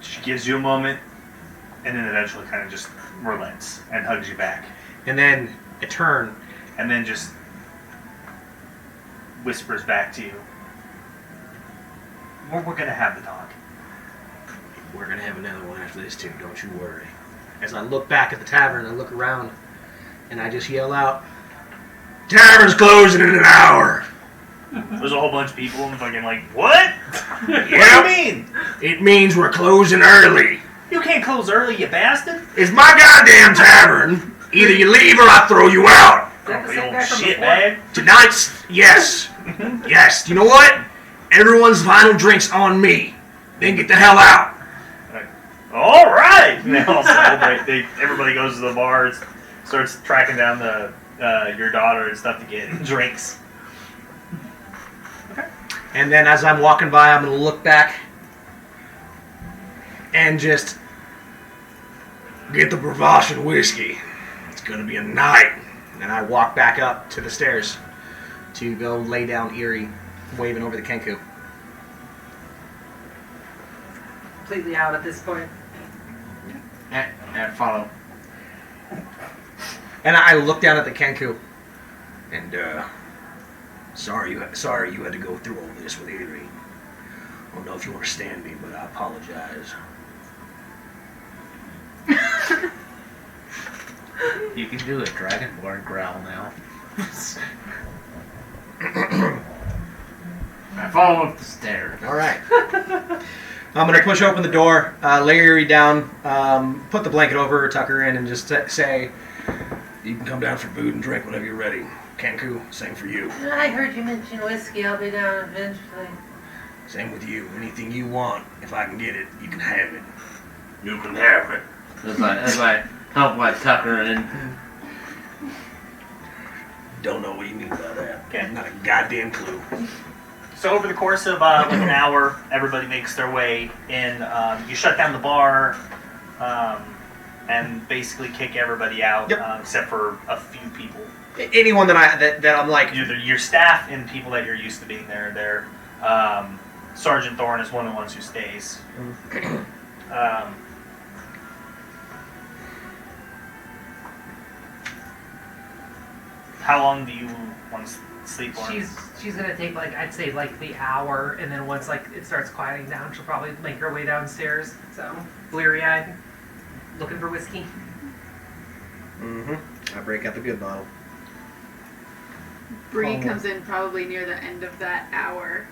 She gives you a moment, and then eventually kind of just relents and hugs you back. And then I turn. And then just whispers back to you, we're going to have the talk. We're gonna have another one after this too. Don't you worry. As I look back at the tavern, I look around, and I just yell out, "Tavern's closing in an hour." There's a whole bunch of people and fucking like, what? What do you mean? It means we're closing early. You can't close early, you bastard. It's my goddamn tavern. Either you leave or I throw you out. Is that the Oh, same old guy from shit before? bag. Tonight's, yes. Yes. You know what? Everyone's final drink's on me. Then get the hell out. All right. And they all celebrate. Everybody goes to the bars, starts tracking down your daughter and stuff to get drinks. And then as I'm walking by, I'm going to look back and just get the Bravache and whiskey. It's going to be a night. And I walk back up to the stairs to go lay down Eerie, waving over the Kenku. Completely out at this point. And follow. And I look down at the Kenku. And, sorry you had to go through all this with Eerie. I don't know if you understand me, but I apologize. You can do a dragonborn growl now. I follow him up the stairs. All right. I'm going to push open the door, lay Eerie down, put the blanket over her, tuck her in, and just say, "You can come down for food and drink whenever you're ready. Kenku, same for you. I heard you mention whiskey. I'll be down eventually. Same with you. Anything you want, if I can get it, you can have it." You can have it. As I help my tucker in. Don't know what you mean by that. Okay. Not a goddamn clue. So over the course of like an hour, everybody makes their way in. You shut down the bar and basically kick everybody out, Yep. except for a few people. Anyone that I'm like, Your staff and people that you're used to being there. Sergeant Thorne is one of the ones who stays. How long do you want to sleep for? She's gonna take I'd say the hour, and then once it starts quieting down, she'll probably make her way downstairs. So bleary-eyed, looking for whiskey. I break out the good bottle. Bree comes in probably near the end of that hour,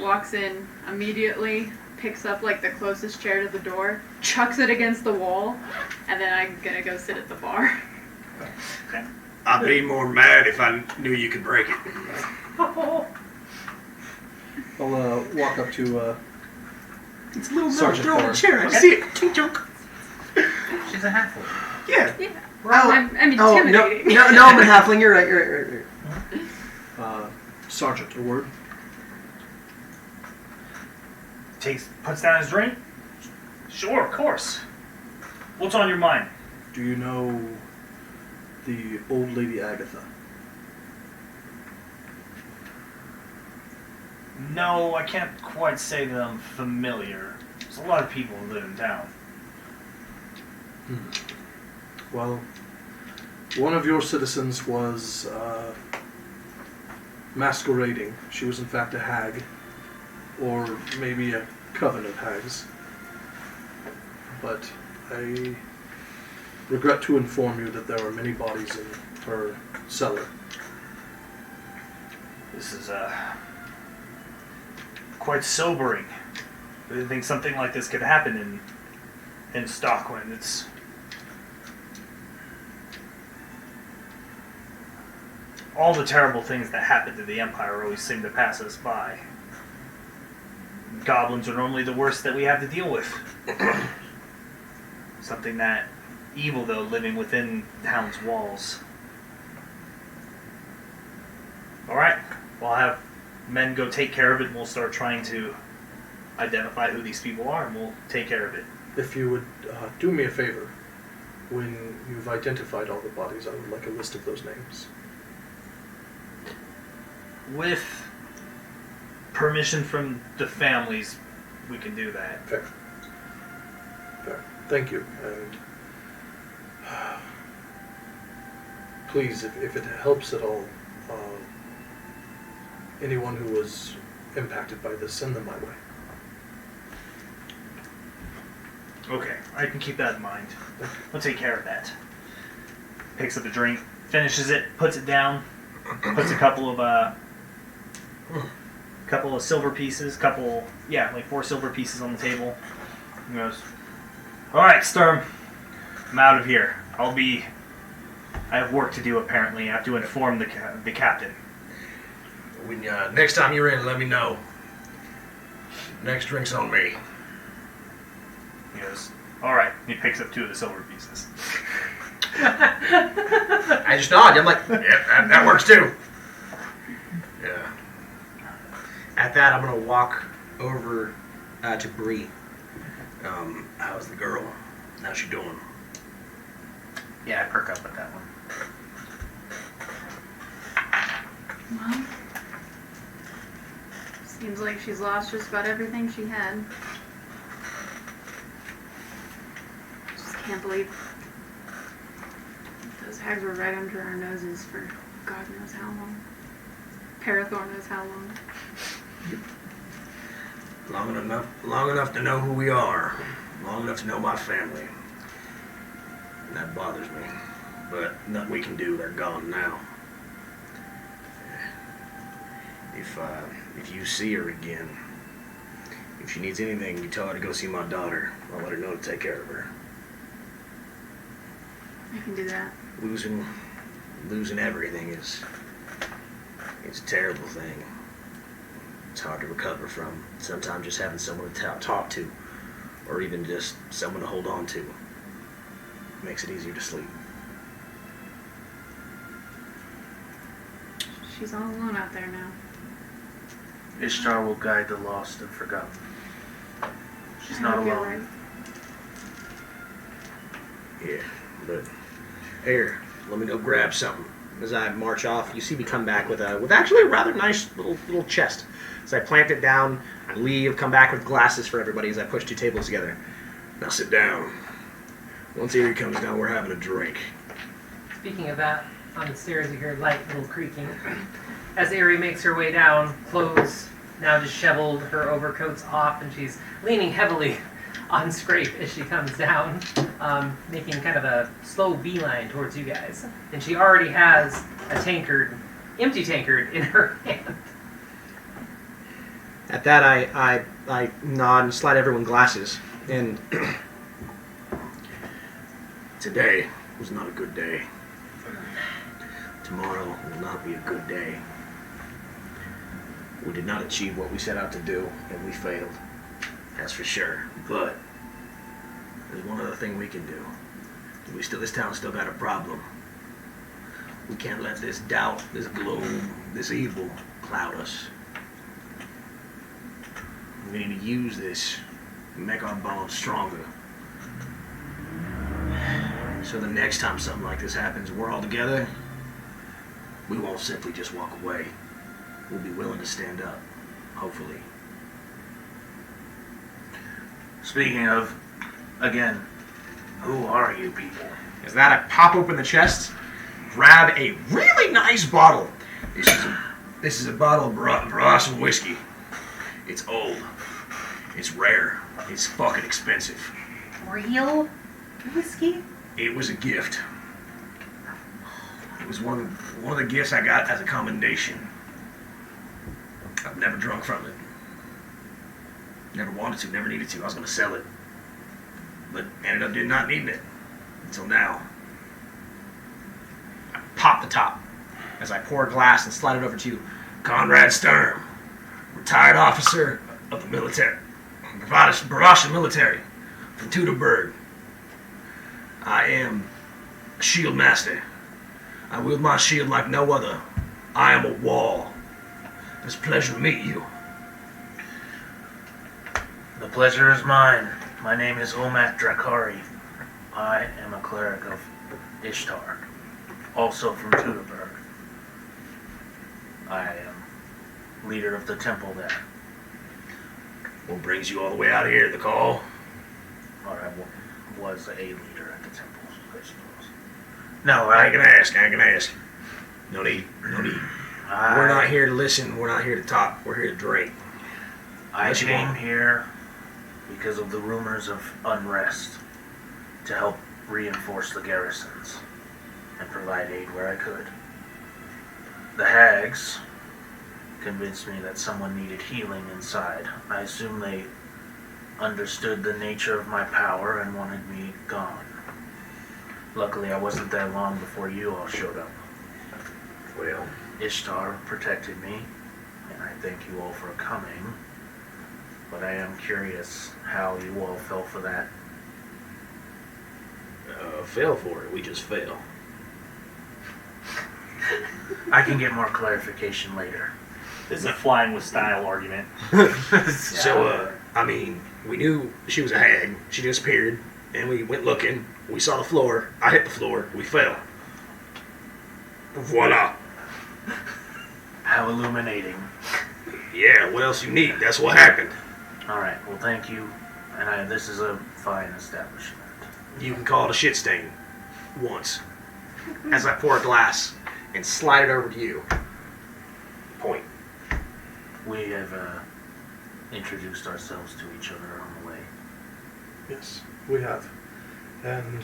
walks in immediately, picks up the closest chair to the door, chucks it against the wall, and then I'm gonna go sit at the bar. Okay. I'd be more mad if I knew you could break it. I'll walk up to It's a little Sergeant throwing a Barnes. chair. I see it. Tink joke. She's a halfling. Yeah. I'm Oh, intimidating. no, I'm a halfling. You're right. Sergeant, a word. Puts down his drink. Sure, of course. What's on your mind? Do you know the old lady Agatha? No, I can't quite say that I'm familiar. There's a lot of people who live in town. Well, one of your citizens was masquerading. She was in fact a hag, or maybe a coven of hags. But I regret to inform you that there are many bodies in her cellar. This is quite sobering. I didn't think something like this could happen in Stockwind. It's all the terrible things that happen to the Empire always seem to pass us by. Goblins are normally the worst that we have to deal with. Something that evil, though, living within town's walls. Alright, well, I'll have men go take care of it, and we'll start trying to identify who these people are, and we'll take care of it. If you would do me a favor, when you've identified all the bodies, I would like a list of those names. With permission from the families, we can do that. Fair. Thank you. And please, if it helps at all, anyone who was impacted by this, send them my way. Okay, I can keep that in mind. We'll take care of that. Picks up a drink, finishes it, puts it down, puts a couple of silver pieces, like 4 silver pieces on the table. And goes, "Alright, Sturm, I'm out of here. I have work to do apparently. I have to inform the captain." When next time you're in, let me know. Next drink's on me. He goes, "Alright." He picks up 2 of the silver pieces. I just nod. I'm like, Yeah, that works too. Yeah. at that, I'm gonna walk over to Bree. How's the girl? How's she doing? Yeah, I perk up with that one. Well, seems like she's lost just about everything she had. Just can't believe those hags were right under our noses for God knows how long. Parathor knows how long. Long enough to know who we are. Long enough to know my family. And that bothers me. But nothing we can do. They're gone now. If you see her again, if she needs anything, you tell her to go see my daughter. I'll let her know to take care of her. I can do that. Losing everything is a terrible thing. It's hard to recover from. Sometimes just having someone to talk to, or even just someone to hold on to, makes it easier to sleep. She's all alone out there now. Ishtar will guide the lost and forgotten. She's not I hope you're alone. right. Yeah, but here, let me go grab something. As I march off, you see me come back with actually a rather nice little chest. As I plant it down, I leave, come back with glasses for everybody as I push 2 tables together. Now sit down. Once Erie comes down, we're having a drink. Speaking of that, on the stairs you hear light little creaking. As Aerie makes her way down, clothes now disheveled, her overcoat's off, and she's leaning heavily on Scrape as she comes down, making kind of a slow beeline towards you guys. And she already has a empty tankard in her hand. At that, I nod and slide everyone glasses. And Today was not a good day. Tomorrow will not be a good day. We did not achieve what we set out to do, and we failed. That's for sure. But there's one other thing we can do. This town still got a problem. We can't let this doubt, this gloom, this evil cloud us. We need to use this and make our bonds stronger. So the next time something like this happens, we're all together, we won't simply just walk away. We'll be willing to stand up, hopefully. Speaking of, again, who are you people? Is that I pop open the chest, grab a really nice bottle. This is a bottle of Russian whiskey. It's old. It's rare. It's fucking expensive. Real whiskey? It was a gift. It was one of the gifts I got as a commendation. I've never drunk from it. Never wanted to, never needed to. I was going to sell it. But ended up not needing it. Until now. I pop the top as I pour a glass and slide it over to you. Conrad Sturm, retired officer of the military. Bavarian military from Teutoburg. I am a shield master. I wield my shield like no other. I am a wall. It's a pleasure to meet you. The pleasure is mine. My name is Omat Drakari. I am a cleric of Ishtar, also from Teutoburg. I am leader of the temple there. What brings you all the way out here to the call? Or I was a leader at the temple, I suppose. No, I ain't gonna ask. No need. We're not I here to listen, we're not here to talk, we're here to drink. Unless you came want. here because of the rumors of unrest to help reinforce the garrisons and provide aid where I could. The hags convinced me that someone needed healing inside. I assume they understood the nature of my power and wanted me gone. Luckily, I wasn't there long before you all showed up. Well, Ishtar protected me, and I thank you all for coming. But I am curious how you all fell for that. fell for it, we just fell. I can get more clarification later. This is a flying with style argument. So, we knew she was a hag, she disappeared, and we went looking, we saw the floor, I hit the floor, we fell. Voila. How illuminating. Yeah, what else you need? That's what happened. Alright, well thank you. And this is a fine establishment. You can call it a shit stain. Once. As I pour a glass and slide it over to you. Point. We have introduced ourselves to each other on the way. Yes, we have. And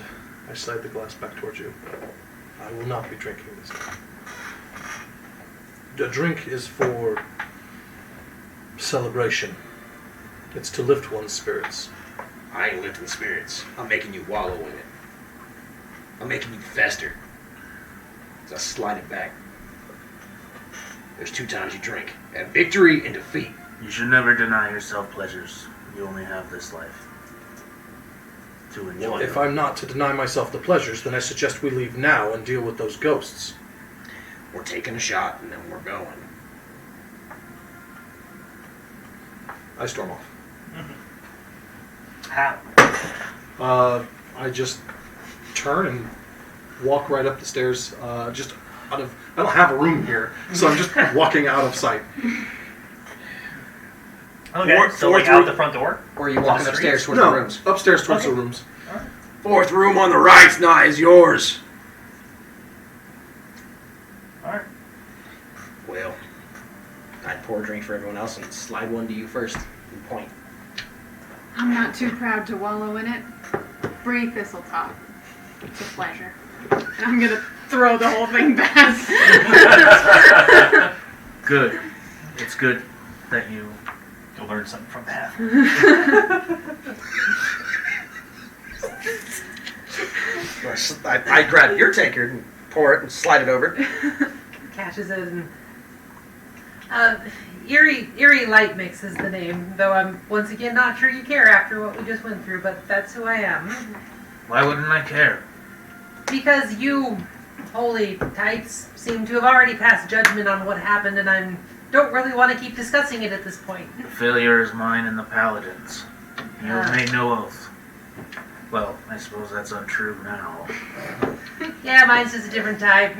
I slide the glass back towards you. I will not be drinking this time. The drink is for celebration. It's to lift one's spirits. I ain't lifting spirits. I'm making you wallow in it. I'm making you fester. As I slide it back. There's 2 times you drink. At victory and defeat. You should never deny yourself pleasures. You only have this life to enjoy. Well, if I'm not to deny myself the pleasures, then I suggest we leave now and deal with those ghosts. We're taking a shot and then we're going. I storm off. How? I just turn and walk right up the stairs. Just out of, I don't have a room here, so I'm just walking out of sight. Okay, so like out the front door? Or are you walking the upstairs streets? towards the rooms? Upstairs towards the rooms. 4th room on the right now is yours. Alright. Well, I'd pour a drink for everyone else and slide one to you first and point. I'm not too proud to wallow in it. Bree Thistletop. It's a pleasure. And I'm gonna throw the whole thing back. Good. It's good that you... You'll learn something from that. I grab your tankard and for it and slide it over. Catches it and Eerie Light Mix is the name, though I'm once again not sure you care after what we just went through, but that's who I am. Why wouldn't I care? Because you holy types seem to have already passed judgment on what happened, and I don't really want to keep discussing it at this point. The failure is mine and the paladins. You have made no oath. Well, I suppose that's untrue now. Yeah, mine's just a different type.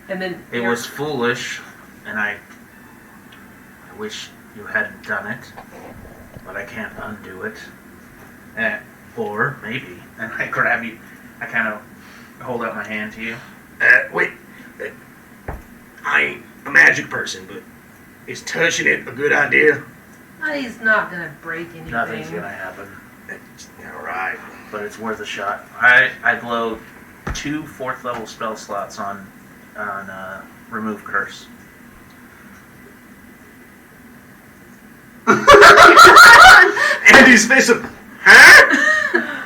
And then It was foolish, and I wish you hadn't done it, but I can't undo it. Or maybe, and I grab you, I kind of hold out my hand to you. Wait. I ain't a magic person, but is touching it a good idea? He's not gonna break anything. Nothing's gonna happen, All right. but it's worth a shot. I glow 2 4th level spell slots on remove curse. Andy's face of, huh?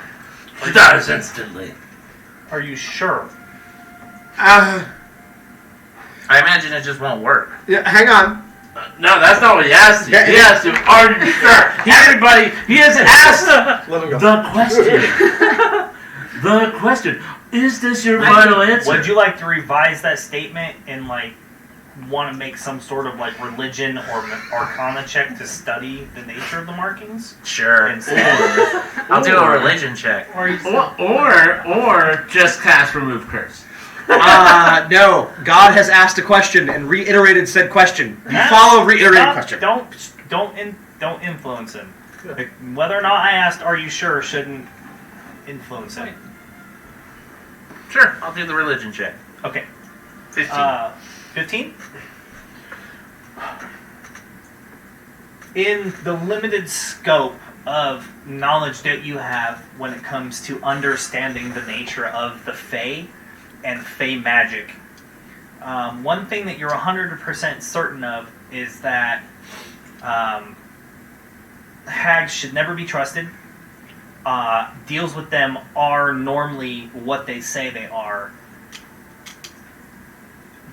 She dies instantly. Are you sure? I imagine it just won't work. Yeah, hang on. No, that's not what he asked you. He asked you, are you sure? Everybody, he has asked Let him go. the question. The question. Is this your final answer? Would you like to revise that statement and want to make some sort of religion or arcana check to study the nature of the markings? Sure. I'll do a religion check. Or just cast remove curse. No. God has asked a question and reiterated said question. You follow reiterated question. Don't influence him. Whether or not I asked, "Are you sure?" shouldn't influence him. Sure, I'll do the religion check. Okay. 15. 15? In the limited scope of knowledge that you have when it comes to understanding the nature of the Fae and Fae magic, one thing that you're 100% certain of is that hags should never be trusted. Deals with them are normally what they say they are,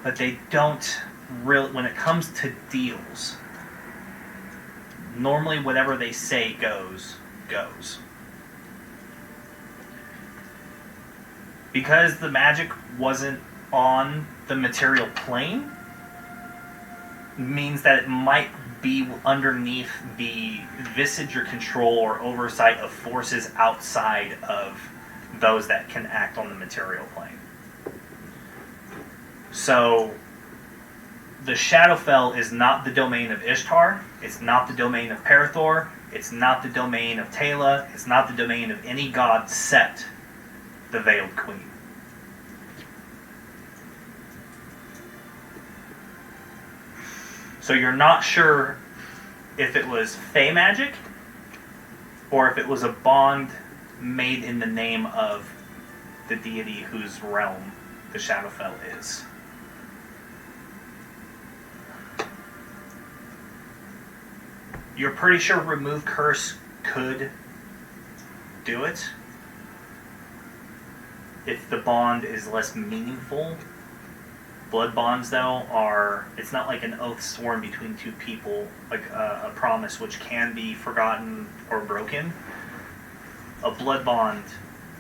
but they don't really, when it comes to deals, normally whatever they say goes. Because the magic wasn't on the material plane, means that it might be underneath the visage or control or oversight of forces outside of those that can act on the material plane. So, the Shadowfell is not the domain of Ishtar, it's not the domain of Parathor, it's not the domain of Tala, it's not the domain of any god except the Veiled Queen. So you're not sure if it was Fey magic or if it was a bond made in the name of the deity whose realm the Shadowfell is. You're pretty sure Remove Curse could do it if the bond is less meaningful. Blood bonds, though, it's not like an oath sworn between two people, like a promise which can be forgotten or broken. A blood bond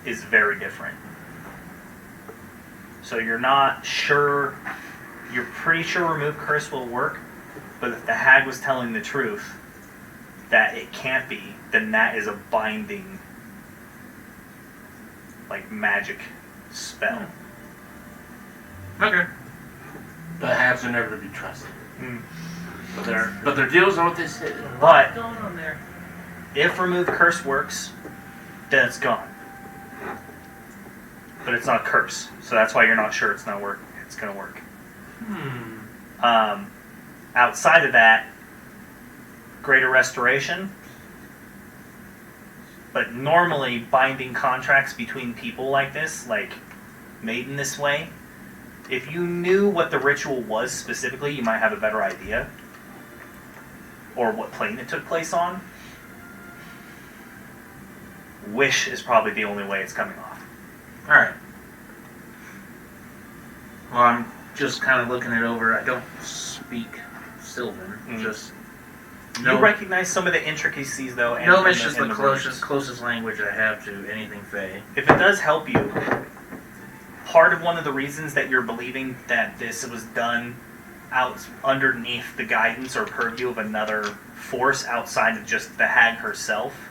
is very different. So you're not sure, you're pretty sure Remove Curse will work, but if the hag was telling the truth that it can't be, then that is a binding, magic spell. Okay. The hags are never to be trusted. But their deals are what they say. But What's going on there? if Remove Curse works, then it's gone. But it's not a curse, so that's why you're not sure it's going to work. Outside of that, Greater Restoration. But normally, binding contracts between people like this, made in this way, if you knew what the ritual was specifically, you might have a better idea. Or what plane it took place on. Wish is probably the only way it's coming off. Alright. Well, I'm just kind of looking it over. I don't speak Sylvan. Just You recognize some of the intricacies, though. And Gnomish is and the runes. closest language I have to anything Fey. If it does help you, part of one of the reasons that you're believing that this was done out underneath the guidance or purview of another force outside of just the hag herself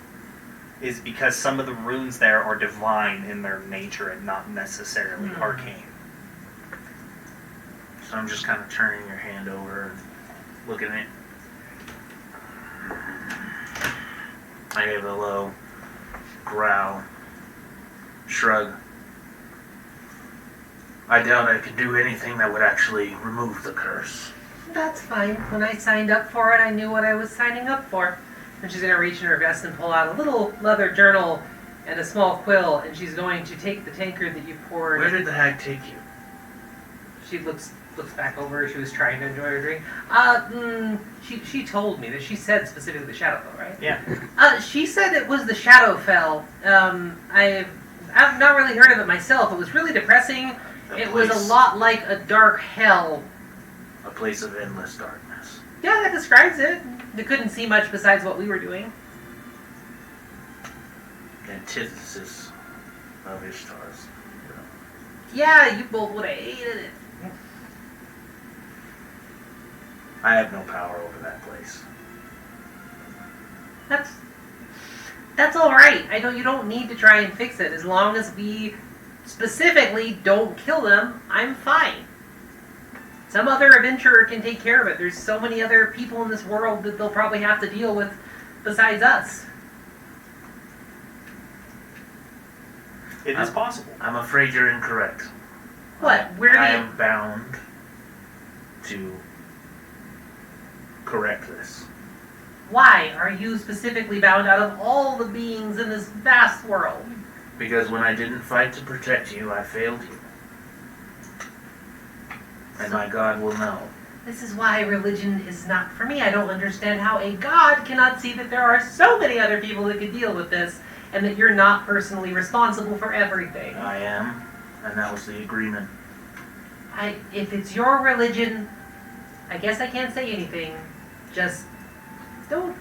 is because some of the runes there are divine in their nature and not necessarily arcane. So I'm just kind of turning your hand over and looking at it. I gave a low growl, shrug. I doubt I could do anything that would actually remove the curse. That's fine. When I signed up for it, I knew what I was signing up for. And she's going to reach in her vest and pull out a little leather journal and a small quill, and she's going to take the tankard that you poured. Where did the hag take you? She looks back over. She was trying to enjoy her drink. She told me that she said specifically the Shadowfell, right? Yeah. She said it was the Shadowfell. I've not really heard of it myself. It was really depressing. It was a lot like a dark hell. A place of endless darkness. Yeah, that describes it. They couldn't see much besides what we were doing. Antithesis of Ishtar's. Yeah, you both would have hated it. I have no power over that place. That's all right. I know you don't need to try and fix it. As long as we specifically don't kill them, I'm fine. Some other adventurer can take care of it. There's so many other people in this world that they'll probably have to deal with besides us. It is possible. I'm afraid you're incorrect. What? I am bound to correct this. Why are you specifically bound out of all the beings in this vast world? Because when I didn't fight to protect you, I failed you. And my God will know. This is why religion is not for me. I don't understand how a god cannot see that there are so many other people that could deal with this, and that you're not personally responsible for everything. I am, and that was the agreement. If it's your religion, I guess I can't say anything. Just don't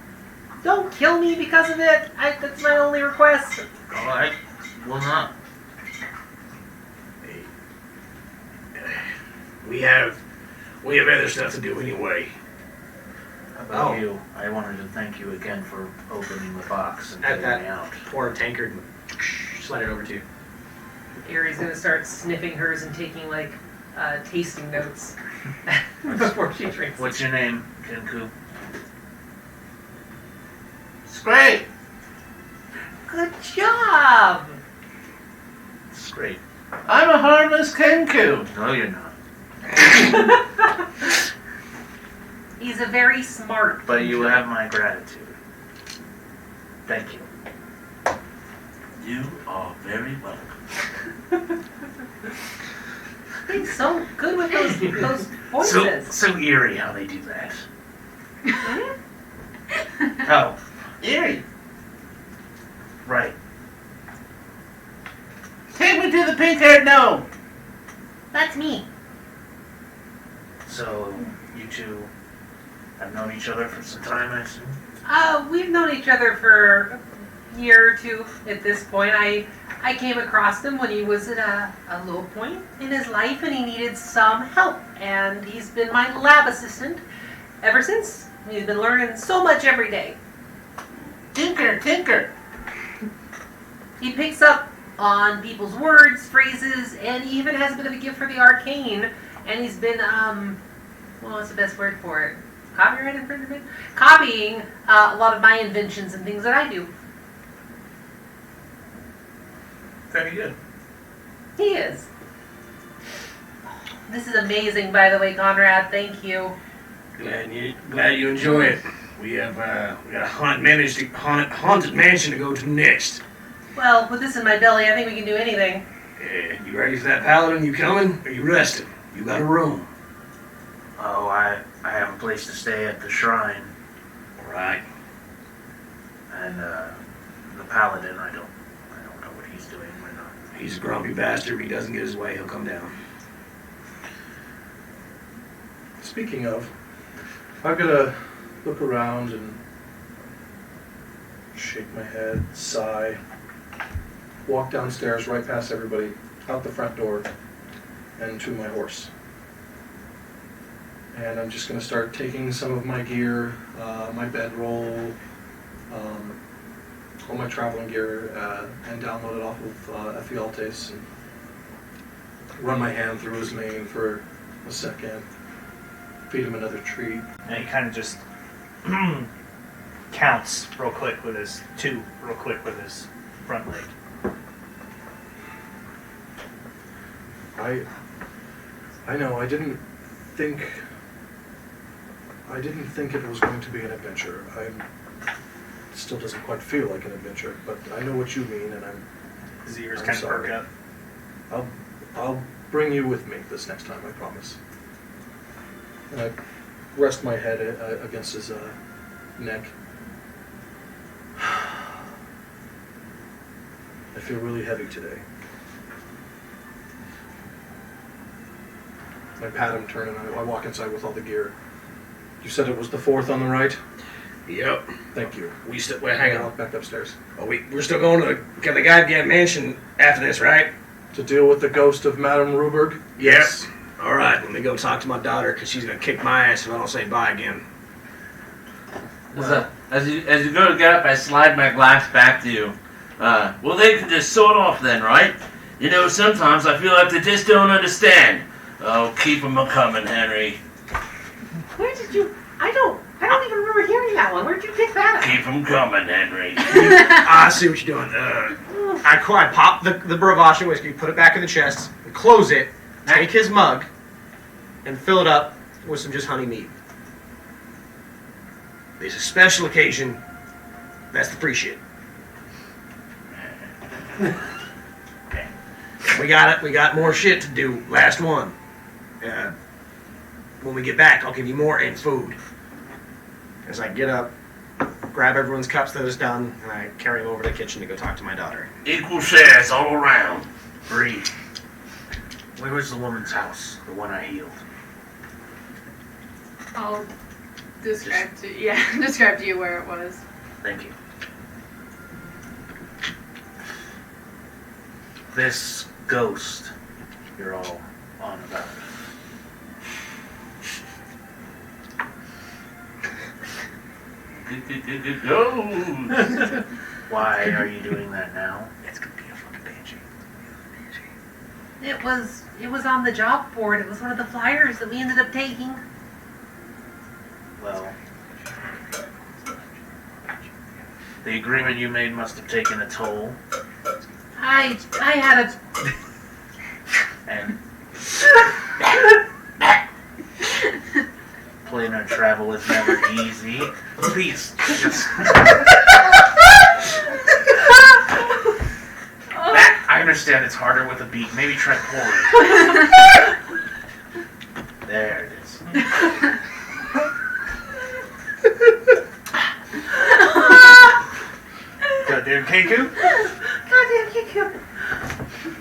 kill me because of it. That's my only request. I will not. We have other stuff to do anyway. How about you? I wanted to thank you again for opening the box and At getting me that out. pour a tankard, slide it over to you. Ari's gonna start sniffing hers and taking like tasting notes before she drinks. What's your name, Kenku? It's great. Good job. It's great. I'm a harmless Kenku. No, you're not. He's a very smart. But you have my gratitude. Thank you. You are very welcome. He's so good with those voices. So eerie how they do that. Oh, Eerie, right. take me to the pink-haired gnome. That's me. So, you two have known each other for some time, I assume? We've known each other for a year or two at this point. I came across him when he was at a low point in his life and he needed some help. And he's been my lab assistant ever since. He's been learning so much every day. Tinker. He picks up on people's words, phrases, and he even has a bit of a gift for the arcane. And he's been, what's the best word for it? Copyright infringement? Copying a lot of my inventions and things that I do. Very good. He is. This is amazing, by the way, Conrad. Thank you. Glad you enjoy it. We got a haunted mansion to go to next. Well, with this in my belly, I think we can do anything. You ready for that paladin? You coming? Or you resting? You got a room. Oh, I have a place to stay at the shrine. All right. And the paladin, I don't know what he's doing right now. He's a grumpy bastard. If he doesn't get his way, he'll come down. speaking of, I've got to look around and shake my head, sigh, walk downstairs right past everybody, out the front door, and to my horse. And I'm just going to start taking some of my gear, my bedroll, all my traveling gear, and download it off of Ephialtes and run my hand through his mane for a second, feed him another treat. And he kind of just counts real quick with his front leg. I know, I didn't think it was going to be an adventure. It still doesn't quite feel like an adventure, but I know what you mean, and His ears I'm kind of sorry. perk up. I'll bring you with me this next time, I promise. And I rest my head against his neck. I feel really heavy today. I pat him, turn, and I walk inside with all the gear. You said it was the 4th on the right? Yep. Thank you. Wait, hang I on. walk back upstairs. Oh, we're still going to the goddamn mansion after this, right? To deal with the ghost of Madame Ruberg? Yes. All right, let me go talk to my daughter, because she's going to kick my ass if I don't say bye again. As you go to get up, I slide my glass back to you. Well, they can just sort off then, right? You know, sometimes I feel like they just don't understand. Oh, keep them a-coming, Henry. Where did you? I don't even remember hearing that one. Where'd you pick that up? Keep them coming, Henry. I see what you're doing. I pop the Bravasha whiskey, put it back in the chest, and close it, take his mug, and fill it up with some just honey mead. There's a special occasion. That's the free shit. We got more shit to do. Last one. When we get back, I'll give you more and food. As I get up, grab everyone's cups that is done, and I carry them over to the kitchen to go talk to my daughter. Equal shares all around. Bree, where was the woman's house? The one I healed? I'll describe to you where it was. Thank you. This ghost you're all on about. Go. Why are you doing that now? It's gonna be a fucking banshee. It was on the job board. It was one of the flyers that we ended up taking. Well, the agreement you made must have taken a toll, I had a and planar travel is never easy. Please, just... I understand it's harder with a beat. Maybe try pouring. There it is. Goddamn Kenku. goddamn Kiku.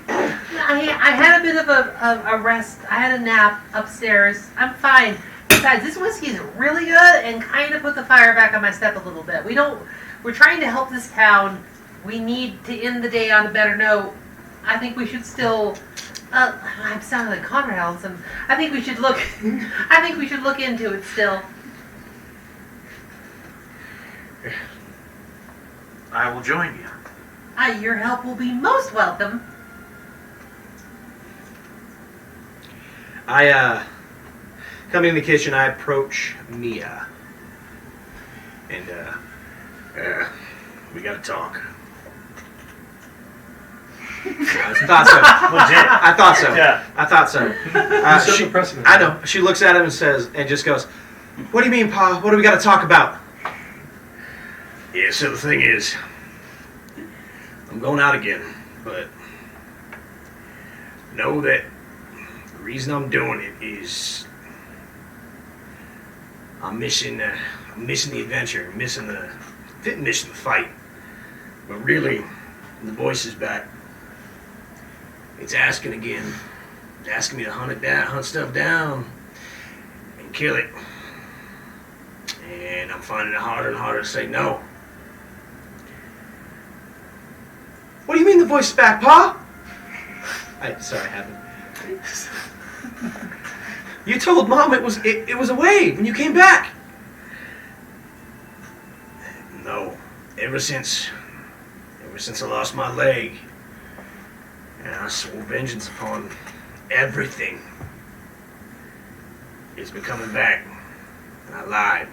I had a bit of a rest. I had a nap upstairs. I'm fine. Besides, this whiskey is really good and kind of put the fire back on my step a little bit. We're trying to help this town. We need to end the day on a better note. I think we should still. I'm sounding like Conrad Allison. I think we should look. I think we should look into it still. I will join you. Your help will be most welcome. Coming in the kitchen, I approach Mia. And, we gotta talk. I thought so. Legit. I thought so. Yeah. I thought so. You set the precedent. I know. She looks at him and says, and just goes, "What do you mean, Pa? What do we got to talk about?" Yeah. So the thing is, I'm going out again, but know that the reason I'm doing it is I'm missing the adventure, missing the fight. But really, the voice is back. It's asking again. It's asking me to hunt stuff down. And and kill it. And I'm finding it harder and harder to say no. What do you mean the voice is back, Pa? Sorry, I haven't. You told Mom it was away when you came back. No. Ever since I lost my leg, and I swore vengeance upon everything, it's been coming back. And I lied.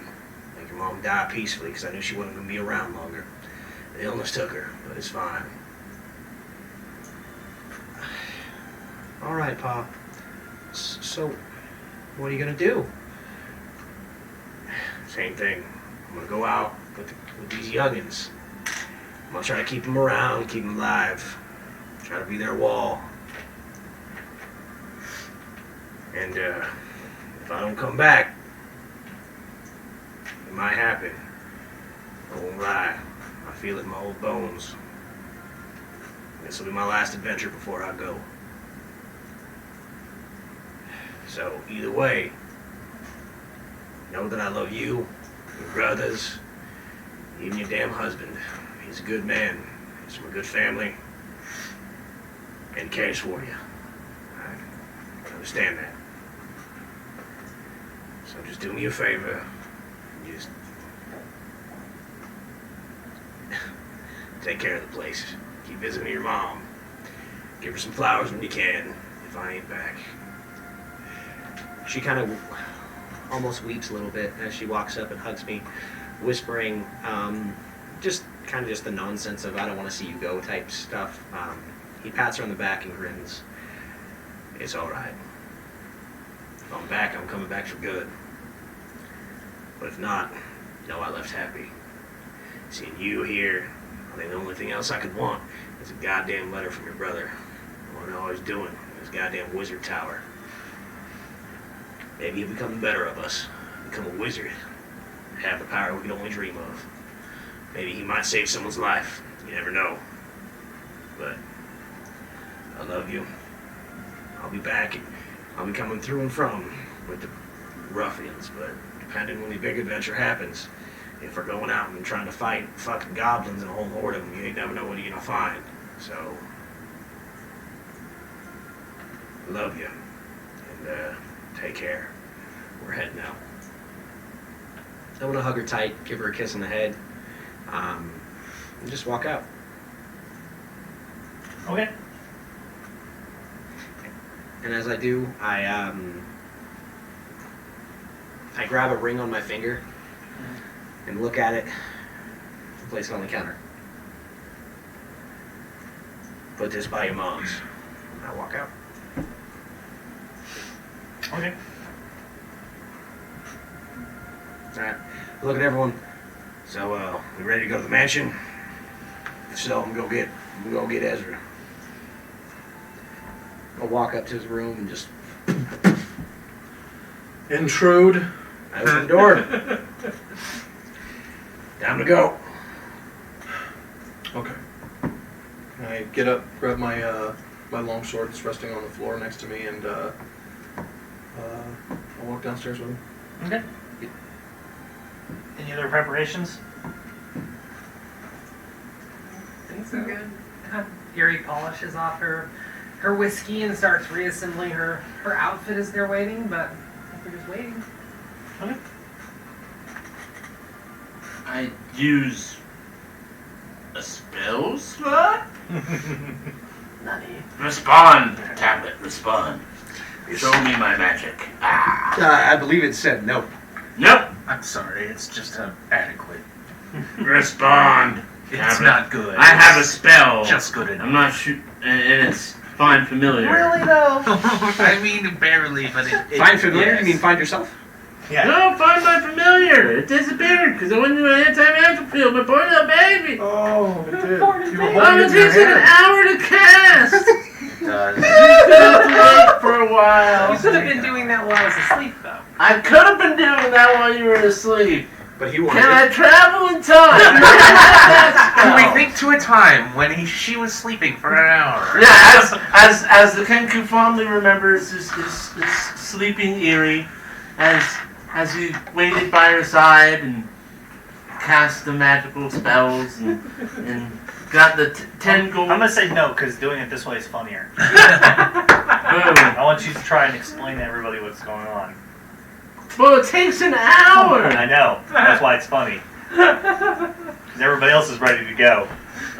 Make your mom die peacefully because I knew she wasn't going to be around longer. The illness took her, but it's fine. All right, Pa. So, what are you going to do? Same thing. I'm going to go out with these youngins. I'm going to try to keep them around, keep them alive. Try to be their wall. And, if I don't come back, it might happen. I won't lie. I feel it in my old bones. This will be my last adventure before I go. So, either way, know that I love you, your brothers, even your damn husband. He's a good man. He's from a good family. And cares for you. I understand that. So just do me a favor. Just take care of the place. Keep visiting your mom. Give her some flowers when you can, if I ain't back. She kind of almost weeps a little bit as she walks up and hugs me, whispering just the nonsense of "I don't want to see you go" type stuff. He pats her on the back and grins. It's all right. If I'm back, I'm coming back for good. But if not, know I left happy. Seeing you here, I think the only thing else I could want is a goddamn letter from your brother. I want to know how he's doing in his goddamn wizard tower. Maybe he'll become the better of us. Become a wizard. Have the power we can only dream of. Maybe he might save someone's life. You never know. But I love you. I'll be back. And I'll be coming through and from with the ruffians. But depending when the big adventure happens, if we're going out and trying to fight fucking goblins and a whole horde of them, you ain't never know what you're gonna find. So, love you. And take care. We're heading out. I want to hug her tight, give her a kiss on the head, and just walk out. Okay. And as I do, I grab a ring on my finger and look at it and place it on the counter. Put this by your mom's. And I walk out. Okay. Alright. Look at everyone. So, we ready to go to the mansion? If so, I'm gonna go get Ezra. I'll walk up to his room and just Intrude. I open the door. Time to go. Okay. I get up, grab my my long sword that's resting on the floor next to me, and I'll walk downstairs with him. Okay. Any other preparations? I think so. Good. Yuri polishes off her whiskey and starts reassembling her outfit as they're waiting, but I think we're just waiting. Okay. I use a spell slot? Nutty. Respond, tablet, respond. Show me my magic. Ah. I believe it said no. Nope. I'm sorry, it's just adequate. Respond. It's tablet. not good. I have a spell. Just good enough. I'm not sure, and it's find familiar. Really though? I mean, barely, but it Find familiar? yes. You mean find yourself? Yeah. No, find my familiar. It disappeared because I went into an anti-magic field. My poor little baby. Oh, it did. Important You were thing. holding Oh, it it in your takes an hand. hour to cast. Does. You have to wait for a while. You could have been doing that while I was asleep though. I could have been doing that while you were asleep. But he wanted Can I it. travel in time? Can we think to a time when she was sleeping for an hour? Yeah, as the Kenku fondly remembers his sleeping Eerie, as as he waited by her side and cast the magical spells and got the 10 gold. I'm gonna say no, because doing it this way is funnier. I want you to try and explain to everybody what's going on. Well, it takes an hour. I know. That's why it's funny. Because everybody else is ready to go.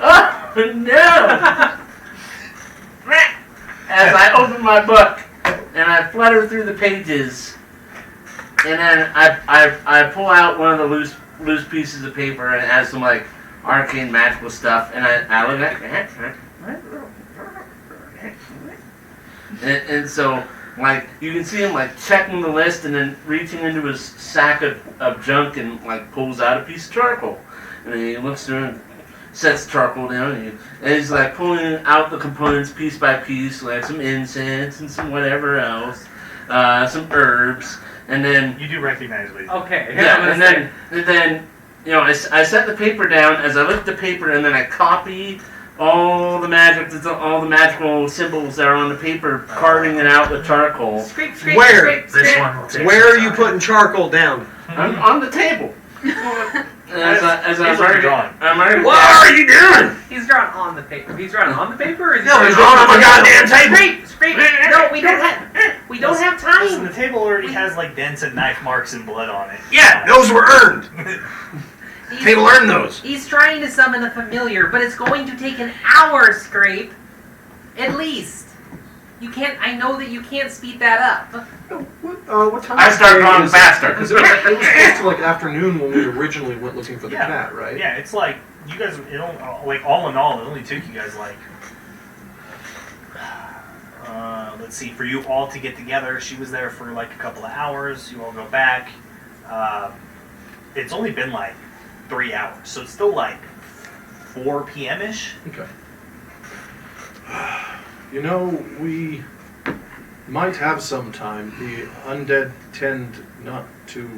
Oh, no! As I open my book and I flutter through the pages, and then I pull out one of the loose pieces of paper and it has some like arcane magical stuff, and I look at it, and so like you can see him like checking the list and then reaching into his sack of junk and like pulls out a piece of charcoal, and then he looks through and sets charcoal down, and he's like pulling out the components piece by piece, like some incense and some whatever else, some herbs, and then You do recognize what he's Okay. yeah, and then you know I set the paper down as I lift the paper, and then I copy all the magical symbols that are on the paper, carving it out with charcoal. Scrape, scrape, Where? scrape, This scrape. one will take Where some are you time. putting charcoal down? On the table. As Here's what you're drawing. I'm already What are you doing? He's drawn on the paper. He's drawn on the paper. Or is he No, he's drawn drawn on my goddamn table. Scrape, scrape. No, we don't have. We don't have Listen, the time. table already has like dents and knife marks and blood on it. Yeah, those were earned. Table earned those. He's trying to summon a familiar, but it's going to take an hour, Scrape. At least. You can't. I know that you can't speed that up. What time? I start of day drawing is it? faster. Because it was close to like afternoon when we originally went looking for the Yeah. cat, right? Yeah, it's like you guys. It don't, like all in all, it only took you guys like. Let's see. For you all to get together, she was there for like a couple of hours. You all go back. It's only been like 3 hours, so it's still like 4 p.m. ish. Okay. You know, we might have some time. The undead tend not to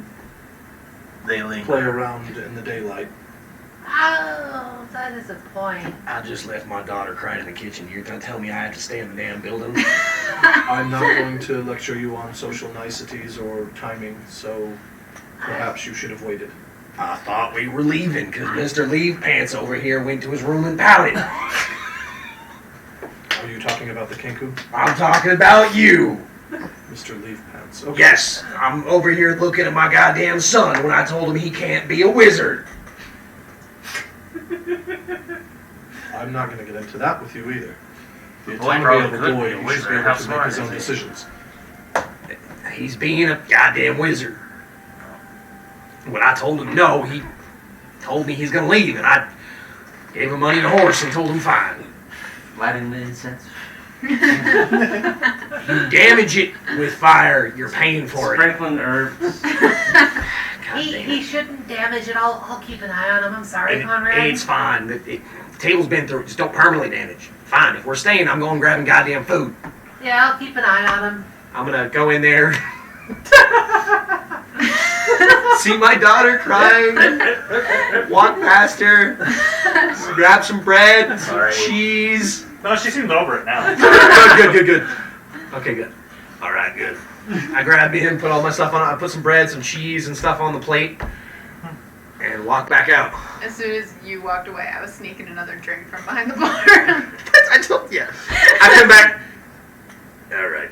They linger. play around in the daylight. Oh, that is a point. I just left my daughter crying in the kitchen. You're gonna tell me I have to stay in the damn building? I'm not going to lecture you on social niceties or timing, so perhaps you should have waited. I thought we were leaving because Mr. Leave Pants over here went to his room and pouted. Are you talking about the Kenku? I'm talking about you. Mr. Leaf Pants. Okay. Yes, I'm over here looking at my goddamn son when I told him he can't be a wizard. I'm not going to get into that with you either. The Boy autonomy probably of a could boy, be a he should wizard. be able How to make smart his own is he? decisions. He's being a goddamn wizard. When I told him no, he told me he's gonna leave, and I gave him money and a horse and told him fine. Lighting the incense. You damage it with fire, you're paying for it. Sprinkling herbs. God damn He it. shouldn't damage it. I'll keep an eye on him. I'm sorry, Conrad. It's fine. The table's been through. Just don't permanently damage. Fine. If we're staying, I'm going grabbing goddamn food. Yeah, I'll keep an eye on him. I'm gonna go in there. See my daughter crying. Walk past her. Grab some bread, some Alright. cheese. No, she seems over it now. Good. Okay, good. All right, good. I grab in, put all my stuff on. I put some bread, some cheese, and stuff on the plate, and walk back out. As soon as you walked away, I was sneaking another drink from behind the bar. I told you. I come back. All right.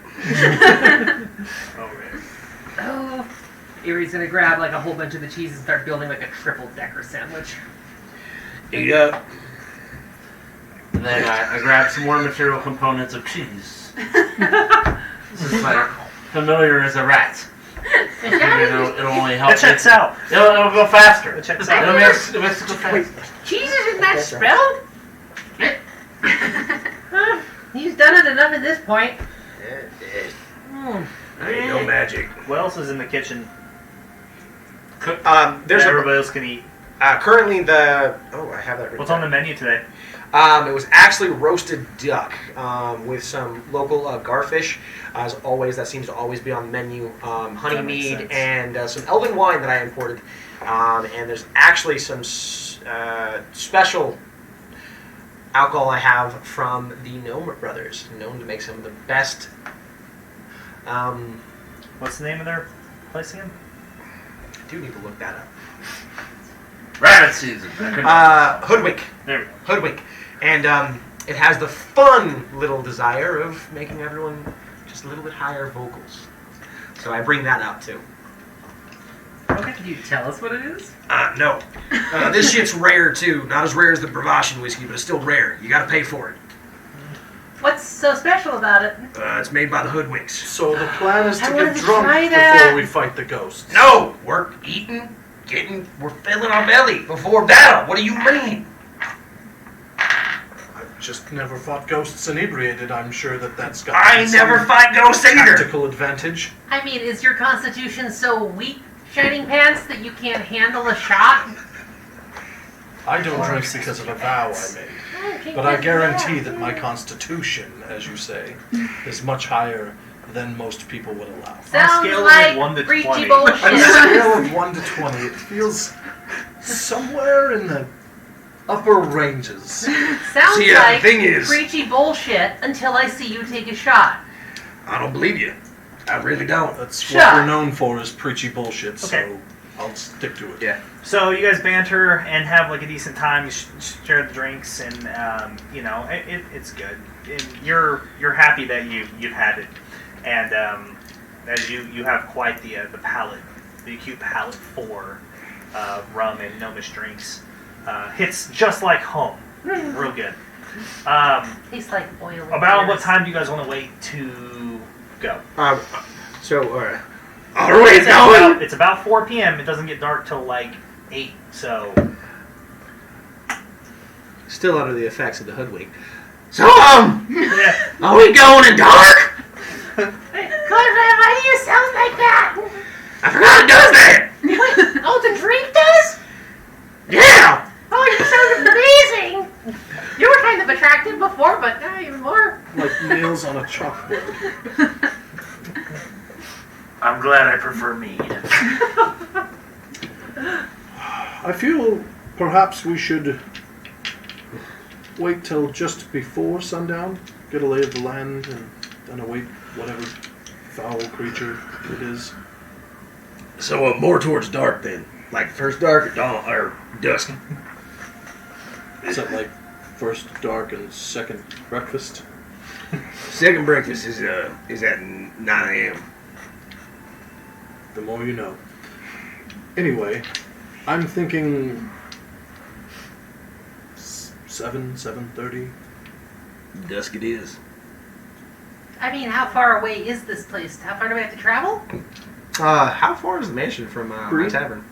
Okay. Oh. Erie's gonna grab like a whole bunch of the cheese and start building like a triple decker sandwich. Eat up. And then I grab some more material components of cheese. This is like familiar as a rat. It'll only help. That checks out. It'll go faster. That checks It'll out. make it go faster. Cheese isn't that spelled? He's done it enough at this point. Ain't no magic. What else is in the kitchen There's that a, everybody else can eat? currently the. Oh, I have that. Written What's on the menu today? It was actually roasted duck with some local garfish. As always, that seems to always be on the menu. Honey That makes mead sense. and some elven wine that I imported. And there's actually some special alcohol I have from the Gnome Brothers, known to make some of the best. What's the name of their place again? do need to look that up. Rabbit season. Hoodwink. There we go. Hoodwink. And it has the fun little desire of making everyone just a little bit higher vocals. So I bring that out too. Okay, can you tell us what it is? No. This shit's rare too. Not as rare as the Bravashan whiskey, but it's still rare. You gotta pay for it. What's so special about it? It's made by the Hoodwinks. So the plan is to I wanted get to drunk try that. before we fight the ghosts. No! We're eating, we're filling our belly before battle. What do you mean? I've just never fought ghosts inebriated. I'm sure that's got I never fight ghosts either! tactical advantage. I mean, is your constitution so weak, Shining Pants, that you can't handle a shot? I don't drink because of a vow I made. But I guarantee that my constitution, as you say, is much higher than most people would allow. Sounds scale of like 1 to preachy 20. On a bullshit. scale of 1 to 20, it feels somewhere in the upper ranges. Sounds See, like the thing is- preachy bullshit until I see you take a shot. I don't believe you. I really don't. That's Shut. what we're known for is preachy bullshit, Okay. so I'll stick to it. Yeah. So you guys banter and have like a decent time. You share the drinks, and you know it's good. And you're happy that you've had it, and as you have quite the palate, the acute palate for rum and gnomish drinks. Hits just like home, real good. Tastes like oil. and About what tears. time do you guys want to wait to go? Alright, going! It's about 4 p.m. It doesn't get dark till like 8. So Still under the effects of the hoodwink. So, yeah. are we going in dark? Conrad, why do you sound like that? I forgot it does that! Wait, oh, the drink does? Yeah! Oh, you sound amazing! You were kind of attractive before, but now even more. Like nails on a chalkboard. I'm glad I prefer mead. I feel perhaps we should wait till just before sundown, get a lay of the land, and then await whatever foul creature it is. So more towards dark then. Like first dark or dawn or dusk. Is that like first dark and second breakfast? Second breakfast is at 9 a.m. The more you know. Anyway, I'm thinking 7:30. Dusk it is. I mean, how far away is this place? How far do we have to travel? How far is the mansion from my Three. tavern?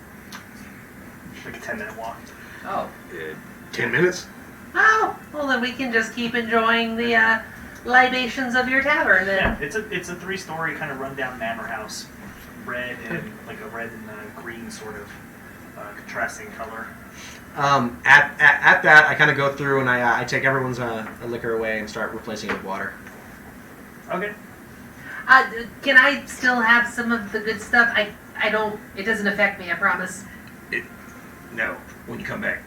Like a 10-minute walk. Oh. 10 minutes? Oh, well then we can just keep enjoying the libations of your tavern then. Yeah, it's a 3-story kind of rundown manor house, red and like a red and green sort of contrasting color. At that, I kind of go through and I take everyone's liquor away and start replacing it with water. Okay. Can I still have some of the good stuff? I don't. It doesn't affect me. I promise. No, when you come back.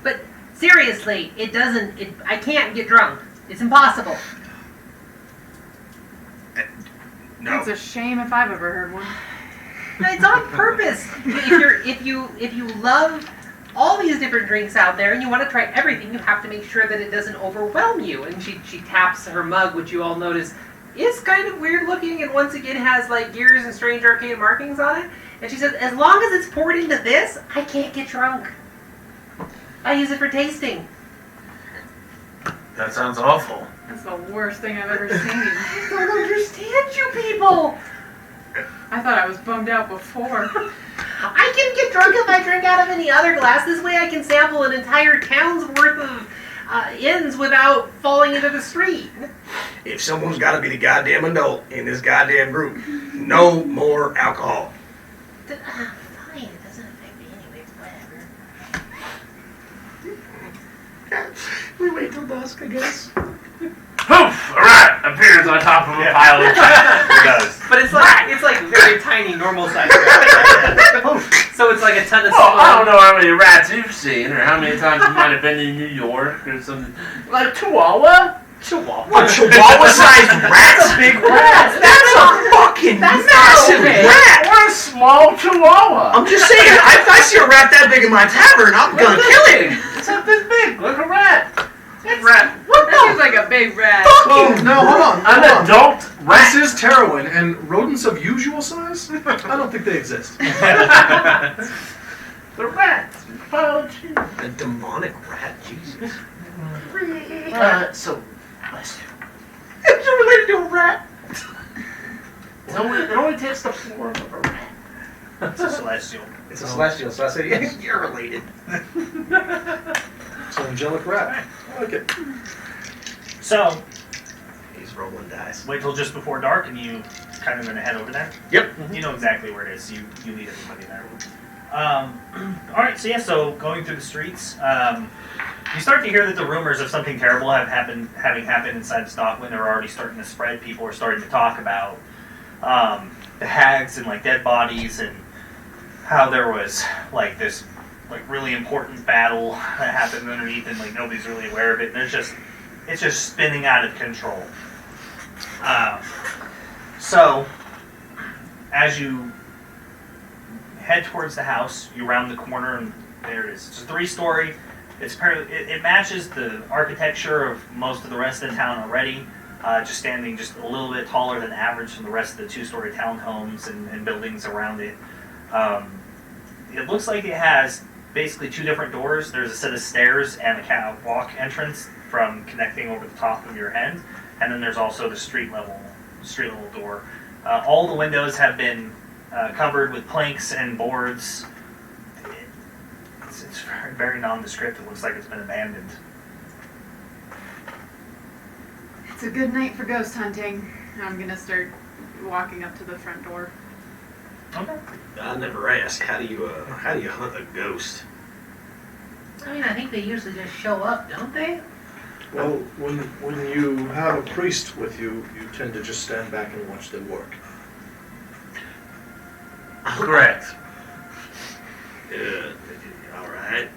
But seriously, it doesn't. I can't get drunk. It's impossible. No. It's a shame if I've ever heard one. It's on purpose. If you love all these different drinks out there and you want to try everything, you have to make sure that it doesn't overwhelm you. And she taps her mug, which you all notice is kind of weird looking, and once again has like gears and strange arcane markings on it. And she says, as long as it's poured into this, I can't get drunk. I use it for tasting. That sounds awful. That's the worst thing I've ever seen. I don't understand you people. I thought I was bummed out before. I can get drunk if I drink out of any other glass. This way I can sample an entire town's worth of inns without falling into the street. If someone's got to be the goddamn adult in this goddamn group, no more alcohol. Fine, it doesn't affect me anyways, whatever. We wait till dusk, I guess. Poof! A rat appears on top of a pile of trash. It does. But it's like very tiny, normal size rats. So it's like a ton of Well, I don't small. know how many rats you've seen, or how many times you might have been in New York, or something. Like Chihuahua? A chihuahua-sized rat? That's a big rat. That's a fucking massive rat! Or a small chihuahua. I'm just saying, if I see a rat that big in my tavern, I'm gonna kill it! It's not this big. Look, a rat. It's Rat. What that seems like a big rat. Oh, no, hold on. An Hold on. adult rat. This is Terrowyn, and rodents of usual size? I don't think they exist. The rat. Oh, geez. A demonic rat? Jesus. So, bless you. It's related to a rat. It only takes the form of a rat. It's a celestial. It's a celestial, so I said, yeah, you're related. It's an angelic rat. I like it. So, He's rolling dice. wait till just before dark, and you kind of gonna head over there. Yep. You know exactly where it is. You lead everybody there. All right. So yeah. So going through the streets, you start to hear that the rumors of something terrible having happened inside Stockwind are already starting to spread. People are starting to talk about the hags and like dead bodies, and how there was like this like really important battle that happened underneath, and like nobody's really aware of it. And it's just spinning out of control. So as you head towards the house, you round the corner, and there it is. It's a 3-story. It matches the architecture of most of the rest of the town already. Just standing just a little bit taller than average from the rest of the 2-story townhomes and buildings around it. It looks like it has basically 2 different doors. There's a set of stairs and a catwalk entrance from connecting over the top of your head, and then there's also the street level door. All the windows have been covered with planks and boards. It's very, very nondescript. It looks like it's been abandoned. It's a good night for ghost hunting. I'm gonna start walking up to the front door. Okay. I never asked. How do you hunt a ghost? I mean, I think they usually just show up, don't they? Well, when you have a priest with you, you tend to just stand back and watch them work. Correct. All right.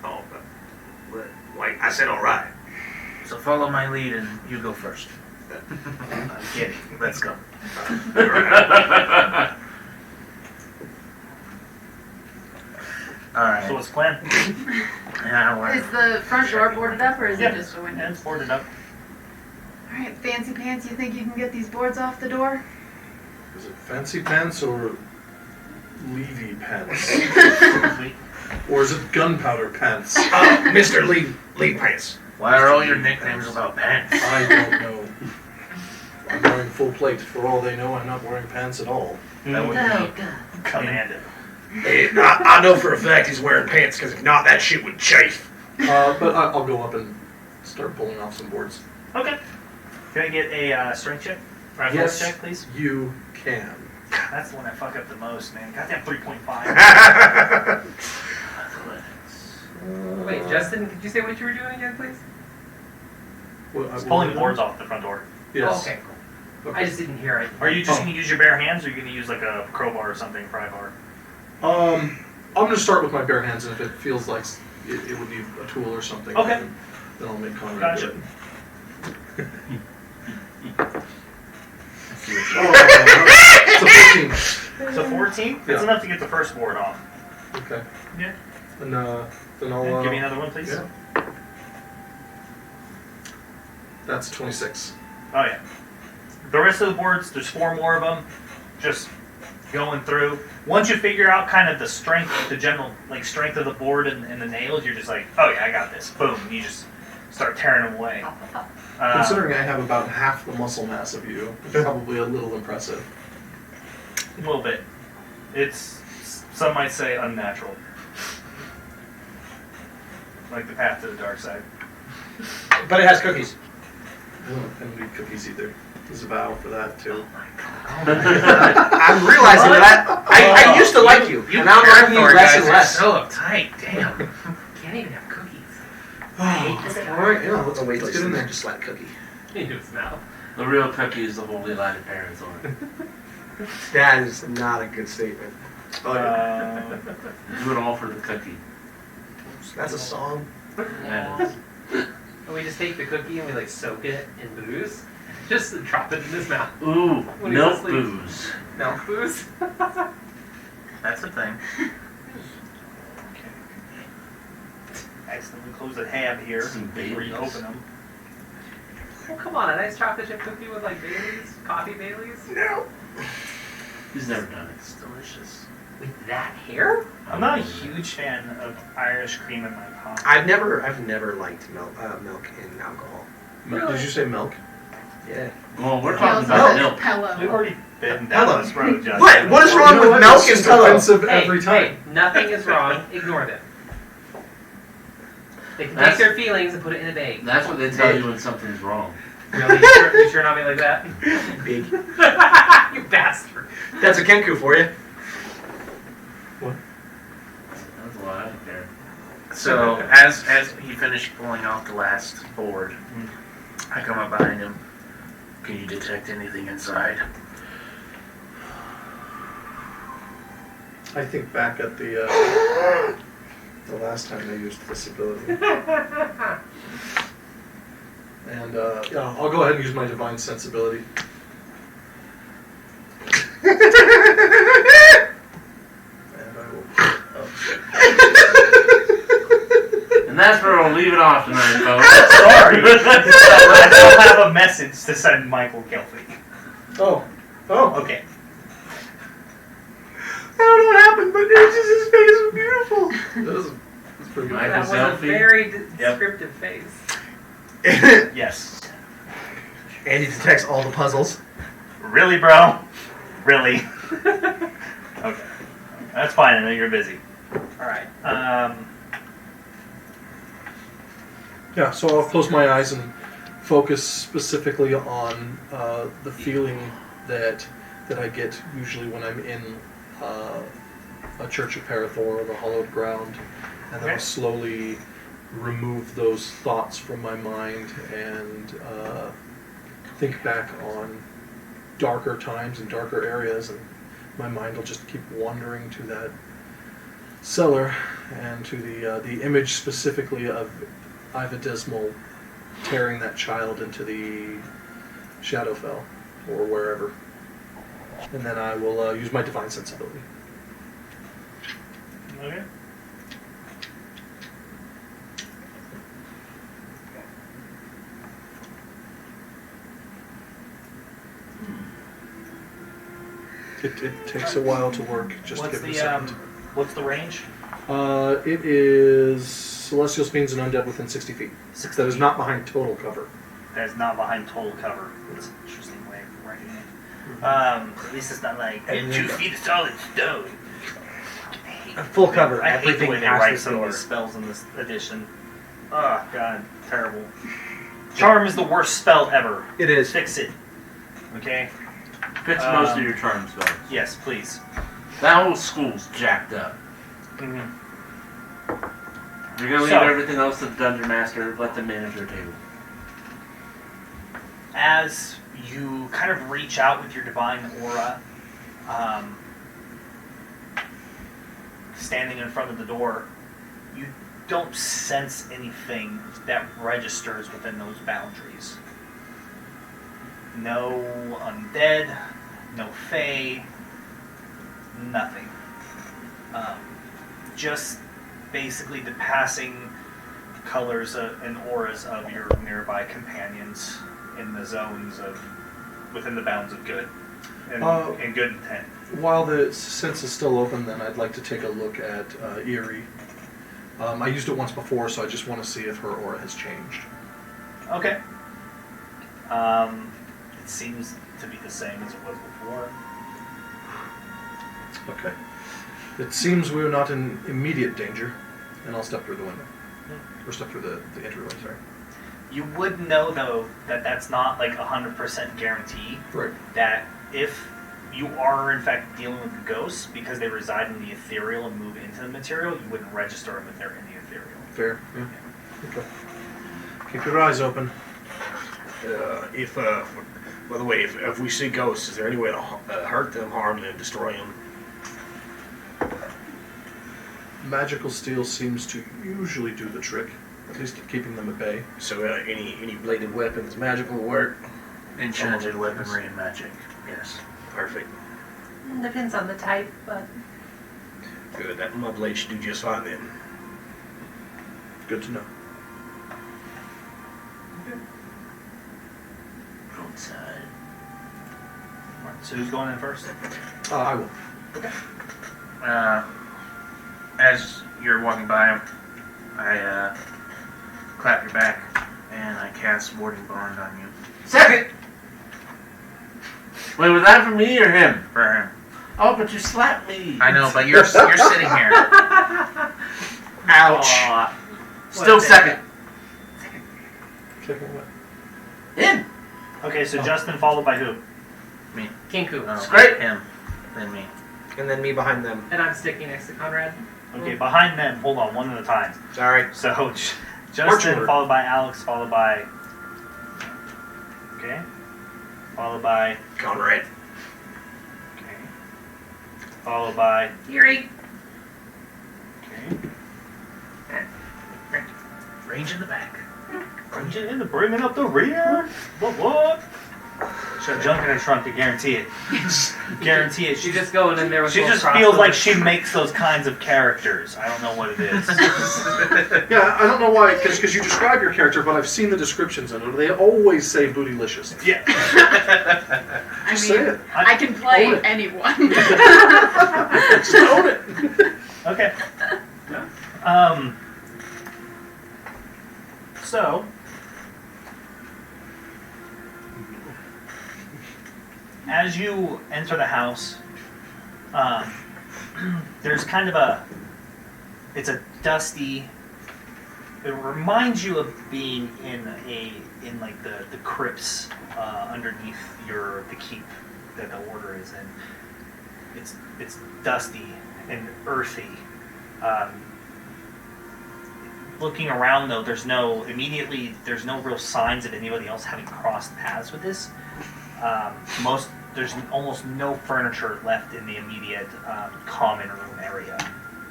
Oh, but like I said, all right. So follow my lead and you go first. I'm kidding. Let's go. All right. Alright. So what's the plan? Yeah, Is the front door boarded up, or is Yeah. it just a window? Yeah, it's boarded up. Alright, fancy pants, you think you can get these boards off the door? Is it fancy pants or Levy pants? Sweet. Or is it gunpowder pants? Mr. Lee Pants. why are all your nicknames about pants? I don't know. I'm wearing full plate. For all they know, I'm not wearing pants at all. That would Oh, be God. Commanded. I know for a fact he's wearing pants, because if not, that shit would chafe. But I'll go up and start pulling off some boards. Okay. Can I get a strength check? Or a Yes. force check, please? You can. That's the one I fuck up the most, man. Goddamn 3.5. Wait, Justin, could you say what you were doing again, please? It's pulling boards off the front door. Yes. Oh, okay, cool. I just didn't hear it. Are you just going to use your bare hands, or are you going to use like a crowbar or something, pry bar? I'm going to start with my bare hands, and if it feels like it would need a tool or something, Okay. then I'll make Conrad Gotcha. do it. It's a 15. So 14? That's Yeah. enough to get the first board off. Okay. Yeah. And then I'll... And give me another one, please. Yeah. That's 26. Oh, yeah. The rest of the boards, there's 4 more of them. Just going through. Once you figure out kind of the strength, the general strength of the board and the nails, you're just like, oh yeah, I got this. Boom. And you just start tearing them away. Considering I have about half the muscle mass of you, it's probably a little impressive. A little bit. It's, some might say, unnatural. Like the path to the dark side. But it has cookies. I don't need cookies either. There's a vow for that, too. I'm realizing that I used to like you, and now I'm liking you less and less. So uptight, damn. Can't even have cookies. Alright, yeah, let's Wait, get in there. Just like cookie. He knows now. The real cookie is the holy light of parents on it. That is not a good statement. Oh, yeah. Do it all for the cookie. That's a song. That is. And we just take the cookie and we like soak it in booze. Just drop it in his mouth. Ooh, When he's milk asleep. booze. Milk booze. That's a thing. Accidentally close the tab here Some before you Baileys. open them. Oh, come on, a nice chocolate chip cookie with like Baileys? Coffee Baileys? No. He's never done it. It's delicious. With that hair? I'm not a huge fan of Irish cream in my coffee. I've never liked milk in alcohol. Did you say milk? Yeah. Well, we're He talking also about says milk. Pello. We've already been Hello. down this road, Justin. What is wrong with milk and It's Pello? offensive Hey, every time. hey, nothing is wrong. Ignore them. They can That's- take their feelings and put it in a bag. That's what they tell you when something's wrong. Really? You sure not me like that? Big. You bastard. That's a Kenku for you. That's a lot. I don't care. So as he finished pulling off the last board, I come up behind him. Can you detect anything inside? I think back at the last time they used this ability. And yeah, I'll go ahead and use my divine sensibility. And I will. And that's where we'll leave it off tonight, folks. Sorry. I still have a message to send Michael Gelfie. Oh. Okay. I don't know what happened, but it's just his face was beautiful. That's pretty good. Michael That was a Selfie. very descriptive face. Yes. And he detects all the puzzles. Really, bro? Really? Okay. That's fine. I know you're busy. All right. Yeah, so I'll close my eyes and focus specifically on the feeling that I get usually when I'm in a Church of Parathor or the Hallowed Ground, and then Okay. I'll slowly remove those thoughts from my mind and think back on darker times and darker areas, and my mind will just keep wandering to that cellar and to the image specifically of Iva Dismal tearing that child into the Shadowfell or wherever. And then I will use my divine sensibility. Okay. It takes a while to work. Just What's give it a the second. what's the range? It is Celestial Fiends and Undead within 60 feet. That is not behind total cover. That is not behind total cover. That's an interesting way of writing it. At least it's not like And 2 then- feet of solid stone. Full cover. I hate the Everything way they past write the some of door. these spells in this edition. Oh god, terrible. Charm is the worst spell ever. It is. Fix it. Okay? Fix most of your charm spells. Yes, please. That whole school's jacked up. Mm-hmm. You're gonna leave So- everything else to the dungeon master. Let them manage their table. As you kind of reach out with your divine aura, standing in front of the door, you don't sense anything that registers within those boundaries. No undead, no fae, nothing. Just basically the passing colors and auras of your nearby companions in the zones of within the bounds of good and good intent. While the sense is still open, then I'd like to take a look at Eerie. I used it once before, so I just want to see if her aura has changed. Okay. It seems to be the same as it was before. Okay. It seems we're not in immediate danger, and I'll step through the window. Or step through the entryway, sorry. You would know though that that's not like 100% guarantee. Right. That if you are in fact dealing with ghosts because they reside in the ethereal and move into the material, you wouldn't register them if they're in the ethereal. Fair, yeah. Okay. Keep your eyes open. By the way, if we see ghosts, is there any way to hurt them, harm them, destroy them? Magical steel seems to usually do the trick. At least at keeping them at bay. So any bladed weapons, magical work? Enchanted weaponry and magic. Yes. Perfect. Depends on the type, but Good. That my blade should do just fine then. Good to know. Outside. Alright, so who's going in first? I will. As you're walking by, I clap your back and I cast Warding Bond on you. Second! Wait, was that for me or him? For him. Oh, but you slapped me. I know, but you're sitting here. Ouch. Aw. Still second. Second what? Him. Okay, so Justin followed by who? Kinku. No, It's great. Him. Then me. And then me behind them. And I'm sticking next to Conrad. Okay, behind them. Hold on, one at a time. Sorry. So Justin order. followed by Alex, followed by. Okay. Followed by. Conrad. Okay. Followed by. Yuri. Okay. Range in the back. Bringing in the bringing up the rear. What? Should have jumped in a trunk to guarantee it. Guarantee it. She's just going in there with She a little just cross feels with like it. she makes those kinds of characters. I don't know what it is. Yeah, I don't know why, because you describe your character, but I've seen the descriptions in it. They always say bootylicious. Yeah. I Just say mean, it. I can play Own it. anyone. Just own it. Okay. So as you enter the house, there's kind of it's a dusty. It reminds you of being in like the crypts underneath the keep that the order is in. It's dusty and earthy. Looking around though, there's no real signs of anybody else having crossed paths with this. There's almost no furniture left in the immediate common room area.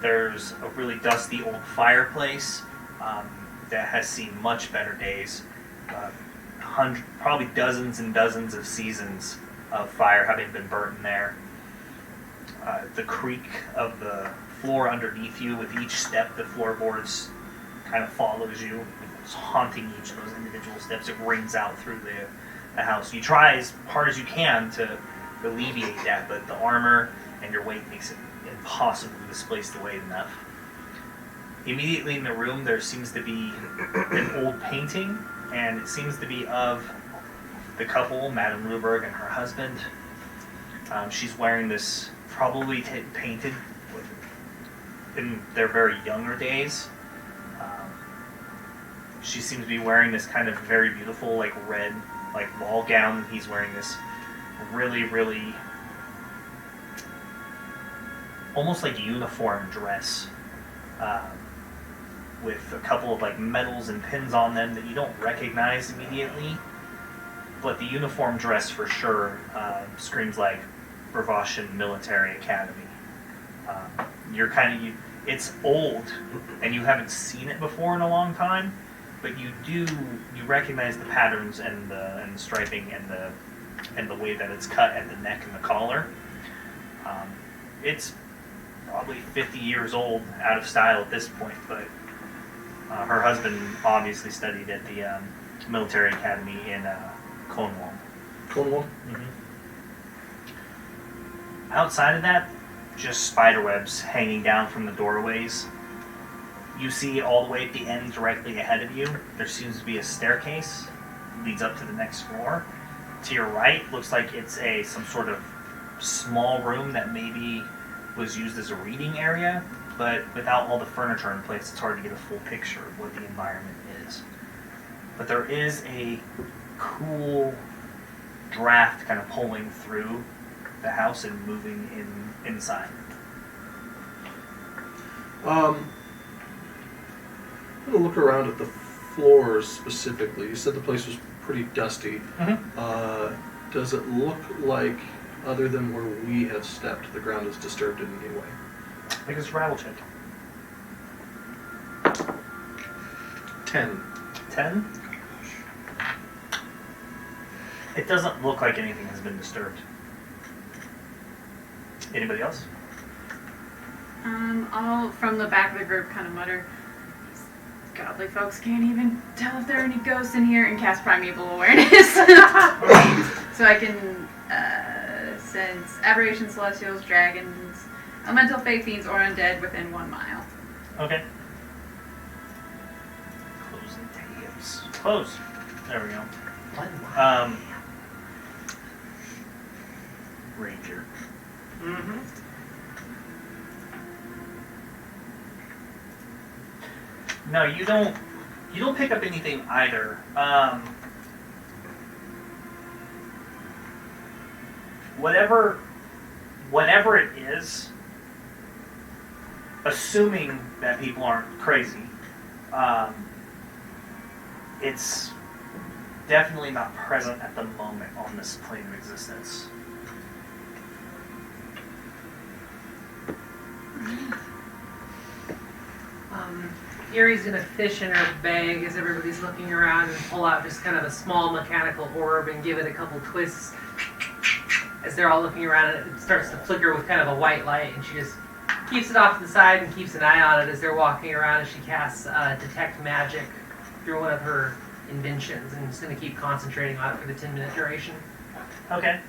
There's a really dusty old fireplace that has seen much better days. Probably dozens and dozens of seasons of fire having been burnt in there. The creak of the floor underneath you, with each step the floorboards kind of follows you. It's haunting each of those individual steps. It rings out through the house. You try as hard as you can to alleviate that, but the armor and your weight makes it impossible to displace the weight enough. Immediately in the room there seems to be an old painting, and it seems to be of the couple, Madame Ruberg and her husband. She's wearing this, probably painted in their very younger days. She seems to be wearing this kind of very beautiful, like red, like ball gown. He's wearing this really, really almost like uniform dress with a couple of like medals and pins on them that you don't recognize immediately. But the uniform dress for sure screams like Bravashan Military Academy. It's old, and you haven't seen it before in a long time, but you recognize the patterns and the striping and the way that it's cut at the neck and the collar. It's probably 50 years old, out of style at this point, but her husband obviously studied at the military academy in Cornwall. Cornwall? Mm-hmm. Outside of that, just spider webs hanging down from the doorways. You see all the way at the end, directly ahead of you, there seems to be a staircase that leads up to the next floor. To your right, looks like it's some sort of small room that maybe was used as a reading area, but without all the furniture in place, it's hard to get a full picture of what the environment is. But there is a cool draft kind of pulling through the house and moving inside. I'm going to look around at the floors specifically. You said the place was pretty dusty. Mm-hmm. Does it look like, other than where we have stepped, the ground is disturbed in any way? I think it's a rattle check. 10. 10? It doesn't look like anything has been disturbed. Anybody else? I'll, from the back of the group, kind of mutter, "These godly folks can't even tell if there are any ghosts in here," and cast Primeval Awareness. So I can sense aberrations, celestials, dragons, elemental fey fiends, or undead within 1 mile. Okay. Close the tabs. Close. There we go. Ranger. Mm-hmm. No, you don't pick up anything either. Whatever it is, assuming that people aren't crazy, it's definitely not present at the moment on this plane of existence. Erie's gonna fish in her bag as everybody's looking around and pull out just kind of a small mechanical orb and give it a couple twists. As they're all looking around, it starts to flicker with kind of a white light, and she just keeps it off to the side and keeps an eye on it as they're walking around, as she casts Detect Magic through one of her inventions, and is going to keep concentrating on it for the 10-minute duration. Okay.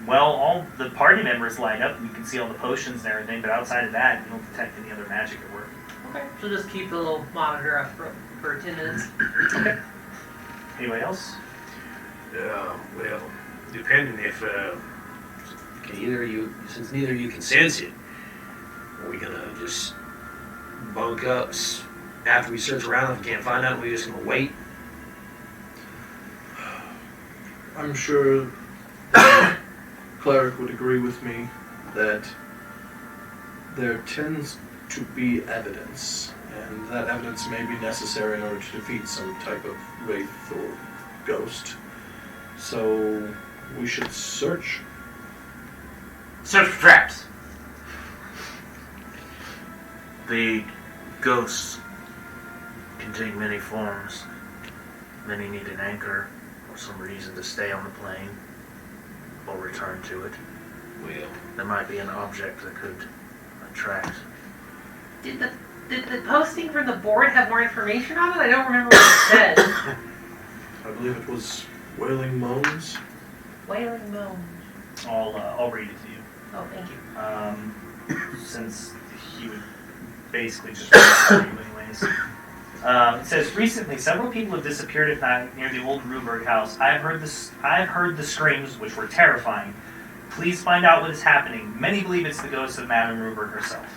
Well, all the party members light up, and you can see all the potions and everything, but outside of that, you don't detect any other magic at work. Okay. She'll just keep the little monitor up for 10 minutes. Okay. Anybody else? Well, depending if since neither of you can sense it, are we gonna just bunk up after we search around? If we can't find out, we're just gonna wait. I'm sure the cleric would agree with me that there tends to be evidence, and that evidence may be necessary in order to defeat some type of wraith or ghost. So we should search. Search for traps. The ghosts can take many forms. Many need an anchor or some reason to stay on the plane or return to it. Well, There might be an object that could attract. Did the posting from the board have more information on it? I don't remember what it said. I believe it was Wailing Moans. Wailing moans. I'll read it to you. Oh, thank you. Since he would basically just read it for you anyways. It says, recently, several people have disappeared at night near the old Ruberg house. I've heard the screams, which were terrifying. Please find out what is happening. Many believe it's the ghost of Madame Ruberg herself.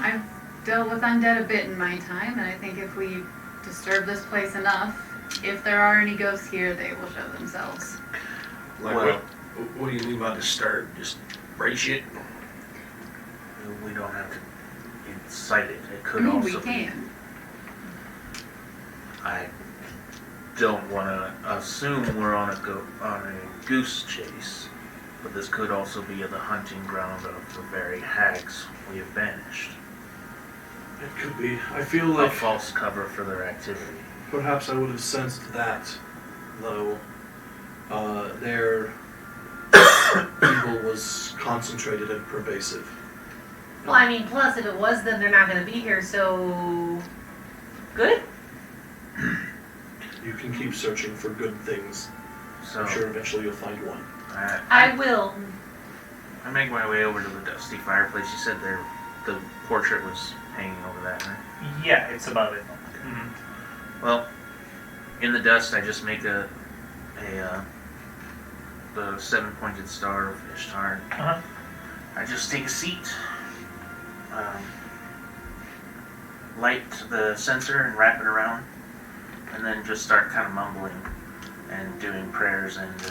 I've dealt with undead a bit in my time, and I think if we disturb this place enough, if there are any ghosts here, they will show themselves. like Well- what do you mean by disturb? Just brace it? We don't have to incite it. It I could mean, also we be. can. I don't want to assume we're on a goose chase, but this could also be the hunting ground of the very hags we have banished. It could be. I feel A like false cover for their activity. perhaps I would have sensed that, though. Their evil was concentrated and pervasive. Well, I mean, plus if it was, then they're not going to be here, so... Good? You can keep searching for good things. So I'm sure eventually you'll find one. I will. I make my way over to the dusty fireplace. You said the portrait was hanging over that, right? Yeah, it's above it. Well, in the dust, I just make the 7-pointed star of Ishtar. Uh-huh. I just take a seat, light the censer and wrap it around, and then just start kind of mumbling and doing prayers and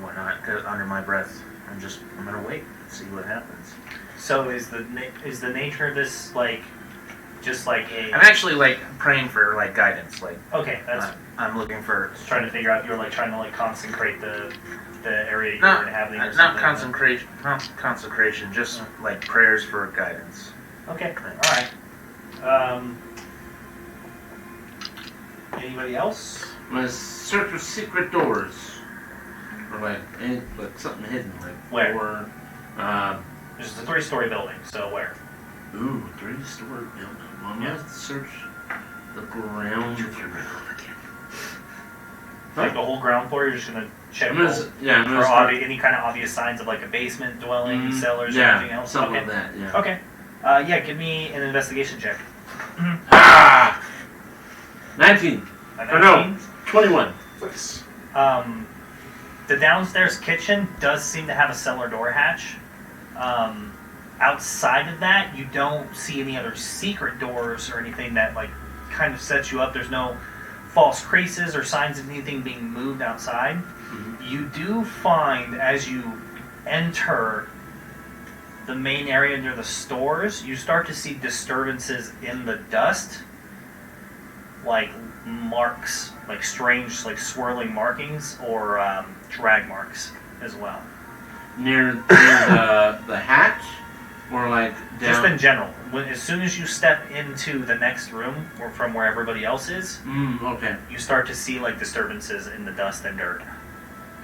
whatnot under my breath. I'm gonna wait and see what happens. So is the nature of this like just like a. I'm actually like praying for like guidance. Like Okay, that's I'm looking for just trying to figure out. You're like trying to like consecrate the area you're not inhabiting. Or not something. consecration, not consecration, just like prayers for guidance. Okay, all right. Anybody else? I'm gonna search for secret doors. Or like something hidden. Like Where? Or, This is a 3-story building, so where? ooh, 3-story building. Well, I'm Yeah. gonna search the ground. Like the whole ground floor, you're just gonna check I'm gonna, I'm gonna for start, any kind of obvious signs of like a basement, dwelling, cellars, or yeah, anything else. something Okay. like that. Yeah. Okay. Yeah, give me an investigation check. Ah! 19. A Or no, 19. 21. The downstairs kitchen does seem to have a cellar door hatch. Outside of that, you don't see any other secret doors or anything that like kind of sets you up. There's no false creases or signs of anything being moved outside. You do find as you enter the main area near the stores, you start to see disturbances in the dust, like marks, like strange, like swirling markings or drag marks as well. Near the hatch? Or like down? Just in general. As soon as you step into the next room, or from where everybody else is, Okay. you start to see like disturbances in the dust and dirt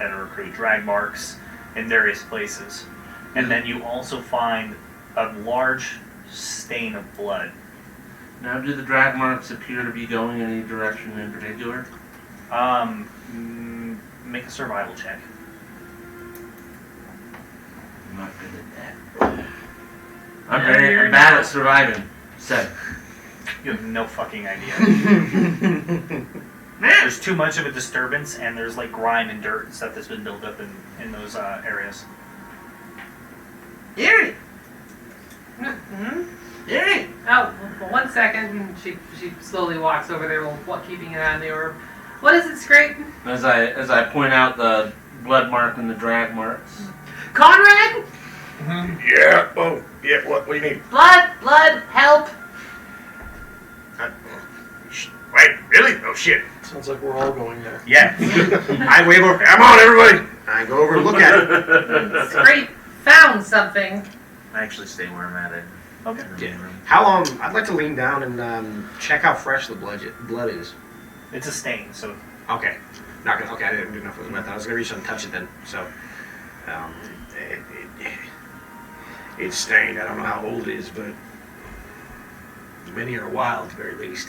that are accrued, drag marks in various places. And then you also find a large stain of blood. Now, do the drag marks appear to be going in any direction in particular? Make a survival check. I'm not good at that. I'm bad at surviving. 7. You have no fucking idea. There's too much of a disturbance, and there's like grime and dirt and stuff that's been built up in those areas. Eerie! Mm-hmm. Eerie! Oh, well, 1 second. And she slowly walks over there, keeping an eye on the orb. What is it, Scrape? As I point out the blood mark and the drag marks. Conrad? Yeah. Oh, yeah. What do you need? Blood, help! Wait, really? Oh shit. Sounds like we're all going there. Yeah. I wave over. Come on, everybody. I go over and look at it. Scrape found something. I actually stay where I'm at. Okay. In the main room. How I'd like to lean down and check how fresh the blood is. It's a stain, so Okay. Not gonna. Okay, I didn't do enough with that. I was gonna reach out and touch it then. So, it's stained. I don't know how old it is, but many are wild, at the very least.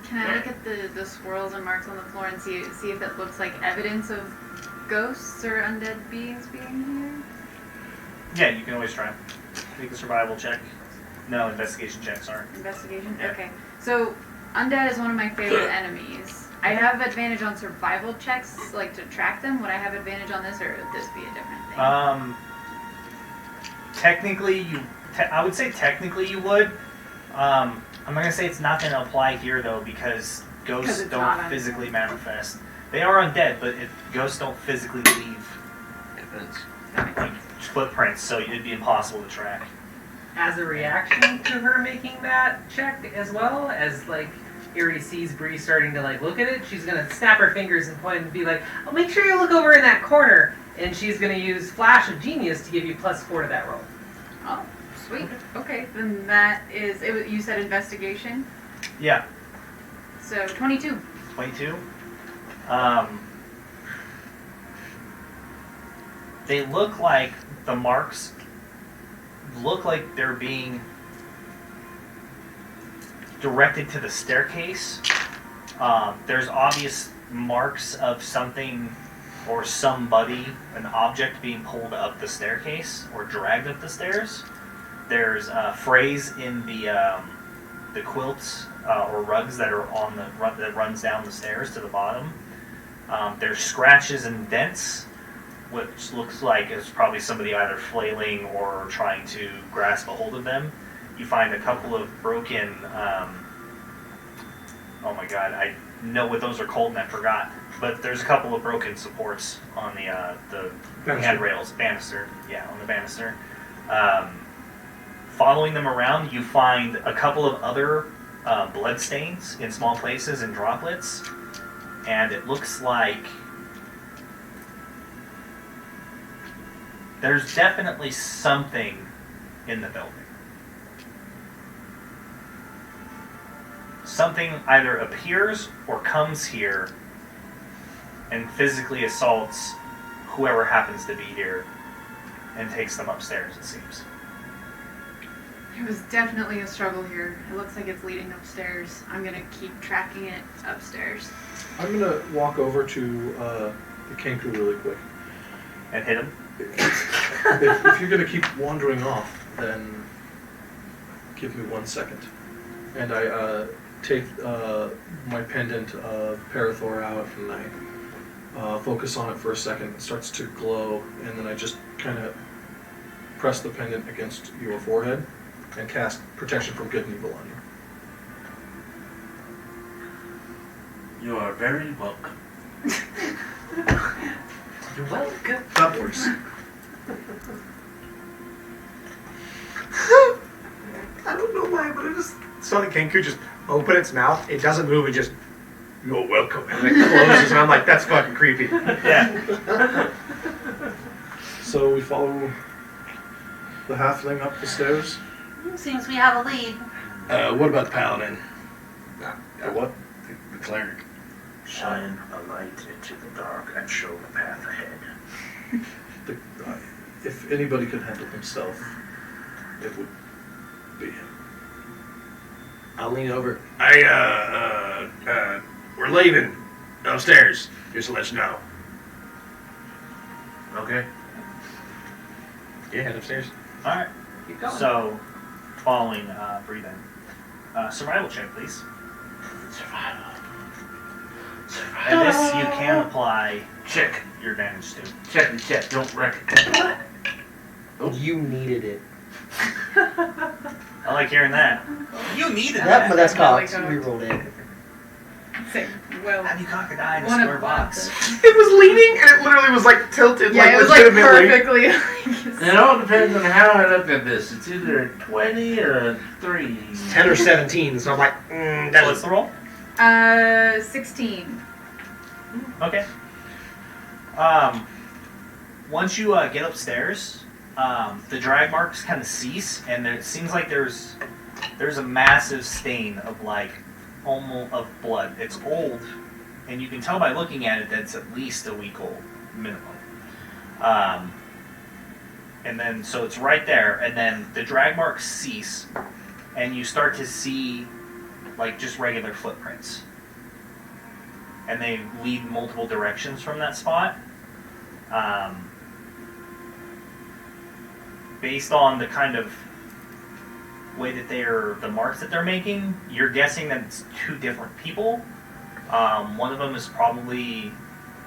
Can I look at the swirls and marks on the floor and see if it looks like evidence of ghosts or undead beings being yeah, you can always try. Make a survival check. No, investigation check, sorry. here? Investigation? Yeah. Okay. So, undead is one of my favorite enemies. I have advantage on survival checks, like to track them. Would I have advantage on this, or would this be a different thing? Technically, I would say technically you would. I'm not gonna say it's not gonna apply here though, because ghosts it's don't not physically undead. manifest. They are undead, but ghosts don't physically leave like footprints, so it'd be impossible to track. As a reaction to her making that check, as well as like Erie sees Bree starting to like look at it, she's gonna snap her fingers and point and be like, "Oh, make sure you look over in that corner." And she's gonna use Flash of Genius to give you +4 to that roll. Oh, sweet. Okay, then that is. You said investigation, Yeah, so 22. 22. They look like the marks look like they're being directed to the staircase. There's obvious marks of something or somebody, an object being pulled up the staircase or dragged up the stairs. There's a phrase in the quilts or rugs that are on that runs down the stairs to the bottom. There's scratches and dents, which looks like it's probably somebody either flailing or trying to grasp a hold of them. You find a couple of broken. Oh my god, I know what those are called and I forgot. But there's a couple of broken supports on the handrails, banister. Yeah, on the banister. Following them around, you find a couple of other blood stains in small places and droplets, and it looks like there's definitely something in the building. Something either appears or comes here and physically assaults whoever happens to be here and takes them upstairs, it seems. There was definitely a struggle here. It looks like it's leading upstairs. I'm gonna keep tracking it upstairs. I'm gonna walk over to the Kenku really quick. And hit him. If you're gonna keep wandering off, then give me 1 second. And I take my pendant of Parathor out and I focus on it for a second. It starts to glow, and then I just kind of press the pendant against your forehead and cast protection from good and evil on you. You are very welcome. You're welcome. Upwards. I don't know why, but I just saw the Kenku just open its mouth. It doesn't move. It just, you're welcome. And it closes, and I'm like, that's fucking creepy. Yeah. So we follow the halfling up the stairs. Seems we have a lead. What about the paladin? What? The cleric. Shine a light into the dark and show the path ahead. If anybody could handle himself, it would be him. I'll lean over. We're leaving upstairs. Just to let you know. Okay. Yeah, head upstairs. Alright. Keep going. So, following breathing. Survival check, please. Survival. And this you can apply Check. your advantage to. Check the check. Don't recognize. You needed it. I like hearing that. You needed Yep, that. but that's Really cocked. good. Rerolled it. Say, well, Have you cock a die in a one square of box? It was leaning, and it literally was like tilted, yeah, like it was like legitimately. perfectly. It all depends on how I look at this. It's either a 20 or a 3. 10 or 17, so I'm like, So what's the roll? 16. Okay. Once you get upstairs, the drag marks kind of cease, and it seems like there's a massive stain of almost of blood. It's old, and you can tell by looking at it that it's at least a week old, minimum. And then so it's right there, and then the drag marks cease, and you start to see just regular footprints. And they lead multiple directions from that spot. Based on the kind of way that the marks that they're making, you're guessing that it's two different people. One of them is probably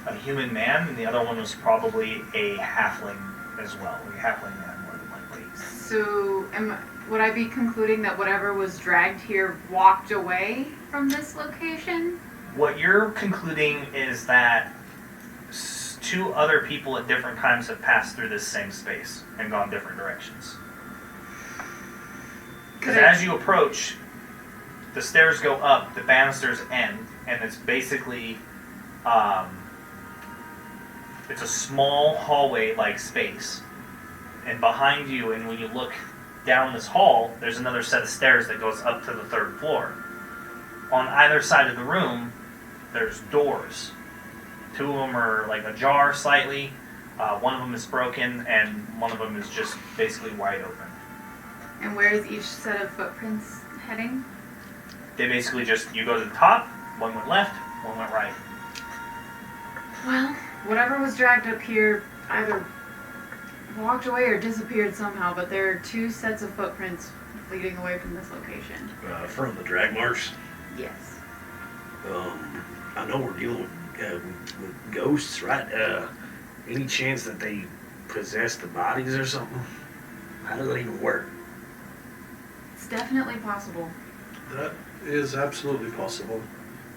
a human man, and the other one was probably a halfling as well. A halfling man, more than likely. So, would I be concluding that whatever was dragged here walked away from this location? What you're concluding is that two other people at different times have passed through this same space and gone different directions. Because as you approach, the stairs go up, the banisters end, and it's basically it's a small hallway-like space. And behind you, and when you look down this hall, there's another set of stairs that goes up to the 3rd floor. On either side of the room, there's doors. 2 of them are ajar slightly, one of them is broken, and one of them is just basically wide open. And where is each set of footprints heading? They basically you go to the top, one went left, one went right. Well, whatever was dragged up here either walked away or disappeared somehow, but there are 2 sets of footprints leading away from this location. From the drag marks. Yes. I know we're dealing with ghosts, right? Any chance that they possess the bodies or something? How does that even work? It's definitely possible. That is absolutely possible.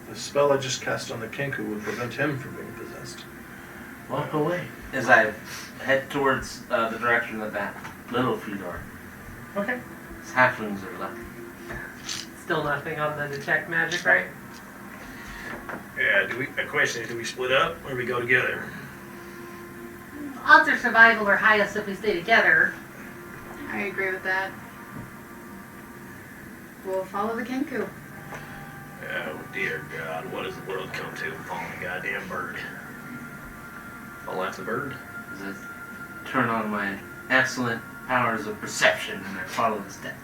The spell I just cast on the Kenku would prevent him from being possessed. Walk away. As I head towards the direction that little feet are. Okay. Halflings are left. Still nothing on the detect magic, right? Yeah, the question is, do we split up or do we go together? Odds of survival are highest if we stay together. I agree with that. We'll follow the Kenku. Oh, dear God, what has the world come to? Following a goddamn bird. Follow after the bird? As I turn on my excellent powers of perception and I follow the steps.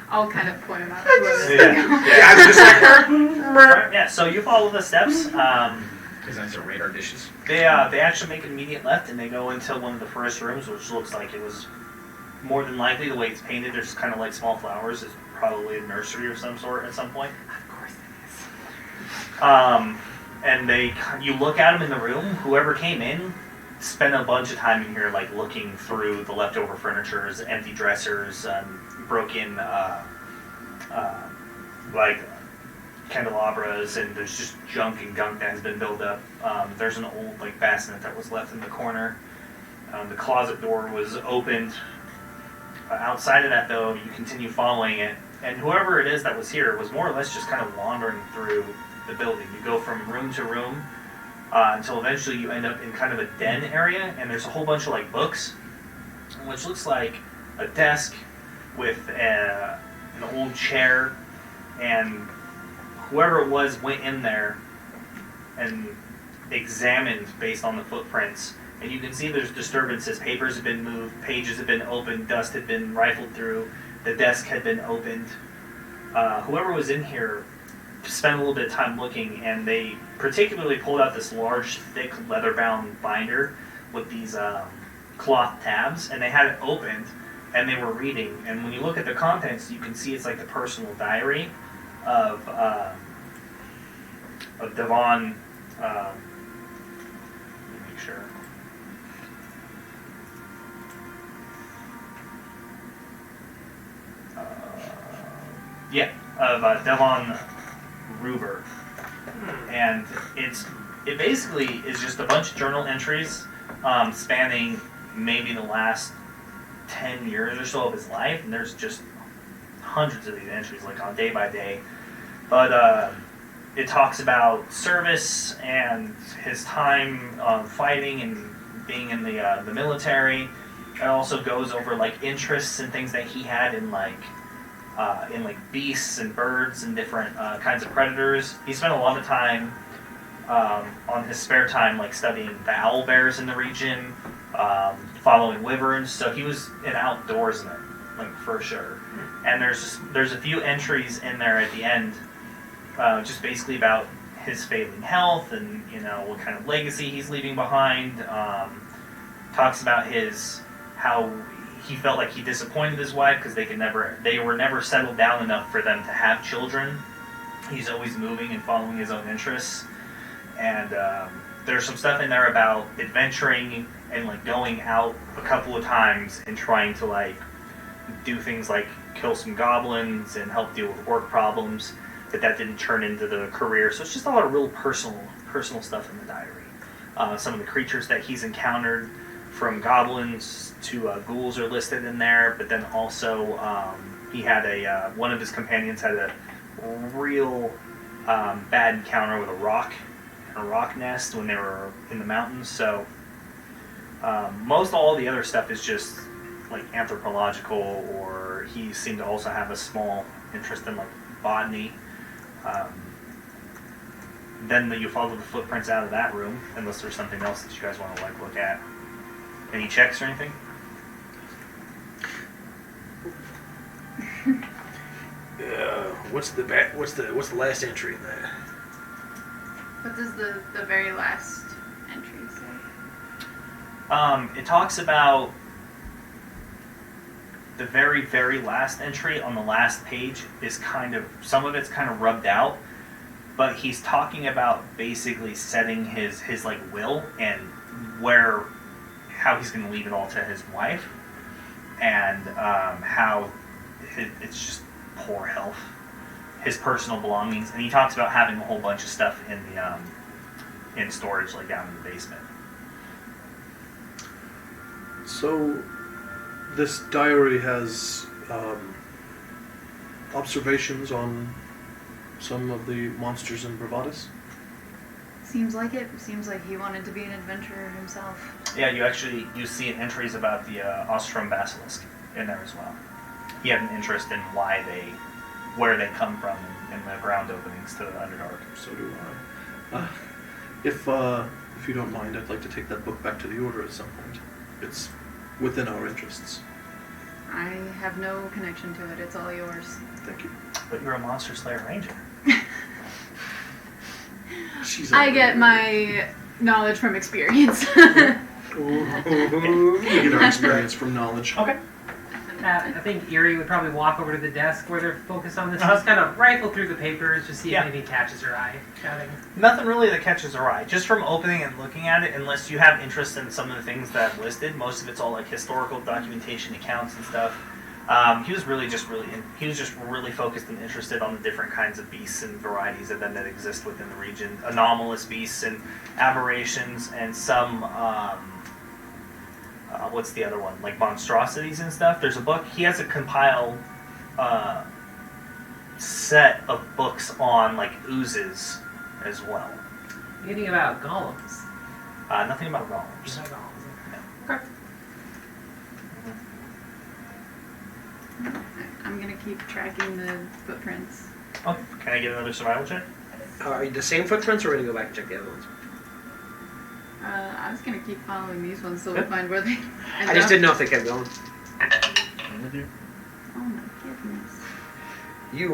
I'll kind of point him out. Yeah, I was just like, Yeah, so you follow the steps. Because that's our radar dishes. They actually make an immediate left and they go into one of the first rooms, which looks like it was more than likely the way it's painted. There's kind of like small flowers. It's probably a nursery of some sort at some point. Of course it is. And you look at them in the room. Whoever came in spent a bunch of time in here, like looking through the leftover furnitures, empty dressers, broken like candelabras, and there's just junk and gunk that has been built up. There's an old like bassinet that was left in the corner. The closet door was opened. Outside of that, though, you continue following it, and whoever it is that was here was more or less just kind of wandering through the building. You go from room to room until eventually you end up in kind of a den area, and there's a whole bunch of like books, which looks like a desk with an old chair, and whoever it was went in there and examined based on the footprints. And you can see there's disturbances. Papers have been moved, pages have been opened, dust had been rifled through, the desk had been opened. Whoever was in here spent a little bit of time looking, and they particularly pulled out this large, thick, leather-bound binder with these cloth tabs, and they had it opened, and they were reading. And when you look at the contents, you can see it's like the personal diary of Devon. Let me make sure. Of Devon Ruber, and it basically is just a bunch of journal entries spanning maybe the last 10 years or so of his life, and there's just hundreds of these entries, like on day by day. But it talks about service and his time fighting and being in the military. It also goes over like interests and things that he had in like beasts and birds and different kinds of predators. He spent a lot of time on his spare time like studying the owl bears in the region, following wyverns. So he was an outdoorsman, like for sure. And there's a few entries in there at the end, just basically about his failing health and what kind of legacy he's leaving behind. Talks about how he felt like he disappointed his wife because they were never settled down enough for them to have children. He's always moving and following his own interests. And there's some stuff in there about adventuring and like going out a couple of times and trying to like do things like kill some goblins and help deal with work problems, but that didn't turn into the career. So it's just a lot of real personal stuff in the diary. Some of the creatures that he's encountered, from goblins to ghouls, are listed in there, but then also he had one of his companions had a real bad encounter with a rock nest when they were in the mountains. So most all the other stuff is just like anthropological, or he seemed to also have a small interest in like botany. Then you follow the footprints out of that room, unless there's something else that you guys want to like look at. Any checks or anything? What's the last entry in that? What does the very last entry say? It talks about the very, very last entry on the last page is some of it's kind of rubbed out, but he's talking about basically setting his like will and how he's going to leave it all to his wife, and how it's just poor health, his personal belongings, and he talks about having a whole bunch of stuff in storage, like down in the basement. So, this diary has observations on some of the monsters in Bravadis? Seems like it. Seems like he wanted to be an adventurer himself. Yeah, you see entries about the Ostrom Basilisk in there as well. He had an interest in where they come from in the ground openings to the Underdark. So do I. If you don't mind, I'd like to take that book back to the Order at some point. It's within our interests. I have no connection to it. It's all yours. Thank you. But you're a Monster Slayer Ranger. I get my knowledge from experience. We get our experience from knowledge. Okay. I think Erie would probably walk over to the desk where they're focused on this and just kind of rifle through the papers to see if anything catches her eye. Nothing really that catches her eye. Just from opening and looking at it, unless you have interest in some of the things that I've listed, most of it's all like historical documentation, accounts and stuff. He was just really focused and interested on the different kinds of beasts and varieties of them that exist within the region. Anomalous beasts and aberrations and some, what's the other one? Like monstrosities and stuff. There's a book. He has a compiled set of books on like oozes as well. Anything about golems? Nothing about golems. Just golems. Okay. I'm gonna keep tracking the footprints. Oh, can I get another survival check? Are you the same footprints, or are we going to go back and check the other ones? I was gonna keep following these ones so we'll find where they end I just up. didn't know if they kept going. Oh my goodness. You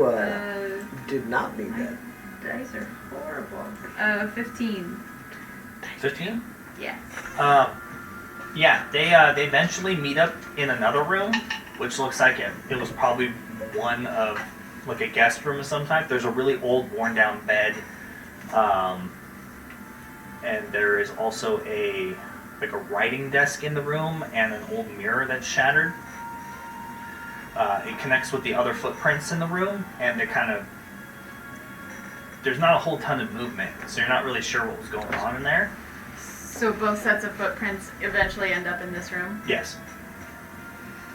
did not need that. Dice are horrible. 15. 15? Yes. Yeah, they eventually meet up in another room, which looks like it was probably one of like a guest room of some type. There's a really old, worn down bed, and there is also a writing desk in the room and an old mirror that's shattered. It connects with the other footprints in the room, and there's not a whole ton of movement, so you're not really sure what was going on in there. So both sets of footprints eventually end up in this room? Yes.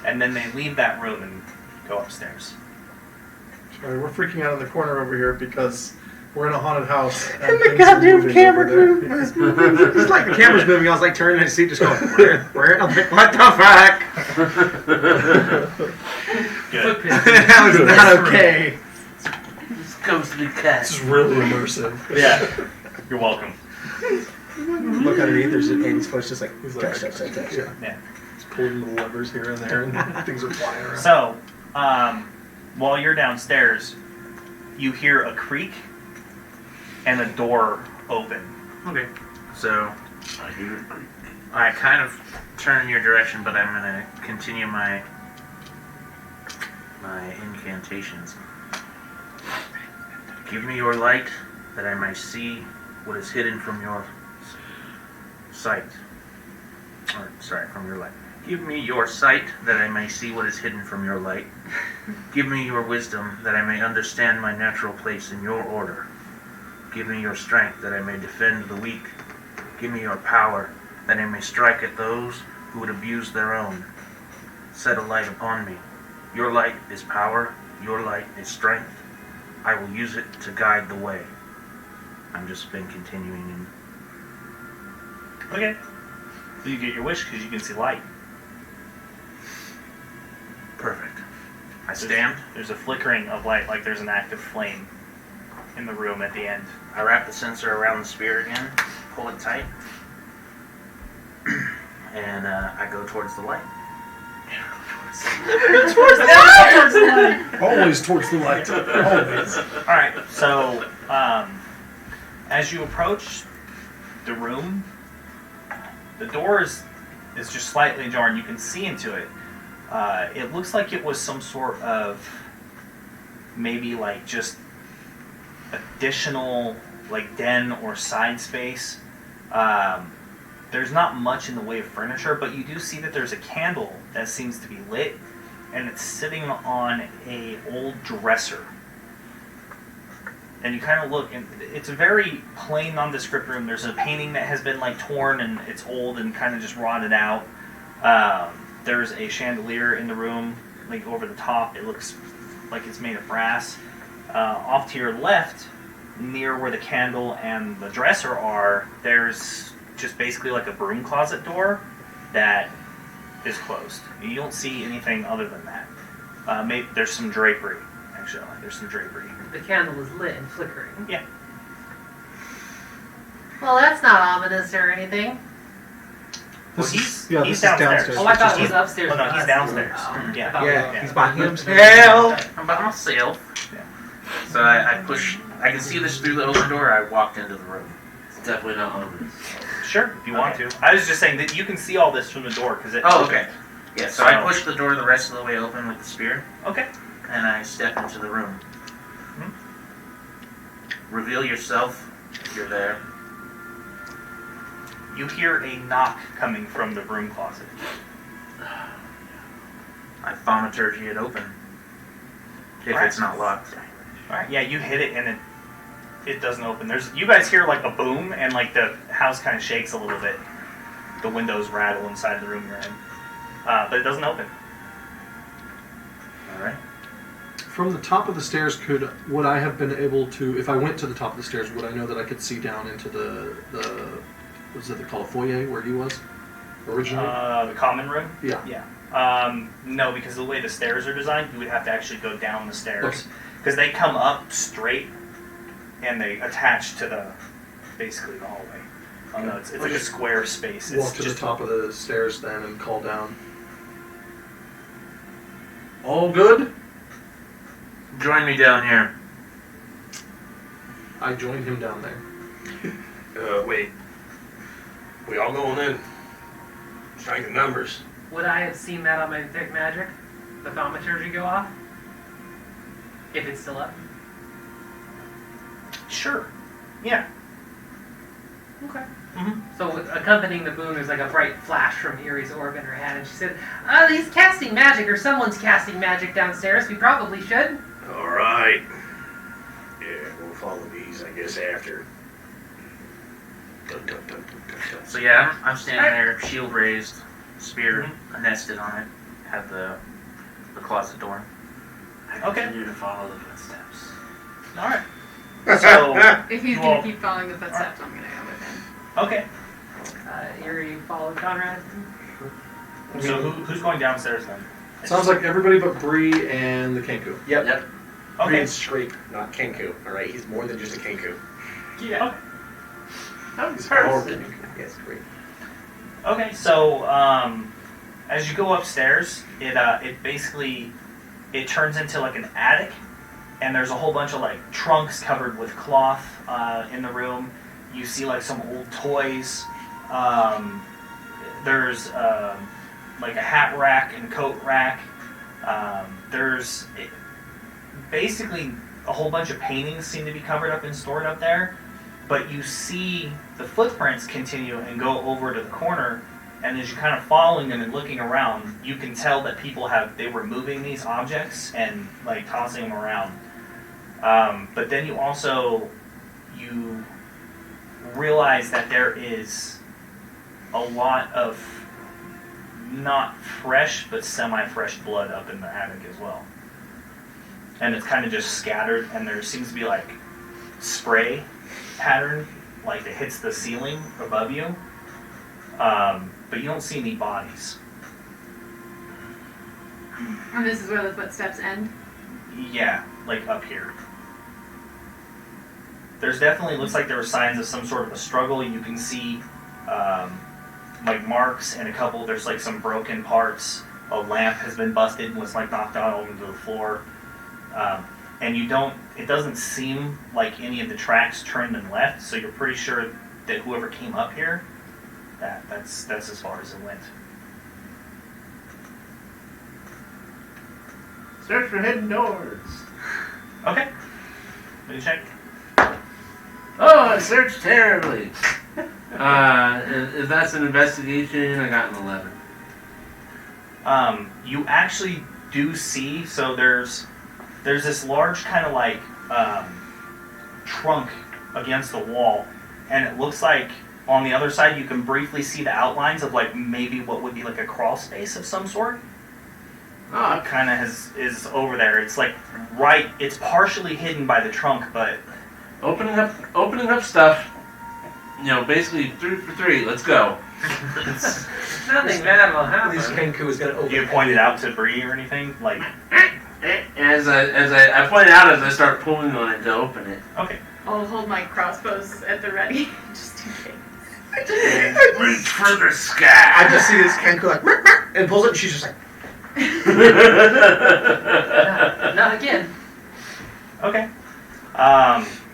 And then they leave that room and go upstairs. Sorry, we're freaking out in the corner over here because we're in a haunted house. And the goddamn camera moved. It's like the camera's moving. I was like turning my seat, just going, where? I'm like, what the fuck? Good. That was not okay. This ghostly cat. This is really immersive. Yeah. You're welcome. Look underneath. There's Andy's foot's just like, He's like, touch. Yeah. Yeah. He's pulling the levers here and there, and things are flying around. So, while you're downstairs, you hear a creak and a door open. Okay. So I kind of turn in your direction, but I'm gonna continue my incantations. Give me your light, that I may see what is hidden from your sight. Or, sorry, from your light. Give me your sight, that I may see what is hidden from your light. Give me your wisdom, that I may understand my natural place in your order. Give me your strength, that I may defend the weak. Give me your power, that I may strike at those who would abuse their own. Set a light upon me. Your light is power, your light is strength. I will use it to guide the way. I'm just been continuing in. Okay. So you get your wish because you can see light. Perfect. I stand. There's a flickering of light, like there's an active flame in the room at the end. I wrap the sensor around the spear again, pull it tight, and I go towards the light. Always towards the light. Always. Alright, so as you approach the room, the door is just slightly ajar and you can see into it. It looks like it was some sort of maybe like just additional like den or side space. There's not much in the way of furniture, but you do see that there's a candle that seems to be lit, and it's sitting on a old dresser. And you kind of look, and it's a very plain, nondescript room. There's a painting that has been like torn and it's old and kind of just rotted out. There's a chandelier in the room, like over the top. It looks like it's made of brass. Off to your left, near where the candle and the dresser are, there's just basically like a broom closet door that is closed. You don't see anything other than that. Maybe there's some drapery. Actually, there's some drapery. The candle is lit and flickering. Yeah. Well, that's not ominous or anything. Well, This he's is downstairs. Oh, I thought he was upstairs. Oh, no, with he's us. downstairs. Oh, Yeah. I thought we Yeah, were- he's by himself. I'm by myself. So I push. I can see this through the open door. I walked into the room. It's definitely not ominous. Sure, if you want to. I was just saying that you can see all this from the door because it. Oh, okay. Yeah, so I So- push the door the rest of the way open with the spear, Okay. and I step into the room. Reveal yourself if you're there. You hear a knock coming from the broom closet. I thaumaturgy it open. If Alright. it's not locked. All right. Yeah, you hit it and it doesn't open. You guys hear like a boom and like the house kind of shakes a little bit. The windows rattle inside the room you're in, but it doesn't open. All right. From the top of the stairs, would I have been able to, if I went to the top of the stairs, would I know that I could see down into the what's it they call a foyer where he was originally? The common room. Yeah. Yeah. No, because the way the stairs are designed, you would have to actually go down the stairs Okay. because they come up straight and they attach to basically the hallway. No, it's like a square space. It's Walk to the top of the stairs then and call down. All good? Join me down here. I joined him down there. Wait. We all going in? Strength in numbers. Would I have seen that on my detect magic? The thaumaturgy go off? If it's still up? Sure. Yeah. Okay. Mhm. So accompanying the boom, there's like a bright flash from Erie's orb in her hand, and she said, he's casting magic, or someone's casting magic downstairs. We probably should. All right. Yeah, we'll follow these, I guess, after. Dun, dun, dun, dun, dun, dun. So yeah, I'm standing there, shield raised, spear nested on it, have the closet door. I Okay. continue to follow the footsteps. All right. So If he's Well- gonna keep following the footsteps, I'm gonna go with him. okay. Erie followed Conrad. So who's going downstairs then? Sounds like everybody but Bree and the Kenku. Yep. Yep. Okay. Okay. He's straight, not Kenku. All right, he's more than just a Kenku. Yeah. He's more Kenku. Yes, great. Okay, so as you go upstairs, it basically turns into like an attic, and there's a whole bunch of like trunks covered with cloth in the room. You see like some old toys. There's like a hat rack and coat rack. There's basically a whole bunch of paintings seem to be covered up and stored up there. But you see the footprints continue and go over to the corner, and as you're kind of following them and looking around, you can tell that they were moving these objects and like tossing them around. But then you realize that there is a lot of not fresh but semi-fresh blood up in the attic as well. And it's kind of just scattered, and there seems to be like spray pattern like that hits the ceiling above you, but you don't see any bodies. And this is where the footsteps end. Yeah, like up here. There's definitely looks like there were signs of some sort of a struggle. You can see like marks and there's like some broken parts. A lamp has been busted and was like knocked out onto the floor. And it doesn't seem like any of the tracks turned and left, so you're pretty sure that whoever came up here, that's as far as it went. Search for hidden doors. Okay. Let me check. Oh, I searched terribly. If that's an investigation, I got an 11. You actually do see, so there's this large kind of like trunk against the wall, and it looks like on the other side you can briefly see the outlines of like maybe what would be like a crawl space of some sort. Oh, kind of is over there. It's like right. It's partially hidden by the trunk, but opening up stuff. You know, basically 3 for 3. Let's go. Nothing bad will At least happen. Kenku is going to open you it. pointed out to Bree or anything like. As I point out as I start pulling on it to open it. Okay. I'll hold my crossbows at the ready, just in case. Reach for the I sky. just see this Kenku like, "Meow, meow," and pulls it, and she's just like, Not again. Okay.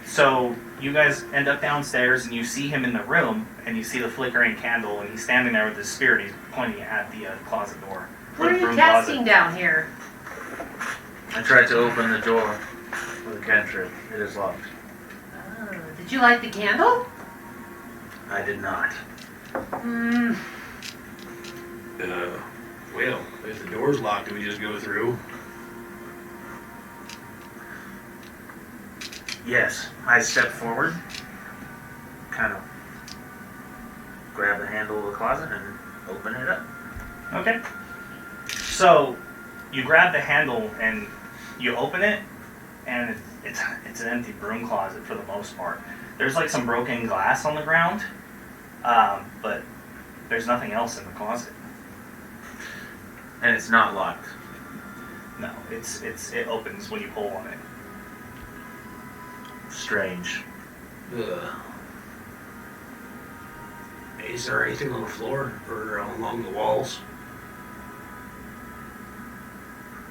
So you guys end up downstairs, and you see him in the room, and you see the flickering candle, and he's standing there with his spear, and he's pointing at the closet door. What are The you broom casting closet. down here? I tried to open the door with a cantrip. It is locked. Oh, did you light the candle? I did not. Hmm. Well, if the door's locked, do we just go through? Yes, I stepped forward, kind of grab the handle of the closet and open it up. Okay. So you grab the handle and you open it, and it's an empty broom closet for the most part. There's like some broken glass on the ground, but there's nothing else in the closet. And it's not locked. No, it opens when you pull on it. Strange. Is there anything on the floor or along the walls?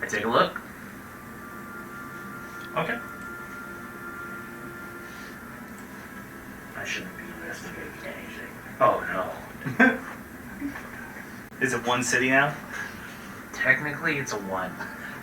I take a look. Okay. I shouldn't be investigating anything. Oh no. Is it one city now? Technically, it's a 1.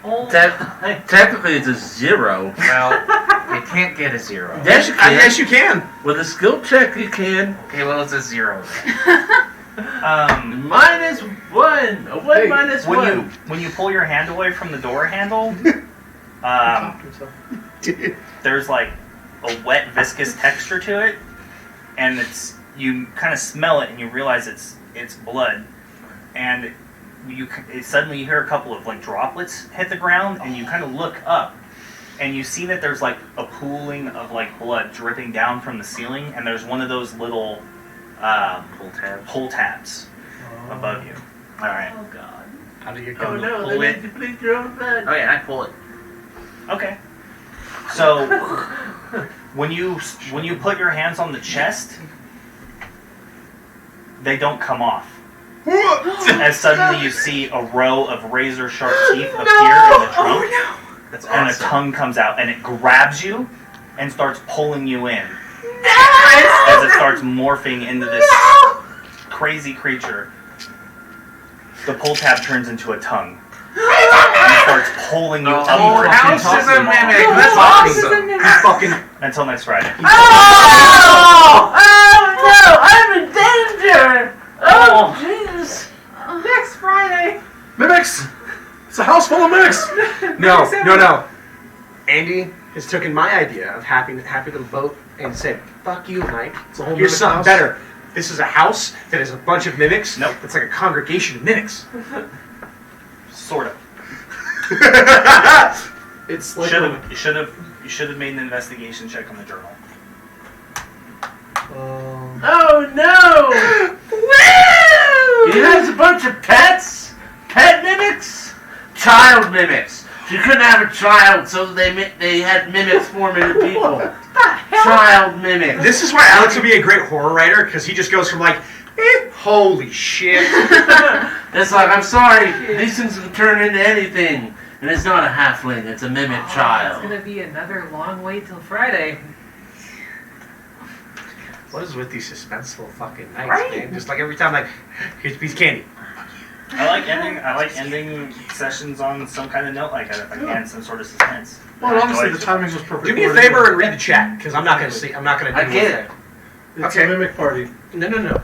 Oh, Technically, it's a 0. Well, you can't get a 0. Yes, you can. yes, you can. With a skill check, you can. Okay, well, it's a 0 then. Minus 1. A 1 Hey, minus When 1. when you pull your hand away from the door handle, there's like a wet, viscous texture to it, and you kind of smell it and you realize it's blood, and suddenly you hear a couple of like droplets hit the ground, and you kind of look up, and you see that there's like a pooling of like blood dripping down from the ceiling, and there's one of those little pull tabs above you. All right. oh God. How do you Oh go? no, pull they it. need to bleed your own blood. Oh yeah, I pull it. Okay. So when you put your hands on the chest, they don't come off. As suddenly you see a row of razor sharp teeth appear in the trunk, That's and a awesome. tongue comes out, and it grabs you and starts pulling you in. As it starts morphing into this crazy creature, the pull tab turns into a tongue. And it starts pulling you upward House is a mimic. That's awesome. Fucking until next Friday. Oh! Oh no! I'm in danger! Oh jeez! Next Friday. Mimics! It's a house full of mimics! no. Andy has taken my idea of happy little boat and said, "Fuck you, Mike. It's a whole Here's mimic something house. better. This is a house that has a bunch of mimics. Nope. It's like a congregation of mimics." Sort of. It's like You should have made an investigation check on the journal. Oh no! He has a bunch of pets? Pet mimics? Child mimics. You couldn't have a child, so they had mimics form into people. Child mimics. This is why Alex would be a great horror writer, because he just goes from like, holy shit. It's like, I'm sorry, these things can turn into anything. And it's not a halfling, it's a mimic It's child. gonna be another long wait till Friday. What is with these suspenseful fucking nights, Right? man? Just like every time, like, here's a piece of candy. I like ending sessions on some kind of note like that if I can, some sort of suspense. Well, I honestly, enjoy the it. timing was perfect. Do me a favor and read the chat, because I'm not gonna see. I'm not gonna do I get it. It's Okay. a mimic party. No.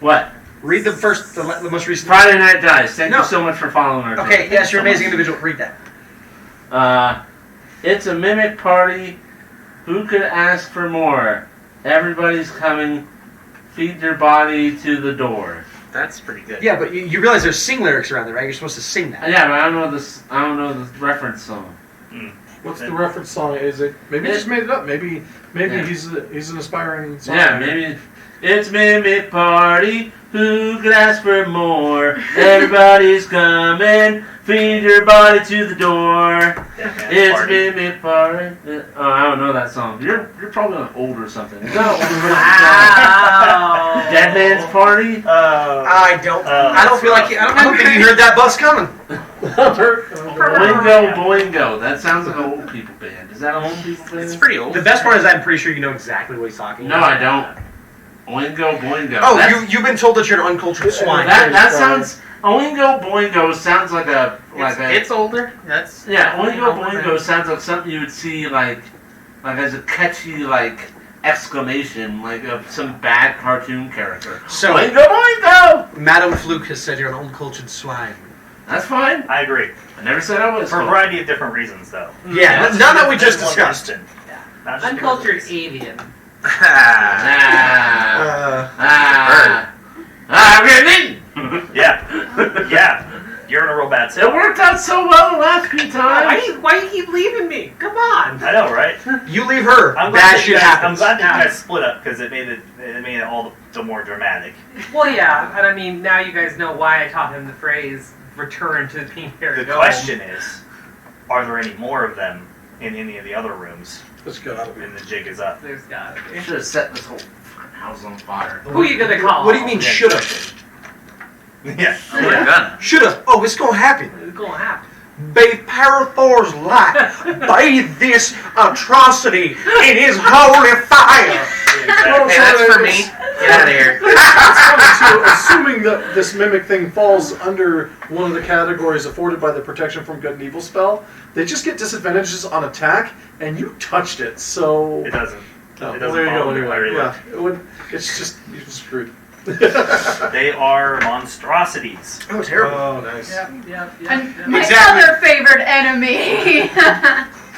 What? Read the first, the most recent. Friday Night Dice. Thank No. you so much for following our Okay, team. yes, you're an So amazing much. individual. Read that. It's a mimic party. Who could ask for more? Everybody's coming. Feed your body to the door. That's pretty good. Yeah, but you realize there's sing lyrics around there, right? You're supposed to sing that. Yeah, but I don't know this. I don't know the reference song. What's the reference song? Is it? Maybe he just made it up. Maybe Yeah. he's an aspiring songwriter. Yeah, maybe it's Mimic Party. Who could ask for more? Everybody's coming. Feed your body to the door. It's Mimic Party. Oh, I don't know that song. You're probably on old or something. Is that an older version? Wow. Dead Man's Party? I don't feel like I don't think you heard that bus coming. Boingo Boingo. That sounds like an old people band. Is that an old people band? It's pretty old. The best part is I'm pretty sure you know exactly what he's talking No, about. I don't. Oingo Boingo. Oh, That's- you've been told that you're an uncultured swine. That sounds. Oingo Boingo sounds like a It's older. That's Oingo Boingo sounds like something you would see like as a catchy exclamation of some bad cartoon character. So, Oingo Boingo. Madame Fluke has said you're an uncultured swine. That's fine. I agree. I never said I was. For a variety of different reasons, though. Yeah, That's none that we just one discussed. reason. Not just Uncultured because- avian. Really? Yeah. Yeah. You're in a real bad It spot. worked out so well the last few times. Why you keep leaving me? Come on. I know, right? You leave her, I'm glad bad that you shit guys, I'm happens. glad that you guys split up because it made it all the more dramatic. Well, yeah, and I mean, now you guys know why I taught him the phrase "return to the pink hair." The question is, are there any more of them in any of the other rooms? Let's go out of here. And the jig is up. There's gotta You be. should have set this whole fucking house on fire. Who are you gonna call? What do you mean, shoulda? Yeah. We're gonna. Shoulda. Oh, it's gonna happen. It's gonna happen. Bathe Parathor's light. Bathe this atrocity in his holy fire. Exactly. Hey, that's for me. Get out of here. Assuming that this mimic thing falls under one of the categories afforded by the protection from good and evil spell, they just get disadvantages on attack, and you touched it, so It doesn't. Oh, It well, doesn't there you follow go. the Anyway, fiery yeah, look. it would. It's just you're screwed. They are monstrosities. Oh, terrible. Oh, nice. Yep. And my Exactly. other favorite enemy.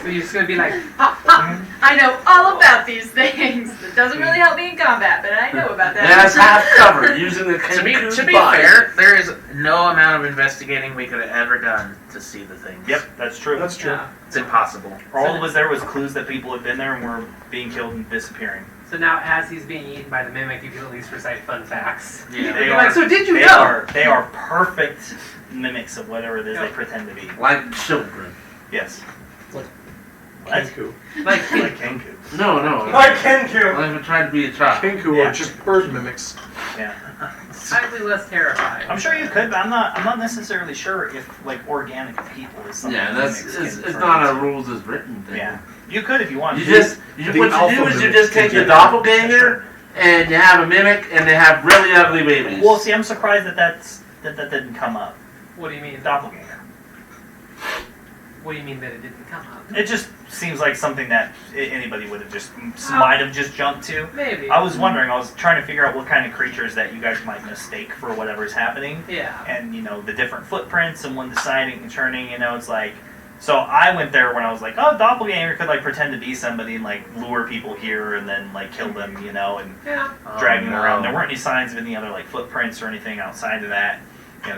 So you're just gonna be like, ha, ha. I know all about these things. It doesn't really help me in combat, but I know about that. That's half covered using the To be Kenku fair, there is no amount of investigating we could have ever done to see the things. Yep, that's true. That's true. Yeah. It's impossible. All that was there was clues that people had been there and were being killed and disappearing. So now, as he's being eaten by the mimic, you can at least recite fun facts. Yeah. They You're are, like, so did you they know? They are perfect mimics of whatever it is they pretend to be. Like children. Yes. Like What? Kenku. Like, Like Kenku. No. Kenku. I haven't tried to be a child. Kenku Yeah. are just bird mimics. Yeah. slightly less terrifying. I'm sure you could, but I'm not necessarily sure if organic people is something. Yeah, that that's mimics it's can not a create. rules as written thing. Yeah. You could if you wanted. You just what you do alpha is you mimic just take the can do doppelganger and you have a mimic and they have really ugly babies. Well, see, I'm surprised that didn't come up. What do you mean? Doppelganger. What do you mean that it didn't come up? It just seems like something that anybody would have might have just jumped to. Maybe. I was wondering. I was trying to figure out what kind of creatures that you guys might mistake for whatever's happening, Yeah. and the different footprints and one deciding and turning. It's like. So I went there when I was like, oh, doppelganger could pretend to be somebody and lure people here and then kill them, and Yeah. drag them around. There weren't any signs of any other footprints or anything outside of that.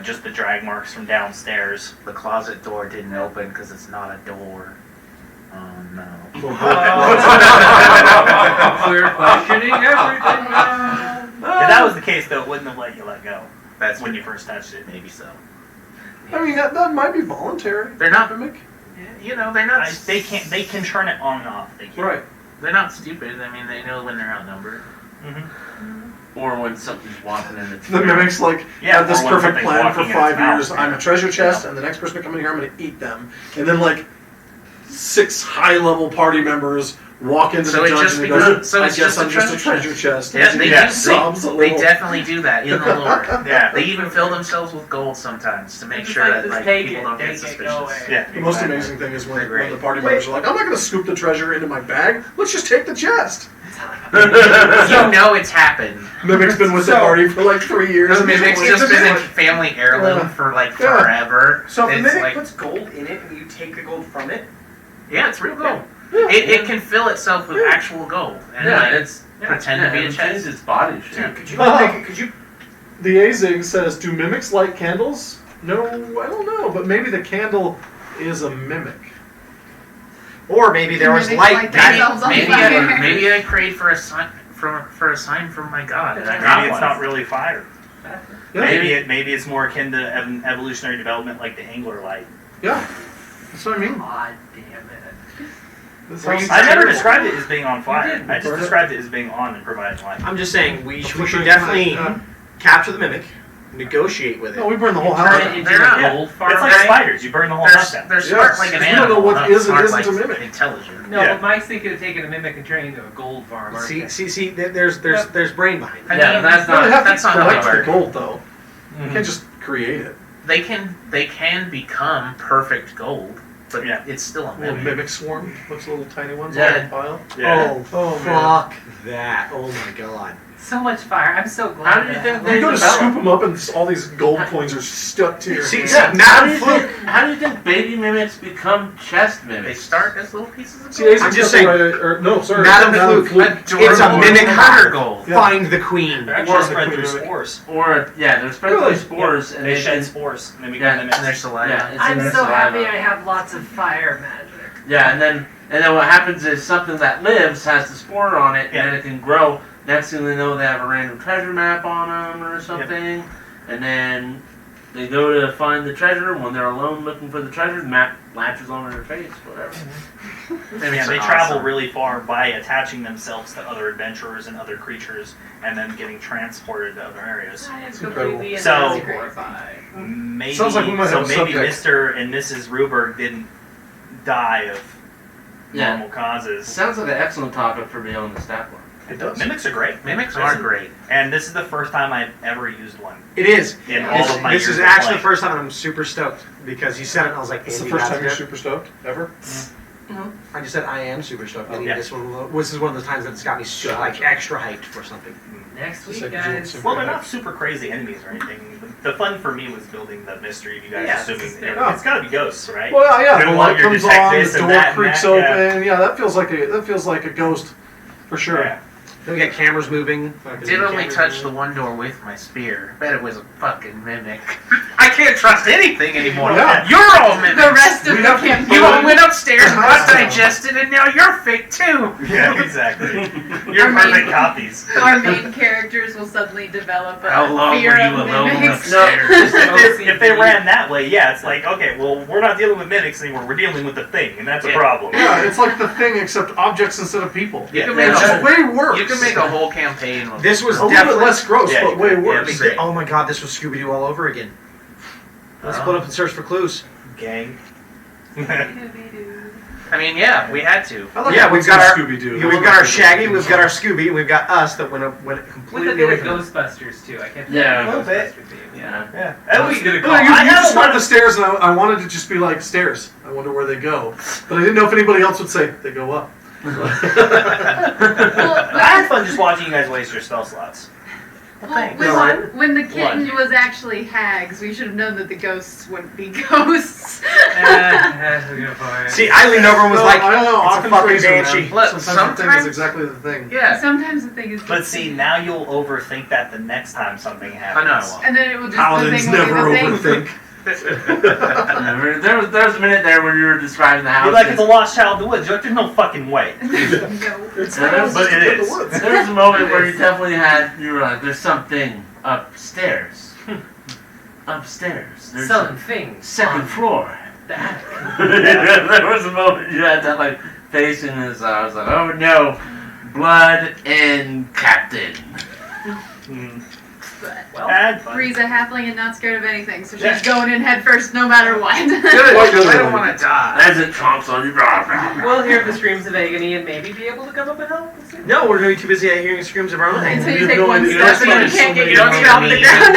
Just the drag marks from downstairs. The closet door didn't open because it's not a door. Oh no. We're questioning everything now. If that was the case, though, it wouldn't have let you let go. That's When you first touched it. maybe so. I mean, that might be voluntary. They're not. Mimic. They're not. They can't. They can turn it on and off. They can. Right. They're not stupid. I mean, they know when they're outnumbered. Mm-hmm. or when something's walking in its The mimic's Yeah, have this or when perfect something's plan for walking in 5 its mouth, years. yeah. I'm a treasure chest, and the next person to come in here, I'm going to eat them. And then 6 high-level party members walk into So the it just dungeon and go, becomes- so I it's guess just a I'm just a treasure treasure chest. Yeah, And they she do. sobs a They little. definitely do that in the lore. Yeah. They even fill themselves with gold sometimes to make Just sure like, that just take people it, don't get take it, suspicious. go away. Yeah. The most Exactly. amazing thing is when They're the great. party members are like, I'm not going to scoop the treasure into my bag. Let's just take the chest. You know it's happened. Mimic's been with the party for 3 years. The mimic's It's just a been a mimic. family heirloom Yeah. for forever. So if the It's mimic puts gold in it and you take the gold from it, yeah, it's real gold. Yeah. It can fill itself with actual gold and Yeah, it's pretend to be a it chest. changes its body shape. dude, could you The Azig says, do mimics light candles? No, I don't know, but maybe the candle is a mimic. Or maybe there was Mimics light. light themselves on fire. Maybe I prayed for a sign from my god, and I got Maybe it's one. not really fire. Yeah, Maybe it's more akin to evolutionary development, like the angler light. yeah. That's what I mean. God damn it. This Were you- sounds I never terrible. described it as being on fire. didn't. I just described it as being on and providing light. I'm just saying we That's should what definitely they- capture the mimic, negotiate with it. No, we burn the whole Turn house it down. into They're a not- gold farm. It's like right? spiders. You burn the whole house down. They're smart like an because we don't know animal. what not is and smart isn't like a mimic. intelligent. No, Yeah. but Mike's thinking of taking a mimic and turning into a gold farm. aren't they? See, there's brain behind it. Yeah, that's Well, they not. have that's to not how collect it the works. gold, though. You Mhm. can't just create it. They can become perfect gold, but Yeah. it's still a A little mimic. mimic swarm, looks little tiny ones Yeah. on the pile. Yeah. Oh, man. fuck that! Oh my god! So much fire. I'm so glad. How do you that think happened. You go to Develop. scoop them up, and all these gold coins are stuck to your See, hand. yeah. How do Madam you Fluke. think? How do you think baby mimics become chest They mimics? start as little pieces of See, gold. Azig's I'm just got the saying, right- or, no, sorry, Madam Madam Fluke. Fluke. It's a mimic Murder hunter. gold. Yeah. Find the queen. They're actually Or the spread through queen. spores. Or yeah, they're spread Really? through spores and They they shed can. spores and they Yeah, become mimics. And their saliva. Yeah, it's in I'm their so happy saliva. I have lots of fire magic. Yeah, and then what happens is something that lives has the spore on it, Yeah. and it can grow. Next thing they know, they have a random treasure map on them or something, and then they go to find the treasure. And when they're alone looking for the treasure, the map latches on their face, whatever. Yeah, they travel really far by attaching themselves to other adventurers and other creatures, and then getting transported to other areas. I am incredible. completely So- horrified. Maybe Sounds like we might have a maybe subject. Mr. and Mrs. Ruberg didn't die of Yeah. normal causes. Sounds like an excellent topic for me on the stat one. It does. Mimics are great, Mimics are great. and this is the first time I've ever used one It is. in all of my This years is of actually playing. the first time I'm super stoked because you said it and I was like, This is the Andy, first that's time you're good. super stoked, ever? I just said I am super stoked. I Oh, think yeah. this is one of the times that it's got me like extra hyped for something. Next week, Just like guys. super- Well, they're not super crazy enemies or anything. The fun for me was building the mystery of you guys Yeah, assuming yeah. it's got to be ghosts, right? Well, yeah, Good the luck, light you comes detect on, this the and door that and creaks that, yeah. open. Yeah, that feels like a ghost, for sure. Yeah. Then we got cameras moving. Did only touch the one door with my spear. Bet it was a fucking mimic. I can't trust anything anymore. Yeah. You're all mimics. The rest of We the have to- campaign. You all went upstairs and got Yeah. digested, and now you're fake too. Yeah, exactly. You're I mean- perfect copies. Our main characters will suddenly develop a How long fear were you of alone mimics. upstairs? If they ran that way, yeah, it's like, okay, well, we're not dealing with mimics anymore. We're dealing with the thing, and that's a Yeah. problem. Yeah, it's like the thing, except objects instead of people. You Yeah. can make It's a just whole, way worse. you can make a whole campaign with This was a little bit definitely less gross, Yeah, but you way could. Yeah, worse. it'd be great. Oh my god, this was Scooby Doo all over again. Let's split up and search for clues. Gang. I mean, yeah, we had to. I like Yeah, that we've one's got our Scooby-Doo. we've got our Shaggy, we've got our Scooby, and we've got us that went With a completely bit away of from it. Ghostbusters too. I can't. Yeah. think A of little bit. Ghostbusters theme, Yeah. Yeah. That was good. No, you just went up the stairs, and I wanted to just be like, stairs. I wonder where they go. But I didn't know if anybody else would say, they go up. Well, I had fun just watching you guys waste your spell slots. when the kitten was actually hags, we should have known that the ghosts wouldn't be ghosts. That's a good point. See, I leaned over and was No, like, I don't know. it's a Occam's fucking razor, man. banshee. Look, Sometimes the thing sometimes- is exactly the thing. Yeah. Sometimes the thing is. But see, now you'll overthink that the next time something I happens. know I won't. And then it will just Paladins the thing never will be the thing. overthink. There was a minute there where you were describing the house. You're like, it's a lost child in the woods. You're like, there's no fucking way. No. It's Yeah, not but it in the is. woods. There was a moment where you definitely you were like, there's something upstairs. Upstairs. There's Some a things. second on floor. the attic. There was a moment you had that like face in his eye. I was like, oh no, blood and captain. But Well, Bad fun. Bree's a halfling and not scared of anything, so she's Yeah. going in head first no matter what. Good. What I good? don't want to die. As it trumps on you. we'll hear the screams of agony and maybe be able to come up and help. We'll see. No, we're going to be too busy hearing screams of our own. Until You you have take no one idea. step You know and you what's can't get funny? your You know feet off the what's ground.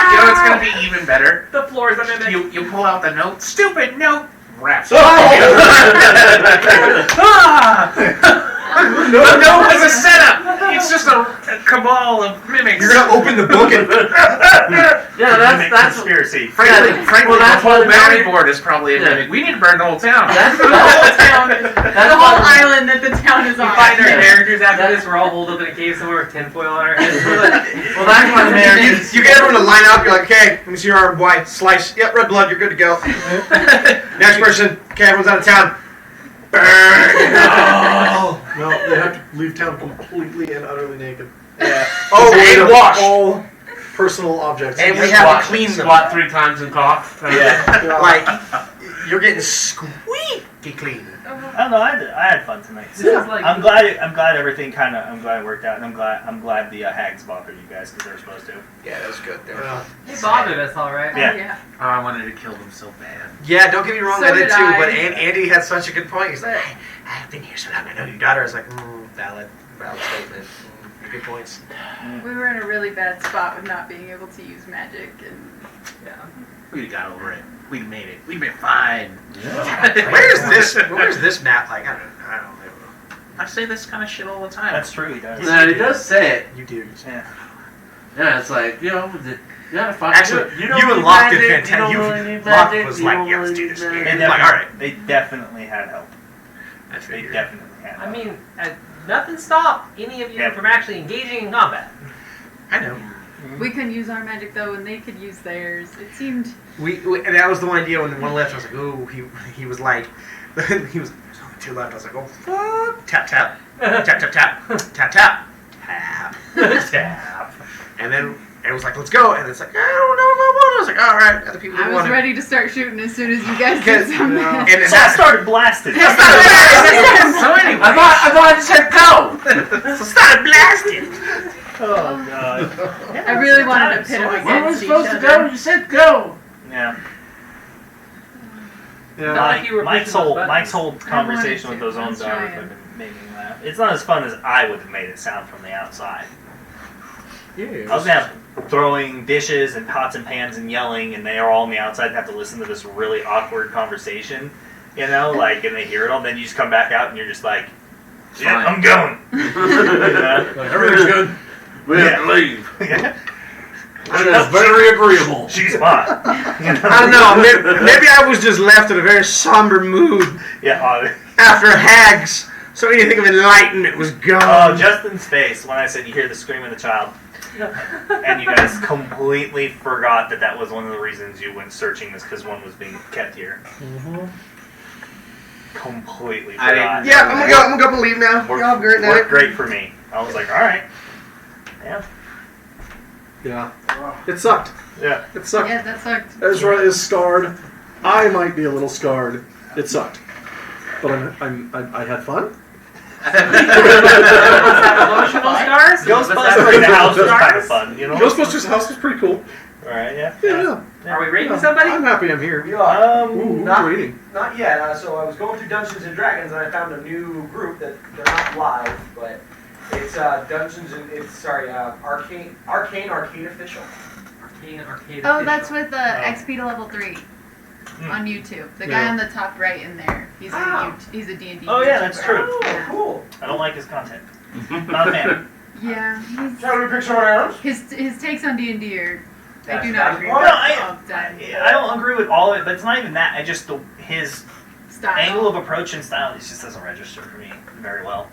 You know what's going to be even better? The floors under the. You pull out the note. Stupid note. Wraps. The note was a setup. It's just a cabal of mimics. You're going to open the book and... Yeah, Mimic that's conspiracy. Frankly, well, that's the whole what bounty board is probably a Yeah. mimic. We need to burn the whole town. that's The whole why- island that the town bizarre. find our characters after this. We're all holed up in a cave somewhere with tinfoil on our heads. We're like, Well, that's why the Americans. You get everyone to line up. You're like, okay, let me see your arm, boy. Slice. Yep, red blood. You're good to go. Next person. Okay, everyone's out of town. Burn. No, they have to leave town completely and utterly naked. Yeah. Oh, Devoid and of wash. all personal objects. And we Squat- have to clean them. Squat 3 times and cough. Yeah. Like, you're getting squeaky clean. I don't know. I had fun tonight. Yeah. Like- I'm glad everything I'm glad it worked out, and I'm glad the hags bothered you guys because they were supposed to. Yeah, that was good. They were fun. they bothered us, all right. Yeah. Oh, I wanted to kill them so bad. Yeah, don't get me wrong, So I did did too. I. But Andy had such a good point. He's like, I've been here so long. I know your daughter. I was like, valid statement. Good points. We were in a really bad spot with not being able to use magic, and We got over it. We made it. We've been fine. Where's this map? Like, I don't know. I say this kind of shit all the time. That's true. He does. Yeah, he does say it. You do. Yeah. Yeah, it's like, you gotta find. Actually, you you and need Locke did magic, fantastic. You don't really need Locke magic, was you like, don't yeah, let's really do need this. magic. I'm like, all right. They definitely had help. I They figured. definitely had help. I mean, nothing stopped any of you Yeah. from actually engaging in combat. I know. we couldn't use our magic though, and they could use theirs. It seemed We and that was the one idea when one left. I was like, oh, he was like, he was there's only 2 left. I was like, oh fuck, tap tap, tap tap tap, tap tap, tap, tap, and then it was like, let's go, and it's like, I don't know if I want. I was like, all right, other people I was want it. ready to start shooting as soon as you guys Because- did something. And So I that started blasting. So anyway, I thought you said go. so started blasting. Oh god. I really wanted to pit them Where are we against each supposed to other. go? You said go. Yeah. Yeah. Like you were Mike's pushing those whole buttons. conversation I with wanted those to. I own was daughters trying. made me laugh. It's not as fun as I would have made it sound from the outside. Yeah. I was gonna have throwing dishes and pots and pans and yelling, and they are all on the outside and have to listen to this really awkward conversation, you know, like, and they hear it all. Then you just come back out and you're just like, "Yeah, Fine. I'm going." You know? Everything's good. We have to leave. Yeah. It is very agreeable. She's mine. You know? I don't know. Maybe I was just left in a very somber mood Yeah. after hags. So anything of enlightenment was Oh, gone. Justin's face when I said you hear the scream of the child, and you guys completely forgot that was one of the reasons you went searching, is because one was being kept here. Completely I forgot. didn't- Yeah, I'm gonna go up and leave now. Worked, Y'all have a great night. worked great for me. I was like, all right. Yeah. Yeah. It sucked. Yeah. It sucked. Yeah, that sucked. Ezra is scarred. I might be a little scarred. It sucked. But I had fun. Emotional scars? Ghostbusters in the house was kind of fun, you know? Ghostbusters house was pretty cool. Alright, yeah. Yeah. Are we rating Yeah. somebody? I'm happy I'm here. We are. Ooh, Not- who's reading? Not yet. So I was going through Dungeons and Dragons and I found a new group that they're not live, but it's Arcane Arcade Official. Arcade Oh, official. that's with XP to level 3 on YouTube. The guy Yeah. on the top right in there. He's he's a D&D. Oh, yeah, that's YouTuber. true. Oh, cool. I don't like his content. Not a fan. Yeah, he's, Shall we pick someone else? his takes on D&D are. I That's do not not agree wrong. with No, all the time. I don't agree with all of it, but it's not even that. I just, his Style. angle of approach and style, it just doesn't register for me very well.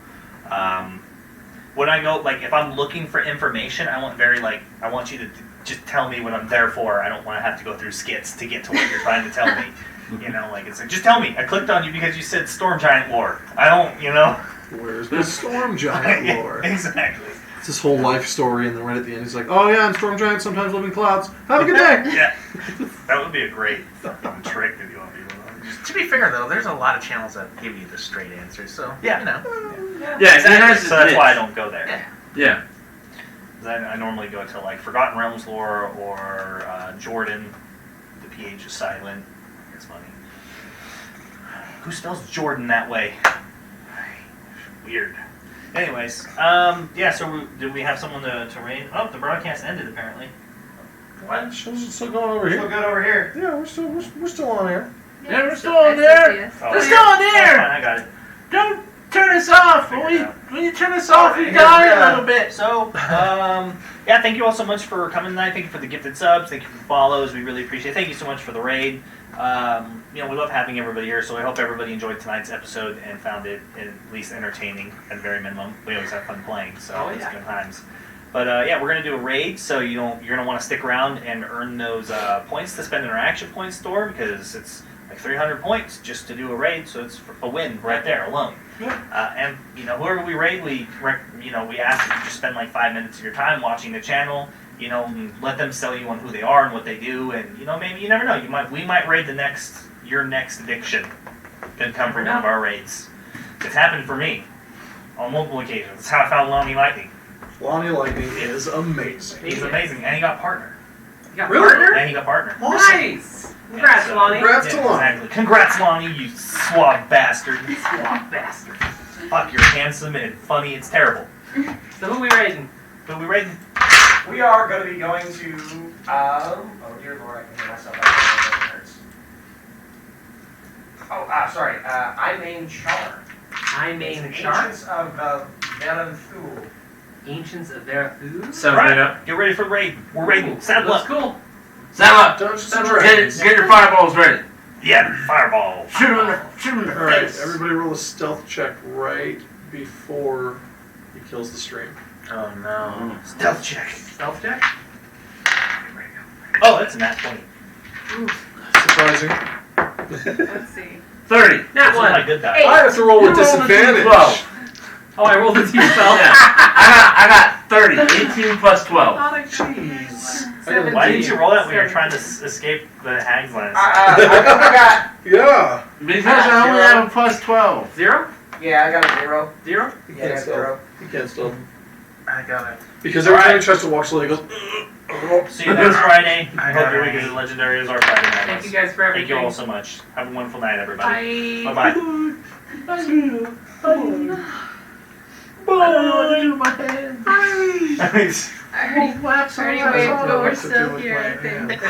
When I go, like, if I'm looking for information, I want you to just tell me what I'm there for. I don't want to have to go through skits to get to what you're trying to tell me. You know, like, it's like, just tell me. I clicked on you because you said Storm Giant lore. I don't, you know. Where's the Storm Giant Yeah, lore? exactly. It's his whole life story, and then right at the end, he's like, "Oh yeah, and Storm Giants sometimes live in clouds. Have a good day." Yeah. That would be a great fucking trick to do on people. To be fair, though, there's a lot of channels that give you the straight answer, so, Yeah. you know. Yeah, he has So that's his why I niche. don't go there. Yeah. Yeah. 'Cause I normally go to like Forgotten Realms lore or Jordan. The PH is silent. It's funny. Who spells Jordan that way? Weird. Anyways, yeah. So do we have someone to raid? Oh, the broadcast ended apparently. What? Still going over Still here? good over here. Yeah, we're still on air. Yeah, we're still on there. Oh, Let's go on that's there. fine, I got it. Don't turn us off. off. When you turn this off, you die a little bit. So, yeah, thank you all so much for coming tonight. Thank you for the gifted subs. Thank you for the follows. We really appreciate it. Thank you so much for the raid. We love having everybody here, so I hope everybody enjoyed tonight's episode and found it at least entertaining at the very minimum. We always have fun playing, so it's good times. But yeah, we're gonna do a raid, so you're gonna want to stick around and earn those points to spend in our action point store because it's like 300 points just to do a raid, so it's a win right there alone. And whoever we raid, we ask that you just spend like 5 minutes of your time watching the channel. And let them sell you on who they are and what they do, and maybe you never know. We might raid your next addiction. Could come from one of our raids. It's happened for me on multiple occasions. That's how I found Lonnie Lightning. Lonnie Lightning is amazing. He's amazing, and he got partner. You got Really? partner? And he got partner. Nice. Congrats, Yeah, so- Lonnie. Congrats to Lonnie. Exactly. Congrats, Lonnie, you swab bastard. Swamp bastard. Fuck, you're handsome and funny. It's terrible. So who we raiding? Who we raiding? We are going to be going to. Oh dear Lord, I can hear myself. It hurts. Sorry. I main Char. I main Char. Ancients of Valenthul. Ancients of Veracruz. So Alright, get ready for the raid. We're raiding. Saddle Looks up. cool. Saddle up. Dungeons and Get Dragons. Get your fireballs ready. Yeah, fireball. Shoot him in the Alright, face. everybody roll a stealth check right before he kills the stream. Oh no. Stealth check. Stealth check. Oh, that's a nat 20. Surprising. Let's see. 30. Nat That's one of my one. good I dice. have to roll with You rolled a disadvantage. D12. Oh, I rolled a d12. Yeah. I got 30. 18 plus 12. Jeez. Why didn't you roll that when you were trying to escape the hags last? I got. Yeah. Because I only have a plus 12. 0? Yeah, I got a 0. 0? He Yeah, I can't got stealth. 0. He can't stealth. I got it. Because every time he tries to walk slowly, he goes. See you next Friday. I Hope got your it. week is as legendary as our Friday night. Thank was. you guys for everything. Thank you all so much. Have a wonderful night, everybody. Bye. Bye-bye. I already waved, but we're still here, I think.